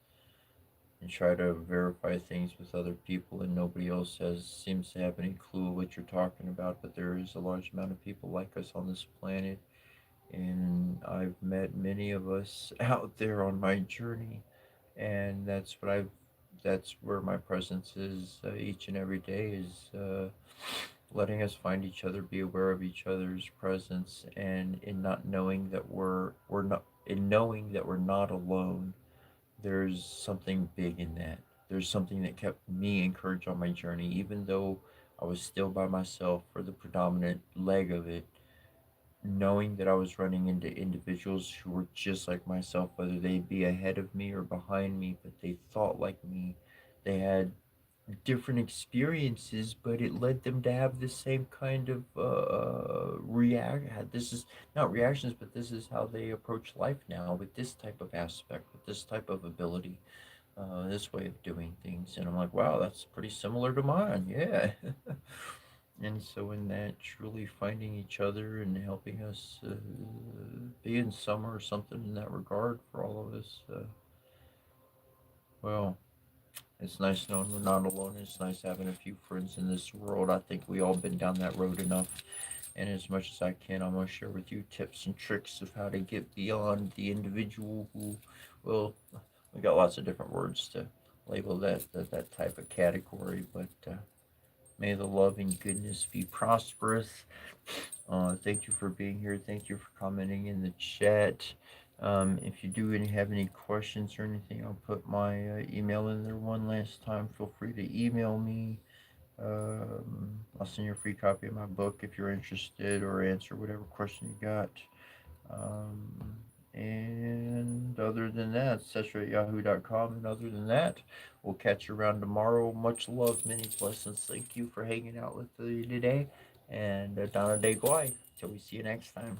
and try to verify things with other people, and nobody else seems to have any clue what you're talking about. But there is a large amount of people like us on this planet, and I've met many of us out there on my journey, and that's where my presence is, each and every day, is letting us find each other, be aware of each other's presence, and in not knowing that we're not in knowing that we're not alone. There's something big in that. There's something that kept me encouraged on my journey, even though I was still by myself for the predominant leg of it, knowing that I was running into individuals who were just like myself, whether they be ahead of me or behind me, but they thought like me. They had different experiences, but it led them to have the same kind of react. This is not reactions, but this is how they approach life now, with this type of aspect, with this type of ability, this way of doing things. And I'm like, wow, that's pretty similar to mine. Yeah. And so, in that, truly finding each other and helping us be in summer or something in that regard for all of us. Well, it's nice knowing we're not alone. It's nice having a few friends in this world. I think we all been down that road enough. And as much as I can, I'm going to share with you tips and tricks of how to get beyond the individual who, well, we got lots of different words to label that type of category, but may the love and goodness be prosperous. Thank you for being here. Thank you for commenting in the chat. If you do have any questions or anything, I'll put my email in there one last time. Feel free to email me. I'll send you a free copy of my book if you're interested, or answer whatever question you got. And other than that, Cesar@yahoo.com. And other than that, we'll catch you around tomorrow. Much love, many blessings. Thank you for hanging out with me today. And Donna De Guai. Till we see you next time.